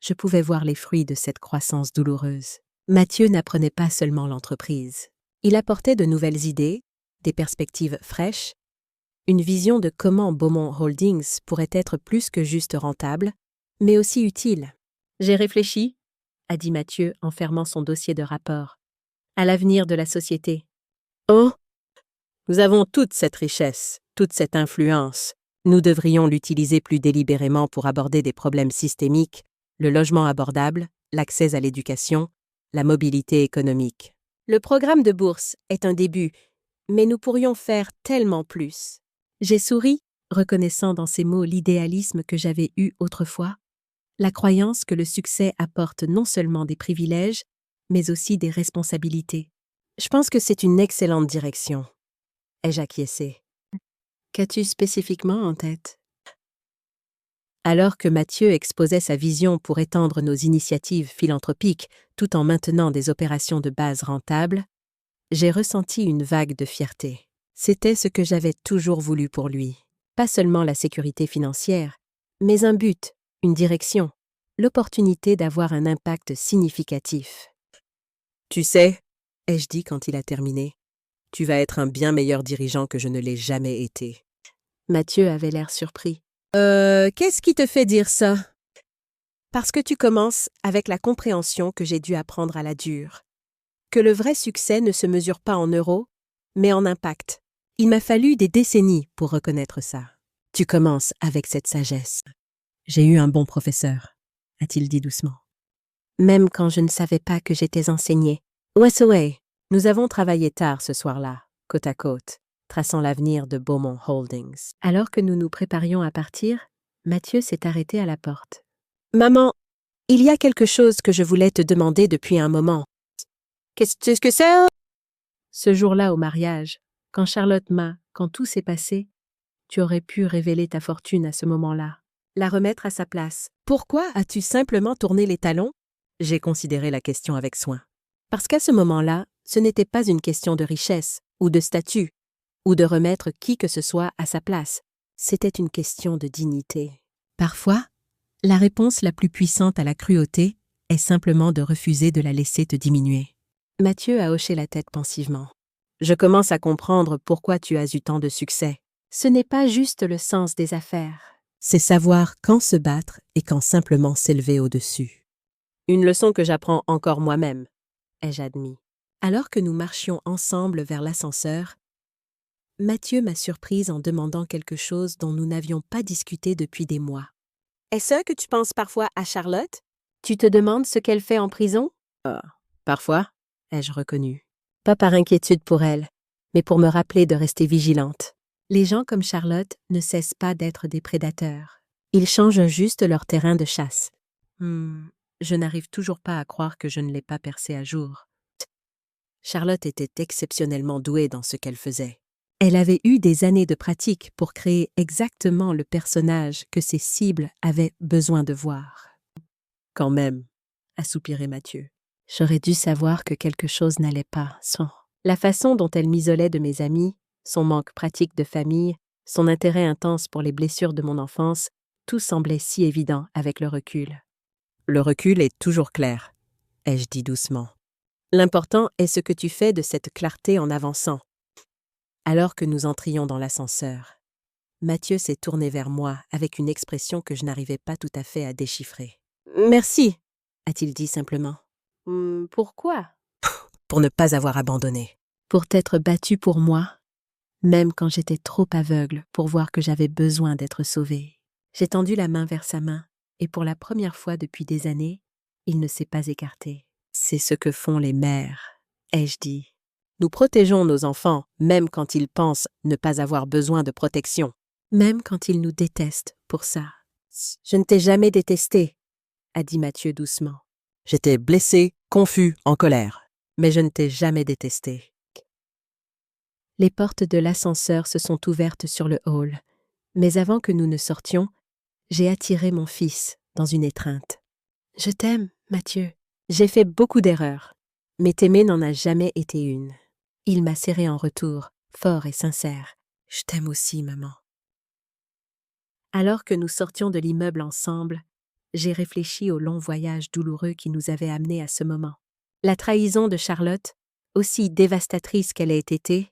je pouvais voir les fruits de cette croissance douloureuse. Mathieu n'apprenait pas seulement l'entreprise. Il apportait de nouvelles idées, des perspectives fraîches, une vision de comment Beaumont Holdings pourrait être plus que juste rentable, mais aussi utile. « J'ai réfléchi », a dit Mathieu en fermant son dossier de rapport, « à l'avenir de la société. »« Oh, nous avons toute cette richesse, toute cette influence. Nous devrions l'utiliser plus délibérément pour aborder des problèmes systémiques, le logement abordable, l'accès à l'éducation, la mobilité économique. Le programme de bourse est un début, mais nous pourrions faire tellement plus. » J'ai souri, reconnaissant dans ces mots l'idéalisme que j'avais eu autrefois, la croyance que le succès apporte non seulement des privilèges, mais aussi des responsabilités. « Je pense que c'est une excellente direction. » ai-je acquiescé. « Qu'as-tu spécifiquement en tête ?» Alors que Mathieu exposait sa vision pour étendre nos initiatives philanthropiques tout en maintenant des opérations de base rentables, j'ai ressenti une vague de fierté. C'était ce que j'avais toujours voulu pour lui. Pas seulement la sécurité financière, mais un but, une direction, l'opportunité d'avoir un impact significatif. « Tu sais, » ai-je dit quand il a terminé, « tu vas être un bien meilleur dirigeant que je ne l'ai jamais été. » Mathieu avait l'air surpris. « Qu'est-ce qui te fait dire ça ?»« Parce que tu commences avec la compréhension que j'ai dû apprendre à la dure. Que le vrai succès ne se mesure pas en euros, mais en impact. Il m'a fallu des décennies pour reconnaître ça. Tu commences avec cette sagesse. »« J'ai eu un bon professeur, » a-t-il dit doucement. Même quand je ne savais pas que j'étais enseignée. Westaway, nous avons travaillé tard ce soir-là, côte à côte, traçant l'avenir de Beaumont Holdings. Alors que nous nous préparions à partir, Mathieu s'est arrêté à la porte. « Maman, il y a quelque chose que je voulais te demander depuis un moment. »« Qu'est-ce que c'est ?» Ce jour-là au mariage, quand quand tout s'est passé, tu aurais pu révéler ta fortune à ce moment-là, la remettre à sa place. Pourquoi as-tu simplement tourné les talons ? J'ai considéré la question avec soin. Parce qu'à ce moment-là, ce n'était pas une question de richesse, ou de statut, ou de remettre qui que ce soit à sa place. C'était une question de dignité. Parfois, la réponse la plus puissante à la cruauté est simplement de refuser de la laisser te diminuer. Mathieu a hoché la tête pensivement. Je commence à comprendre pourquoi tu as eu tant de succès. Ce n'est pas juste le sens des affaires. C'est savoir quand se battre et quand simplement s'élever au-dessus. Une leçon que j'apprends encore moi-même, ai-je admis. Alors que nous marchions ensemble vers l'ascenseur, Mathieu m'a surprise en demandant quelque chose dont nous n'avions pas discuté depuis des mois. « Est-ce que tu penses parfois à Charlotte ? Tu te demandes ce qu'elle fait en prison ? » Parfois, ai-je reconnu. Pas par inquiétude pour elle, mais pour me rappeler de rester vigilante. Les gens comme Charlotte ne cessent pas d'être des prédateurs. Ils changent juste leur terrain de chasse. Je n'arrive toujours pas à croire que je ne l'ai pas percé à jour. Charlotte était exceptionnellement douée dans ce qu'elle faisait. Elle avait eu des années de pratique pour créer exactement le personnage que ses cibles avaient besoin de voir. Quand même, a soupiré Mathieu. J'aurais dû savoir que quelque chose n'allait pas sans. La façon dont elle m'isolait de mes amis, son manque pratique de famille, son intérêt intense pour les blessures de mon enfance, tout semblait si évident avec le recul. Le recul est toujours clair, ai-je dit doucement. L'important est ce que tu fais de cette clarté en avançant. Alors que nous entrions dans l'ascenseur, Mathieu s'est tourné vers moi avec une expression que je n'arrivais pas tout à fait à déchiffrer. « Merci », a-t-il dit simplement. « Pourquoi ?» pour ne pas avoir abandonné. pour t'être battu pour moi, même quand j'étais trop aveugle pour voir que j'avais besoin d'être sauvée. J'ai tendu la main vers sa main, et pour la première fois depuis des années, il ne s'est pas écarté. C'est ce que font les mères, ai-je dit. Nous protégeons nos enfants, même quand ils pensent ne pas avoir besoin de protection. Même quand ils nous détestent pour ça. Je ne t'ai jamais détesté, a dit Mathieu doucement. J'étais blessé, confus, en colère. Mais je ne t'ai jamais détesté. Les portes de l'ascenseur se sont ouvertes sur le hall, mais avant que nous ne sortions, j'ai attiré mon fils dans une étreinte. Je t'aime, Mathieu. J'ai fait beaucoup d'erreurs, mais t'aimer n'en a jamais été une. Il m'a serré en retour, fort et sincère. Je t'aime aussi, maman. Alors que nous sortions de l'immeuble ensemble, j'ai réfléchi au long voyage douloureux qui nous avait amenés à ce moment. La trahison de Charlotte, aussi dévastatrice qu'elle ait été,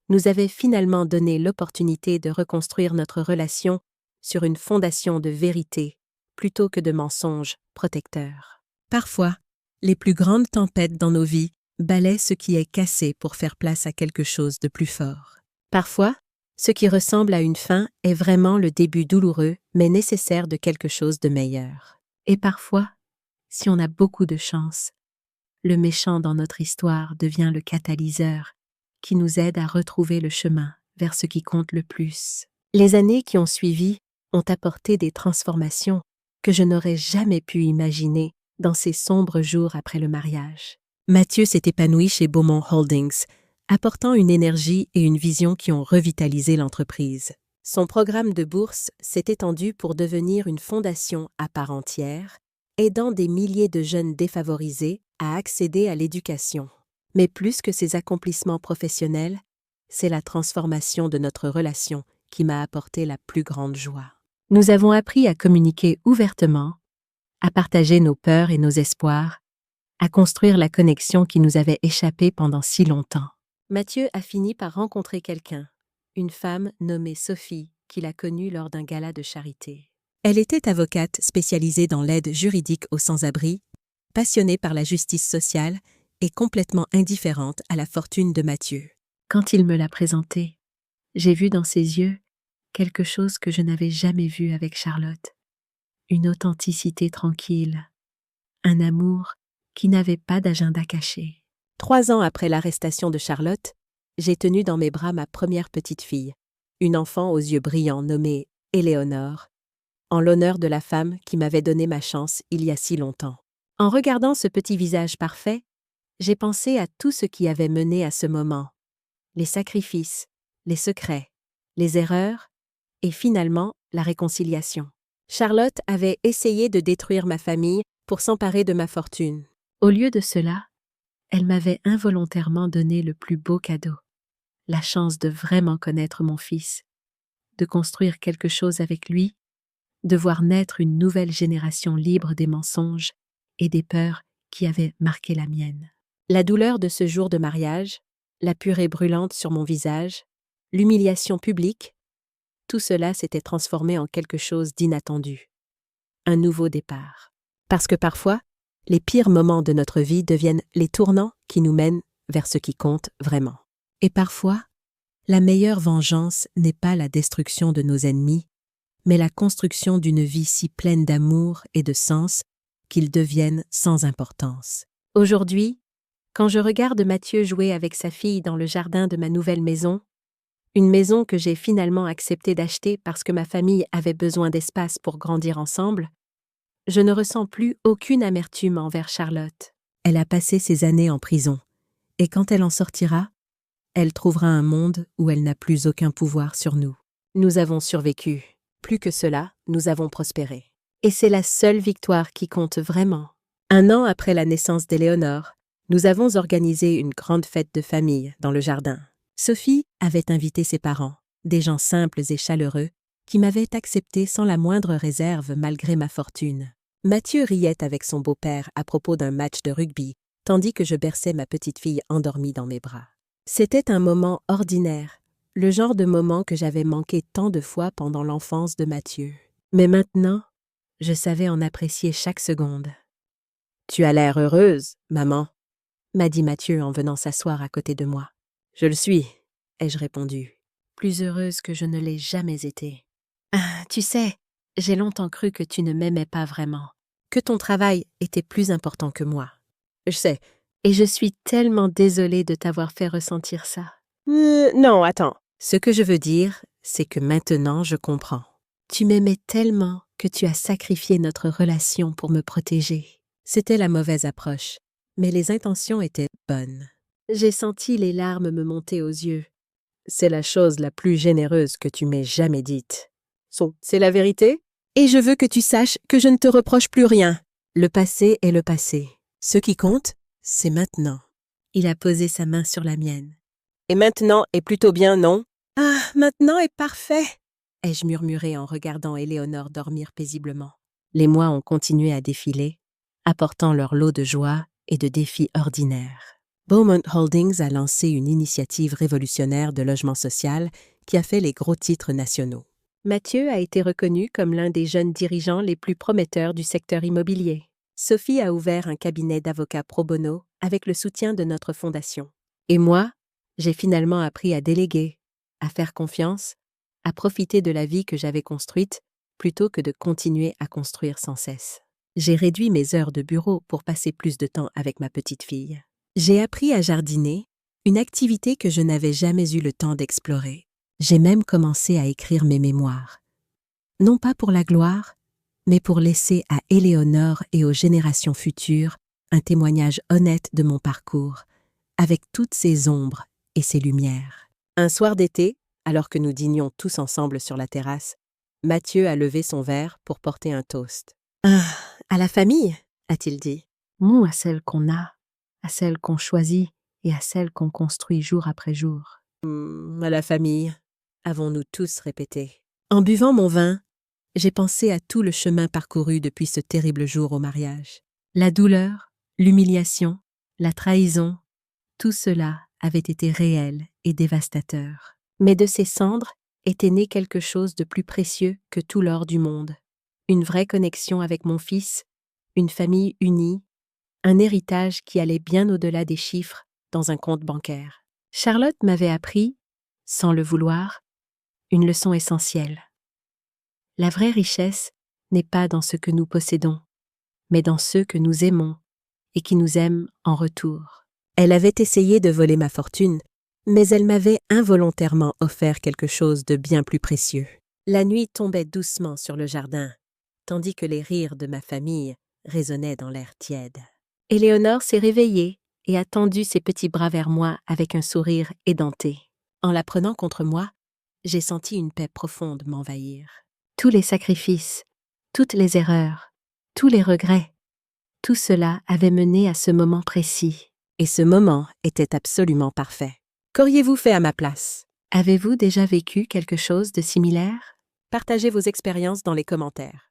nous avait finalement donné l'opportunité de reconstruire notre relation sur une fondation de vérité plutôt que de mensonges protecteurs. Parfois, les plus grandes tempêtes dans nos vies balaient ce qui est cassé pour faire place à quelque chose de plus fort. Parfois, ce qui ressemble à une fin est vraiment le début douloureux mais nécessaire de quelque chose de meilleur. Et parfois, si on a beaucoup de chance, le méchant dans notre histoire devient le catalyseur qui nous aide à retrouver le chemin vers ce qui compte le plus. Les années qui ont suivi ont apporté des transformations que je n'aurais jamais pu imaginer dans ces sombres jours après le mariage. Mathieu s'est épanoui chez Beaumont Holdings, apportant une énergie et une vision qui ont revitalisé l'entreprise. Son programme de bourse s'est étendu pour devenir une fondation à part entière, aidant des milliers de jeunes défavorisés à accéder à l'éducation. Mais plus que ses accomplissements professionnels, c'est la transformation de notre relation qui m'a apporté la plus grande joie. Nous avons appris à communiquer ouvertement, à partager nos peurs et nos espoirs, à construire la connexion qui nous avait échappé pendant si longtemps. Mathieu a fini par rencontrer quelqu'un, une femme nommée Sophie, qu'il a connue lors d'un gala de charité. Elle était avocate spécialisée dans l'aide juridique aux sans-abri, passionnée par la justice sociale et complètement indifférente à la fortune de Mathieu. Quand il me l'a présentée, j'ai vu dans ses yeux quelque chose que je n'avais jamais vu avec Charlotte. Une authenticité tranquille, un amour qui n'avait pas d'agenda caché. 3 ans après l'arrestation de Charlotte, j'ai tenu dans mes bras ma première petite fille, une enfant aux yeux brillants nommée Éléonore, en l'honneur de la femme qui m'avait donné ma chance il y a si longtemps. En regardant ce petit visage parfait, j'ai pensé à tout ce qui avait mené à ce moment, les sacrifices, les secrets, les erreurs et finalement la réconciliation. Charlotte avait essayé de détruire ma famille pour s'emparer de ma fortune. Au lieu de cela, elle m'avait involontairement donné le plus beau cadeau, la chance de vraiment connaître mon fils, de construire quelque chose avec lui, de voir naître une nouvelle génération libre des mensonges et des peurs qui avaient marqué la mienne. La douleur de ce jour de mariage, la purée brûlante sur mon visage, l'humiliation publique, tout cela s'était transformé en quelque chose d'inattendu. Un nouveau départ. Parce que parfois, les pires moments de notre vie deviennent les tournants qui nous mènent vers ce qui compte vraiment. Et parfois, la meilleure vengeance n'est pas la destruction de nos ennemis, mais la construction d'une vie si pleine d'amour et de sens qu'ils deviennent sans importance. Aujourd'hui, quand je regarde Mathieu jouer avec sa fille dans le jardin de ma nouvelle maison, une maison que j'ai finalement accepté d'acheter parce que ma famille avait besoin d'espace pour grandir ensemble, je ne ressens plus aucune amertume envers Charlotte. Elle a passé ses années en prison, et quand elle en sortira, elle trouvera un monde où elle n'a plus aucun pouvoir sur nous. Nous avons survécu. Plus que cela, nous avons prospéré. Et c'est la seule victoire qui compte vraiment. 1 an après la naissance d'Éléonore, nous avons organisé une grande fête de famille dans le jardin. Sophie avait invité ses parents, des gens simples et chaleureux, qui m'avaient accepté sans la moindre réserve malgré ma fortune. Mathieu riait avec son beau-père à propos d'un match de rugby, tandis que je berçais ma petite fille endormie dans mes bras. C'était un moment ordinaire, le genre de moment que j'avais manqué tant de fois pendant l'enfance de Mathieu. Mais maintenant, je savais en apprécier chaque seconde. « Tu as l'air heureuse, maman », m'a dit Mathieu en venant s'asseoir à côté de moi. Je le suis, ai-je répondu. Plus heureuse que je ne l'ai jamais été. Ah, tu sais, j'ai longtemps cru que tu ne m'aimais pas vraiment, que ton travail était plus important que moi. Je sais. Et je suis tellement désolée de t'avoir fait ressentir ça. Non, attends. Ce que je veux dire, c'est que maintenant je comprends. Tu m'aimais tellement que tu as sacrifié notre relation pour me protéger. C'était la mauvaise approche, mais les intentions étaient bonnes. J'ai senti les larmes me monter aux yeux. C'est la chose la plus généreuse que tu m'aies jamais dite. C'est la vérité? Et je veux que tu saches que je ne te reproche plus rien. Le passé est le passé. Ce qui compte, c'est maintenant. Il a posé sa main sur la mienne. Et maintenant est plutôt bien, non? Ah, maintenant est parfait, ai-je murmuré en regardant Éléonore dormir paisiblement. Les mois ont continué à défiler, apportant leur lot de joie et de défis ordinaires. Beaumont Holdings a lancé une initiative révolutionnaire de logement social qui a fait les gros titres nationaux. Mathieu a été reconnu comme l'un des jeunes dirigeants les plus prometteurs du secteur immobilier. Sophie a ouvert un cabinet d'avocats pro bono avec le soutien de notre fondation. Et moi, j'ai finalement appris à déléguer, à faire confiance, à profiter de la vie que j'avais construite plutôt que de continuer à construire sans cesse. J'ai réduit mes heures de bureau pour passer plus de temps avec ma petite fille. J'ai appris à jardiner, une activité que je n'avais jamais eu le temps d'explorer. J'ai même commencé à écrire mes mémoires. Non pas pour la gloire, mais pour laisser à Éléonore et aux générations futures un témoignage honnête de mon parcours, avec toutes ses ombres et ses lumières. Un soir d'été, alors que nous dînions tous ensemble sur la terrasse, Mathieu a levé son verre pour porter un toast. « Ah, à la famille » a-t-il dit. « Non à celle qu'on a, à celle qu'on choisit et à celle qu'on construit jour après jour. » À la famille, avons-nous tous répété. En buvant mon vin, j'ai pensé à tout le chemin parcouru depuis ce terrible jour au mariage. La douleur, l'humiliation, la trahison, tout cela avait été réel et dévastateur. Mais de ces cendres était né quelque chose de plus précieux que tout l'or du monde. Une vraie connexion avec mon fils, une famille unie, un héritage qui allait bien au-delà des chiffres dans un compte bancaire. Charlotte m'avait appris, sans le vouloir, une leçon essentielle. La vraie richesse n'est pas dans ce que nous possédons, mais dans ceux que nous aimons et qui nous aiment en retour. Elle avait essayé de voler ma fortune, mais elle m'avait involontairement offert quelque chose de bien plus précieux. La nuit tombait doucement sur le jardin, tandis que les rires de ma famille résonnaient dans l'air tiède. Éléonore s'est réveillée et a tendu ses petits bras vers moi avec un sourire édenté. En la prenant contre moi, j'ai senti une paix profonde m'envahir. Tous les sacrifices, toutes les erreurs, tous les regrets, tout cela avait mené à ce moment précis. Et ce moment était absolument parfait. Qu'auriez-vous fait à ma place? Avez-vous déjà vécu quelque chose de similaire? Partagez vos expériences dans les commentaires.